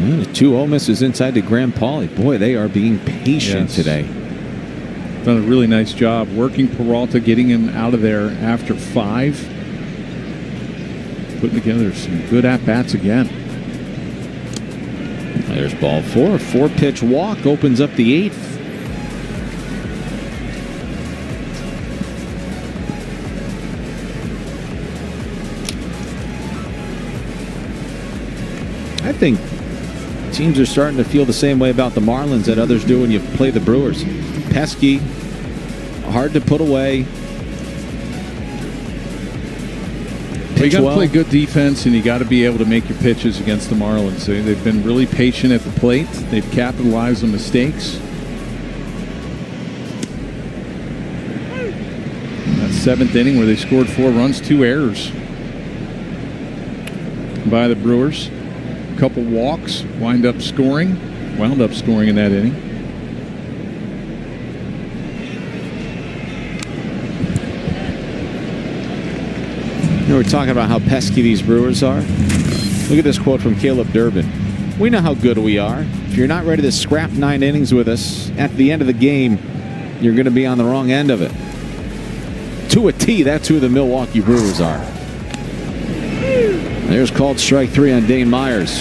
And 2-0 misses inside to Graham Pauly. Boy, they are being patient today. Done a really nice job working Peralta, getting him out of there after 5. Putting together some good at-bats again. There's ball 4. A 4-pitch walk opens up the 8th. I think teams are starting to feel the same way about the Marlins that others do when you play the Brewers. Pesky, hard to put away. You got to play good defense, and you got to be able to make your pitches against the Marlins. They've been really patient at the plate. They've capitalized on mistakes. That 7th inning where they scored 4 runs, 2 errors by the Brewers. A couple walks, wound up scoring in that inning. You know, we're talking about how pesky these Brewers are. Look at this quote from Caleb Durbin. We know how good we are. If you're not ready to scrap 9 innings with us, at the end of the game, you're going to be on the wrong end of it. To a T, that's who the Milwaukee Brewers are. There's called strike 3 on Dane Myers.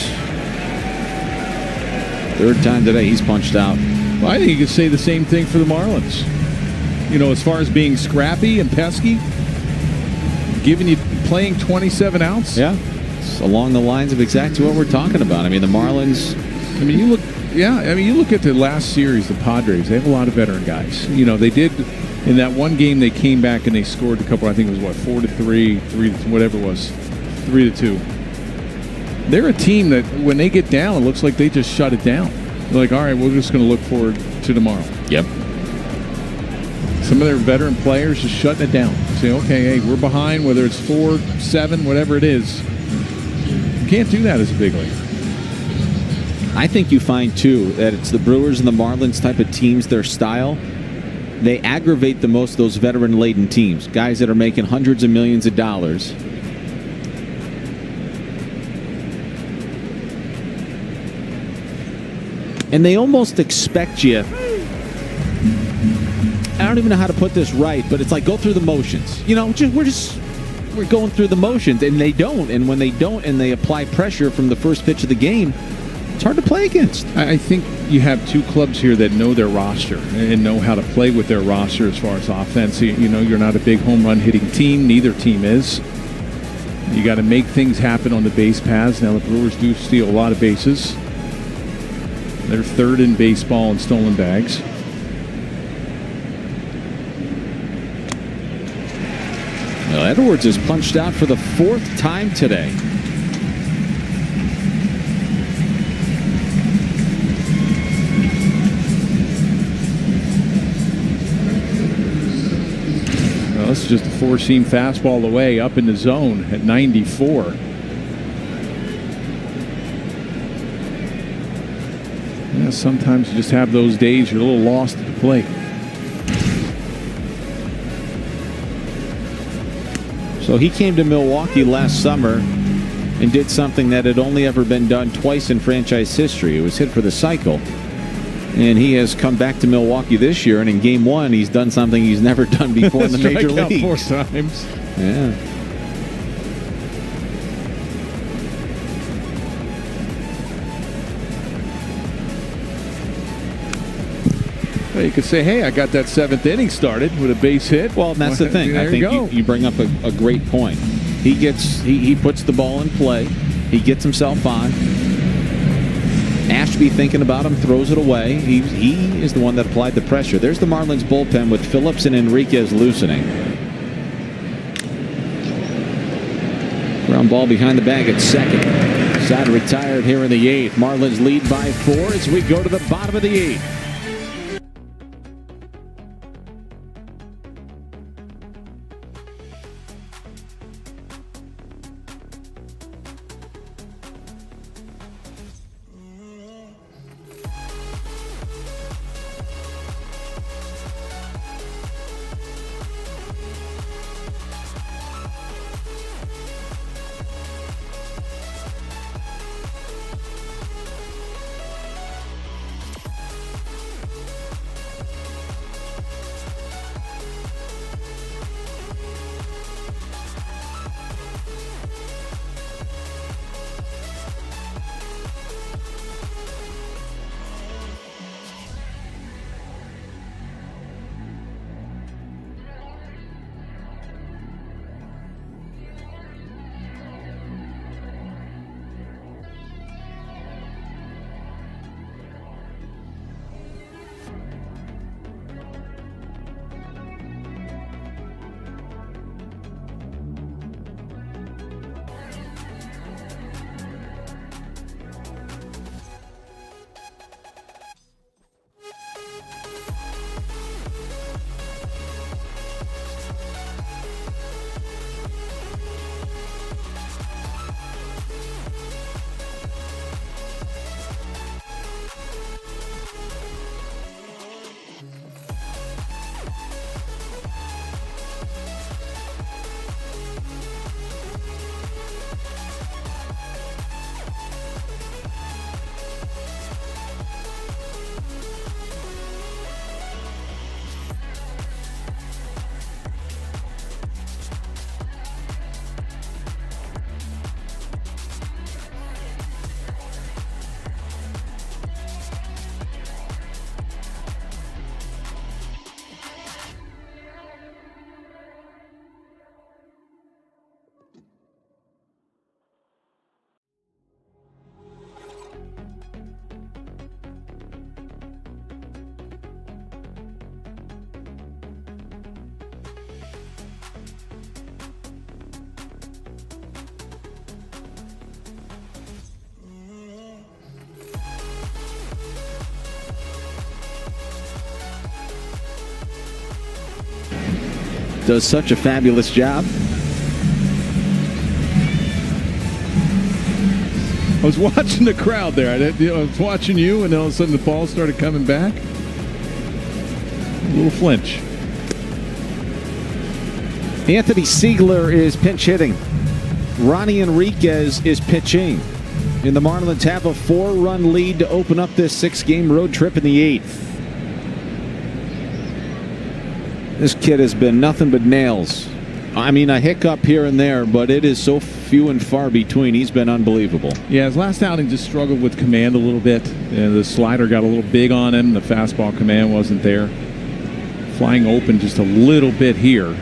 3rd time today he's punched out. Well, I think you could say the same thing for the Marlins. You know, as far as being scrappy and pesky, playing 27 outs. Yeah, it's along the lines of exactly what we're talking about. I mean, the Marlins. I mean, you look at the last series, the Padres. They have a lot of veteran guys. You know, they did in that one game. They came back and they scored a couple. I think it was 4-3, 3, whatever it was, 3-2. They're a team that when they get down, it looks like they just shut it down. They're like, all right, we're just going to look forward to tomorrow. Yep. Some of their veteran players just shutting it down. Say, okay, hey, we're behind, whether it's 4, 7, whatever it is. You can't do that as a big league. I think you find, too, that it's the Brewers and the Marlins type of teams, their style. They aggravate the most those veteran-laden teams, guys that are making hundreds of millions of dollars. And they almost expect you. I don't even know how to put this right, but it's like go through the motions. You know, we're going through the motions, and they don't. And when they don't, and they apply pressure from the first pitch of the game, it's hard to play against. I think you have 2 clubs here that know their roster and know how to play with their roster as far as offense. You know, you're not a big home run hitting team. Neither team is. You got to make things happen on the base paths. Now the Brewers do steal a lot of bases. They're 3rd in baseball in stolen bags. Well, Edwards is punched out for the 4th time today. Well, this is just a 4-seam fastball away up in the zone at 94. Yeah, sometimes you just have those days you're a little lost at the plate. So he came to Milwaukee last summer and did something that had only ever been done twice in franchise history. It was hit for the cycle. And he has come back to Milwaukee this year, and in Game 1, he's done something he's never done before in the major leagues. 4 times. Yeah. Well, you could say, hey, I got that 7th inning started with a base hit. Well, that's the thing. I think you bring up a great point. He puts the ball in play. He gets himself on. Ashby thinking about him, throws it away. He is the one that applied the pressure. There's the Marlins bullpen with Phillips and Enriquez loosening. Ground ball behind the bag at 2nd. Side retired here in the 8th. Marlins lead by 4 as we go to the bottom of the 8th. does such a fabulous job. I was watching the crowd there. I was watching you, and all of a sudden the ball started coming back. A little flinch. Anthony Siegler is pinch hitting. Ronnie Enriquez is pitching. And the Marlins have a 4-run lead to open up this 6-game road trip in the 8th. This kid has been nothing but nails. I mean, a hiccup here and there, but it is so few and far between. He's been unbelievable. Yeah, his last outing just struggled with command a little bit. The slider got a little big on him. The fastball command wasn't there. Flying open just a little bit here.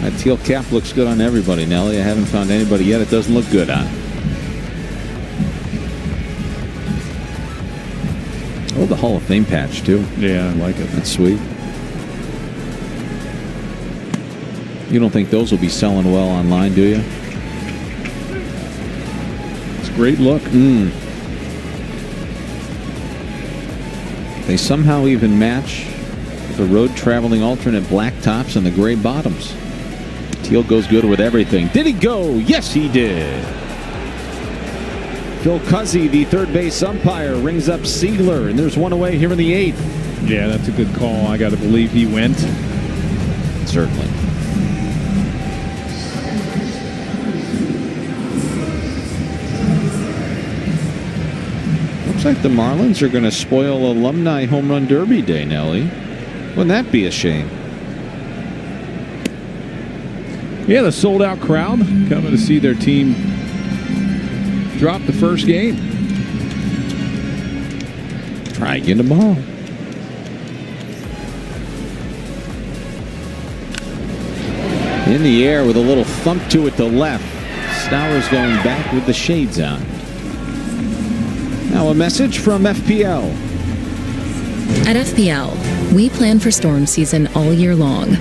That teal cap looks good on everybody, Nelly. I haven't found anybody yet it doesn't look good on. Oh, the Hall of Fame patch, too. Yeah, I like it. That's sweet. You don't think those will be selling well online, do you? It's a great look. They somehow even match the road traveling alternate black tops and the gray bottoms. Teal goes good with everything. Did he go? Yes, he did. Phil Cuzzy, the third base umpire, rings up Siegler, and there's one away here in the 8th. Yeah, that's a good call. I got to believe he went. Certainly. Looks like the Marlins are going to spoil Alumni Home Run Derby Day, Nelly. Wouldn't that be a shame? Yeah, the sold-out crowd coming to see their team drop the first game. Try again tomorrow. In the air with a little thump to it to left. Stowers going back with the shades on. Now a message from FPL. At FPL, we plan for storm season all year long.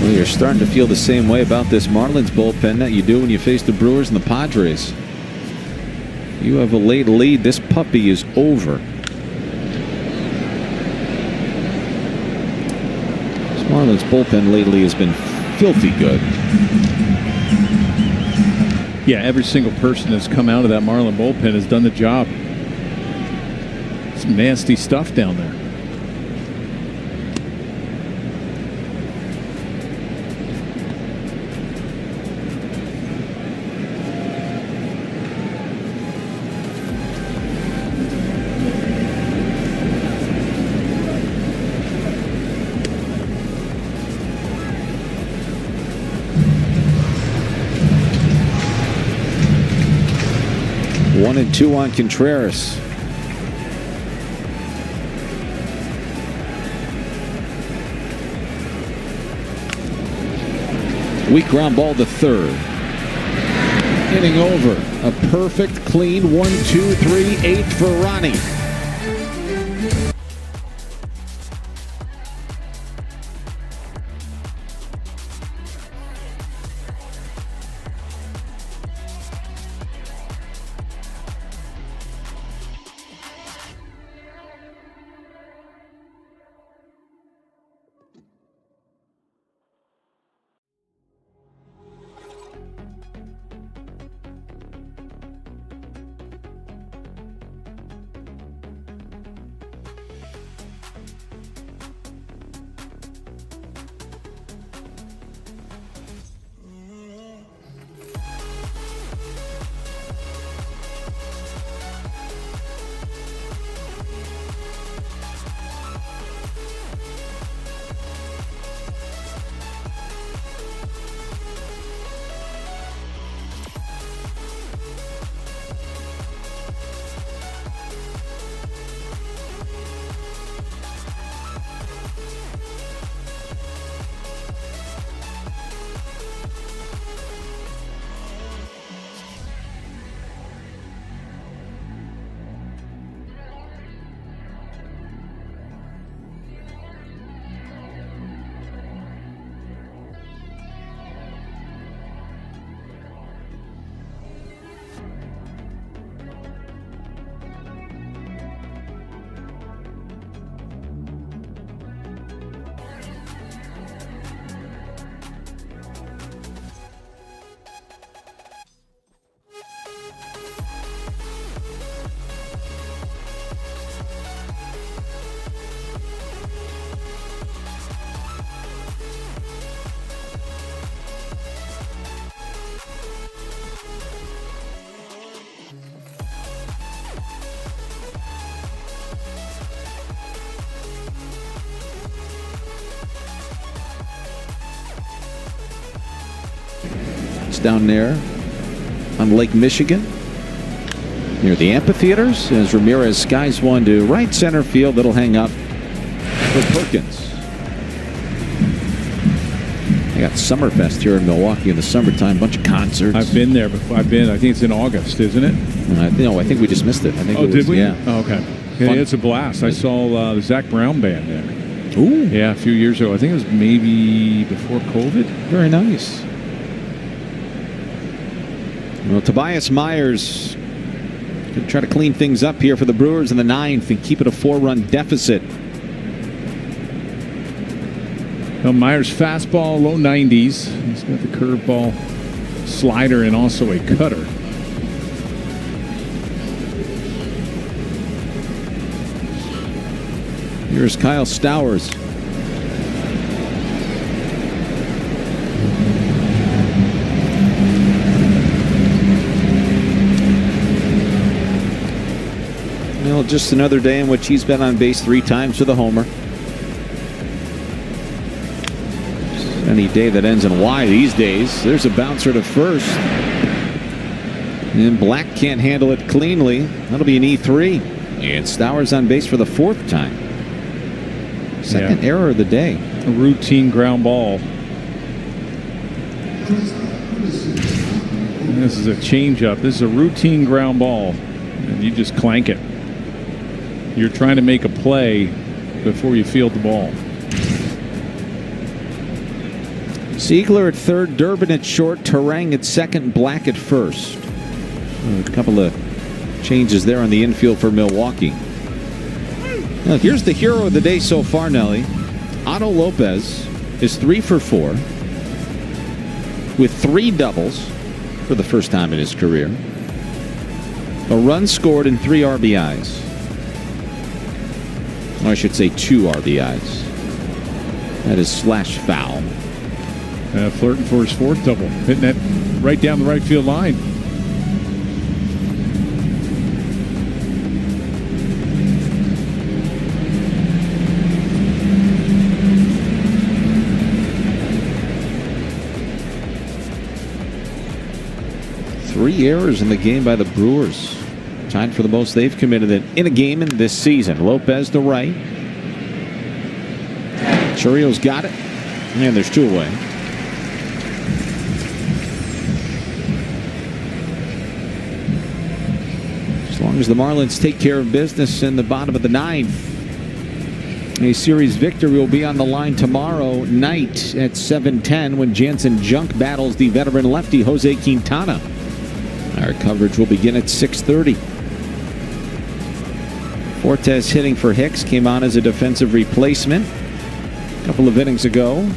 You're starting to feel the same way about this Marlins bullpen that you do when you face the Brewers and the Padres. You have a late lead. This puppy is over. This Marlins bullpen lately has been filthy good. Yeah, every single person that's come out of that Marlin bullpen has done the job. Some nasty stuff down there. One and two on Contreras. Weak ground ball to third. Hitting over. A perfect, clean 1-2-3 8 for Ronnie. That's down there on Lake Michigan, near the amphitheaters, as Ramirez skies one to right center field. It'll hang up for Perkins. They got Summerfest here in Milwaukee in the summertime. Bunch of concerts. I've been there before. I think it's in August, isn't it? No, I think we just missed it. I think did we? Yeah. Oh, okay. Yeah, it's a blast. I saw the Zach Brown band there. Ooh. Yeah, a few years ago. I think it was maybe before COVID. Very nice. Well, Tobias Myers going to try to clean things up here for the Brewers in the ninth and keep it a 4-run deficit. Well, Myers' fastball, low 90s. He's got the curveball, slider, and also a cutter. Here's Kyle Stowers. Well, just another day in which he's been on base 3 times with a homer. Any day that ends in Y these days. There's a bouncer to first. And Black can't handle it cleanly. That'll be an E3. And Stowers on base for the 4th time. Second error of the day. A routine ground ball. This is a changeup. This is a routine ground ball. And you just clank it. You're trying to make a play before you field the ball. Siegler at third, Durbin at short, Terang at second, Black at first. A couple of changes there on the infield for Milwaukee. Now, here's the hero of the day so far, Nelly. Otto Lopez is 3 for 4 with 3 doubles for the first time in his career. A run scored and 3 RBIs. Or I should say 2 RBIs. That is slash foul. Flirting for his 4th double. Hitting that right down the right field line. Three errors in the game by the Brewers. Tied for the most they've committed in a game in this season. Lopez to right. Churrio's got it. And there's 2 away. As long as the Marlins take care of business in the bottom of the 9th. A series victory will be on the line tomorrow night at 7:10 when Jansen Junk battles the veteran lefty Jose Quintana. Our coverage will begin at 6:30. Fortes hitting for Hicks, came on as a defensive replacement a couple of innings ago.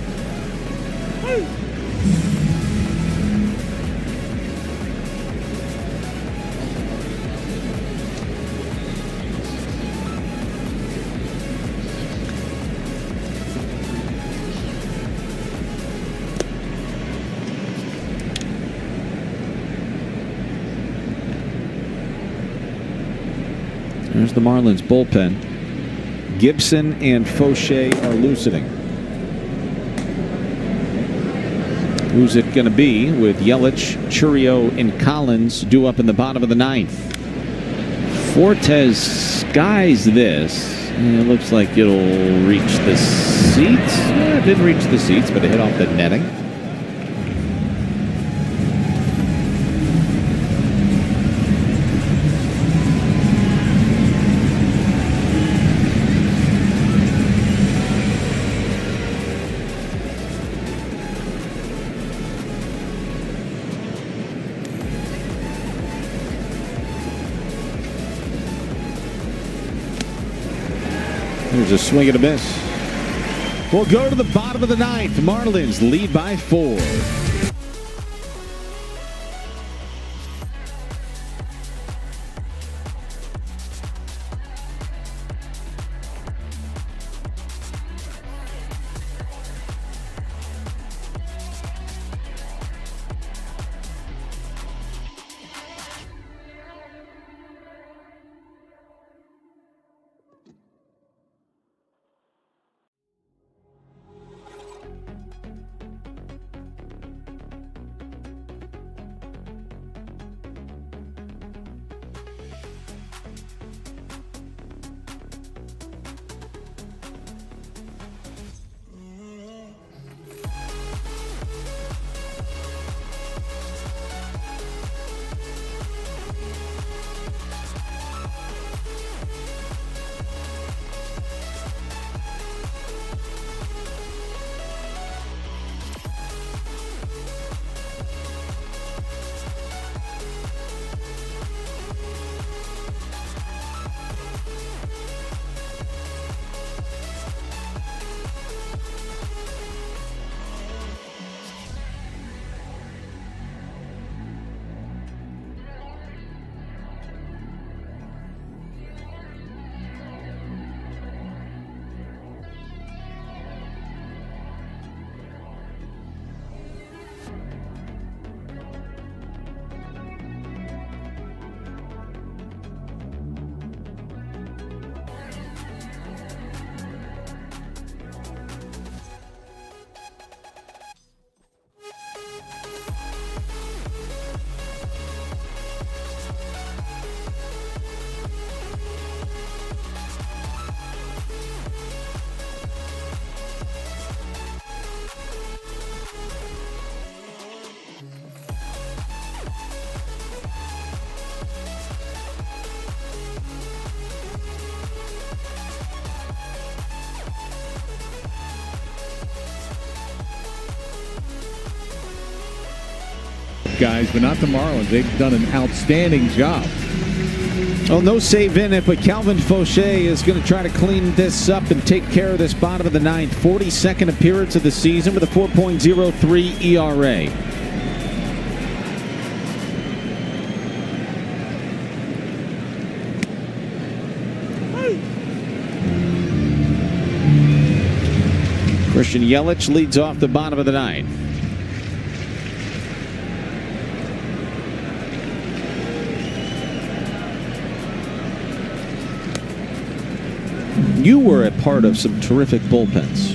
There's the Marlins bullpen. Gibson and Fauché are loosening. Who's it going to be with Yelich, Churrio, and Collins due up in the bottom of the 9th? Fortes skies this. And it looks like it'll reach the seats. It didn't reach the seats, but it hit off the netting. There's a swing and a miss. We'll go to the bottom of the 9th. Marlins lead by 4. guys, but not the Marlins. They've done an outstanding job. Well, no save in it, but Calvin Fauché is going to try to clean this up and take care of this bottom of the ninth. 42nd appearance of the season with a 4.03 ERA. Christian Yelich leads off the bottom of the ninth. You were a part of some terrific bullpens.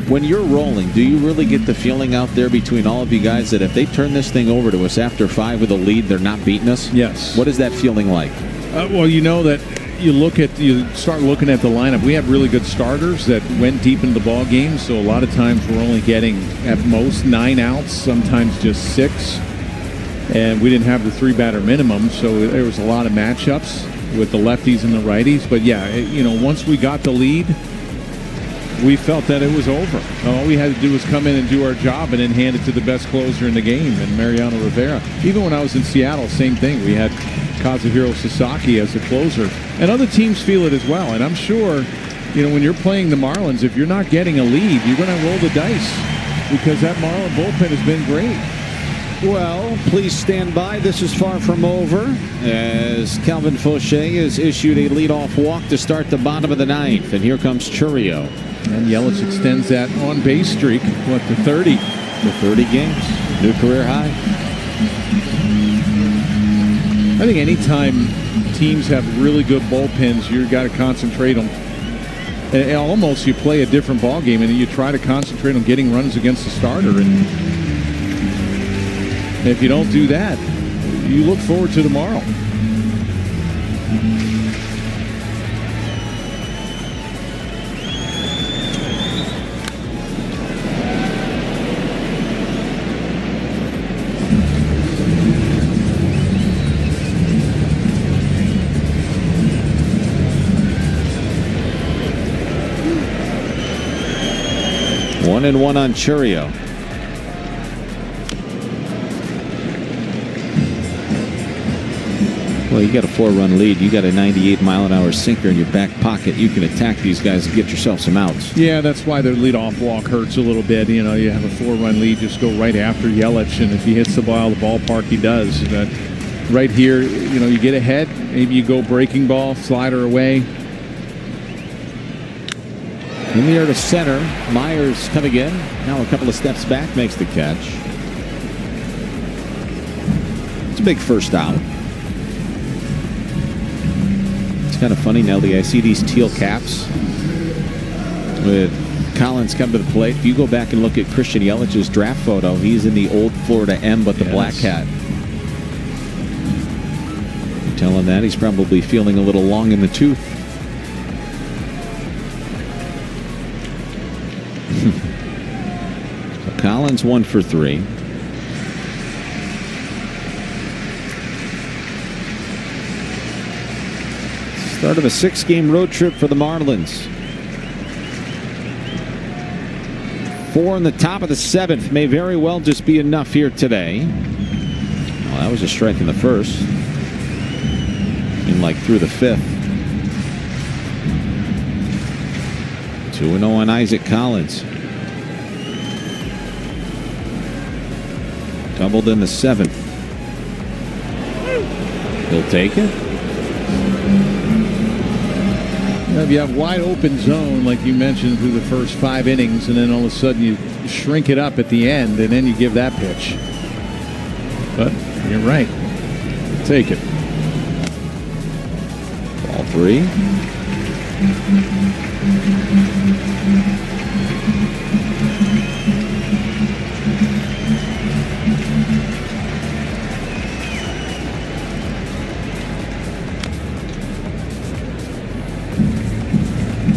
When you're rolling, do you really get the feeling out there between all of you guys that if they turn this thing over to us after 5 with a lead, they're not beating us? Yes. What is that feeling like? Well, you know that you start looking at the lineup. We have really good starters that went deep into the ball game, so a lot of times we're only getting at most 9 outs, sometimes just 6. And we didn't have the 3-batter minimum, so there was a lot of matchups with the lefties and the righties. But yeah, once we got the lead, we felt that it was over. All we had to do was come in and do our job and then hand it to the best closer in the game, and Mariano Rivera. Even when I was in Seattle, same thing. We had Kazuhiro Sasaki as the closer. And other teams feel it as well. And I'm sure, when you're playing the Marlins, if you're not getting a lead, you're going to roll the dice because that Marlin bullpen has been great. Well, please stand by. This is far from over as Calvin Fauché has issued a leadoff walk to start the bottom of the ninth. And here comes Churio. And Yelich extends that on-base streak, to 30? To 30 games. New career high. I think anytime teams have really good bullpens, you've got to concentrate on. And almost you play a different ball game, and you try to concentrate on getting runs against the starter. And if you don't do that, you look forward to tomorrow. One and one on Churio. Well, you got a 4-run lead. You got a 98-mile-an-hour sinker in your back pocket. You can attack these guys and get yourself some outs. Yeah, that's why their leadoff walk hurts a little bit. You have a 4-run lead, just go right after Yelich, and if he hits the ball out of the ballpark, he does. But right here, you get ahead. Maybe you go breaking ball, slider away. In the air to center. Myers coming in. Now a couple of steps back, makes the catch. It's a big first out. It's kind of funny, Nelly. I see these teal caps with Collins come to the plate. If you go back and look at Christian Yelich's draft photo, he's in the old Florida M, but the black hat. You tell him that, he's probably feeling a little long in the tooth. So Collins 1 for 3. Start of a 6-game road trip for the Marlins. 4 in the top of the 7th may very well just be enough here today. Well, that was a strike in the first. Seemed like through the 5th. 2-0 on Isaac Collins. Doubled in the 7th. He'll take it. If you have wide open zone, like you mentioned, through the first 5 innings, and then all of a sudden you shrink it up at the end, and then you give that pitch. But you're right. Take it. Ball 3.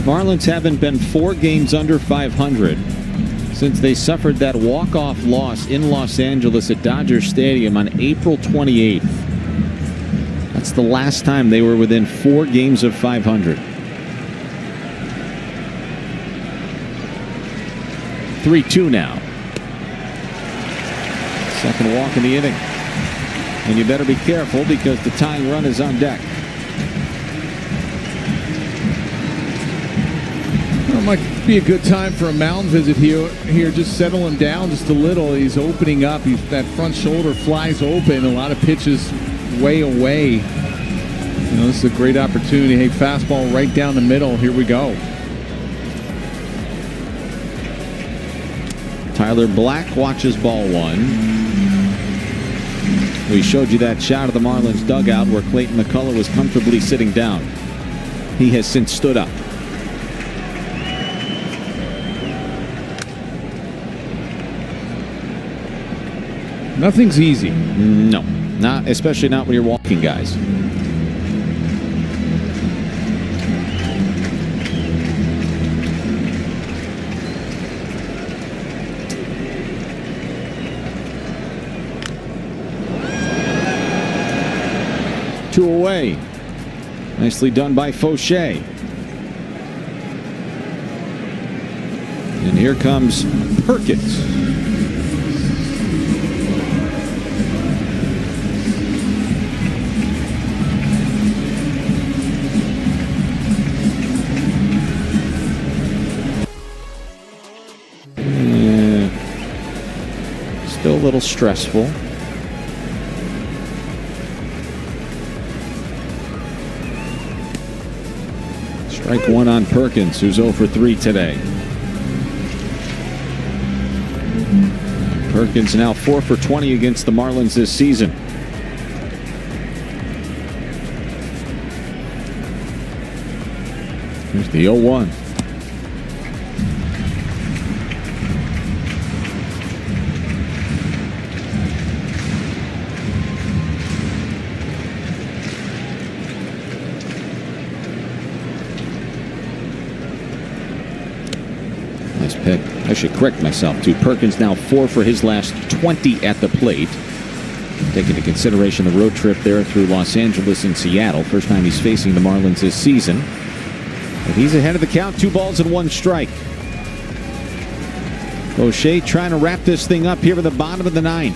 Marlins haven't been 4 games under 500 since they suffered that walk-off loss in Los Angeles at Dodger Stadium on April 28th. That's the last time they were within 4 games of 500. 3-2 now. Second walk in the inning. And you better be careful because the tying run is on deck. Well, it might be a good time for a mound visit here. Just settle him down just a little. He's opening up. That front shoulder flies open. A lot of pitches way away. This is a great opportunity. Hey, fastball right down the middle. Here we go. Tyler Black watches ball one. We showed you that shot of the Marlins dugout where Clayton McCullough was comfortably sitting down. He has since stood up. Nothing's easy. No, especially not when you're walking, guys. Two away. Nicely done by Fauché. And here comes Perkins. Still a little stressful. Strike one on Perkins, who's 0 for 3 today. Perkins now 4 for 20 against the Marlins this season. Here's the 0-1. Pick. I should correct myself too. Perkins now 4 for his last 20 at the plate. Taking into consideration the road trip there through Los Angeles and Seattle. First time he's facing the Marlins this season. But he's ahead of the count. 2 balls and 1 strike. Fauché trying to wrap this thing up here in the bottom of the 9th.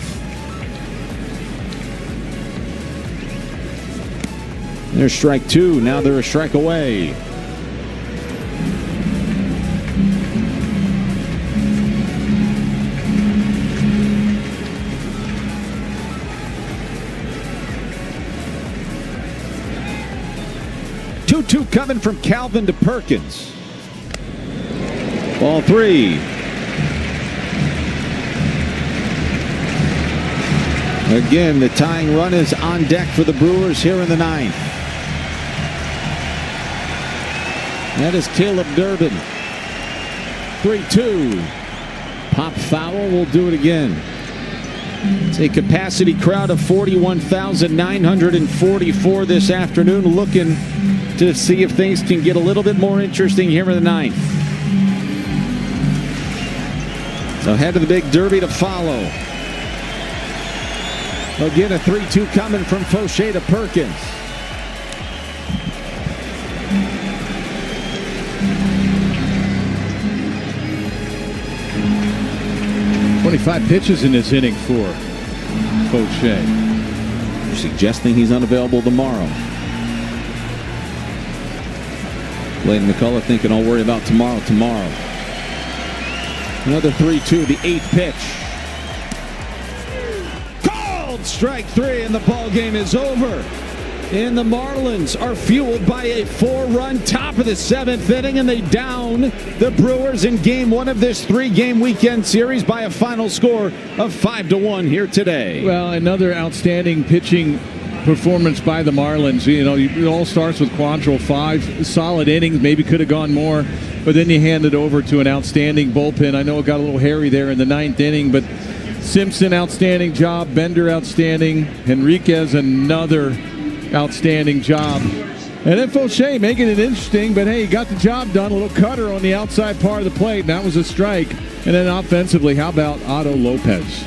There's strike 2. Now they're a strike away. Two coming from Calvin to Perkins. Ball 3. Again, the tying run is on deck for the Brewers here in the 9th. That is Caleb Durbin. 3-2. Pop foul will do it again. It's a capacity crowd of 41,944 this afternoon, looking to see if things can get a little bit more interesting here in the 9th. So head to the big derby to follow. Again, a 3-2 coming from Fauché to Perkins. "25 pitches in this inning for Fauché." You're suggesting he's unavailable tomorrow. Clayton McCullough thinking, I'll worry about tomorrow. Another 3-2, the 8th pitch. Called strike 3, and the ball game is over. And the Marlins are fueled by a 4-run top of the 7th inning, and they down the Brewers in game 1 of this 3-game weekend series by a final score of 5-1 here today. Well, another outstanding pitching performance by the Marlins. It all starts with Quantrill. 5 solid innings, maybe could have gone more, but then you hand it over to an outstanding bullpen. I know it got a little hairy there in the 9th inning, but Simpson, outstanding job. Bender, outstanding. Henriquez, another outstanding job. And then Fauché making it interesting, but hey, he got the job done. A little cutter on the outside part of the plate, and that was a strike. And then offensively, how about Otto Lopez?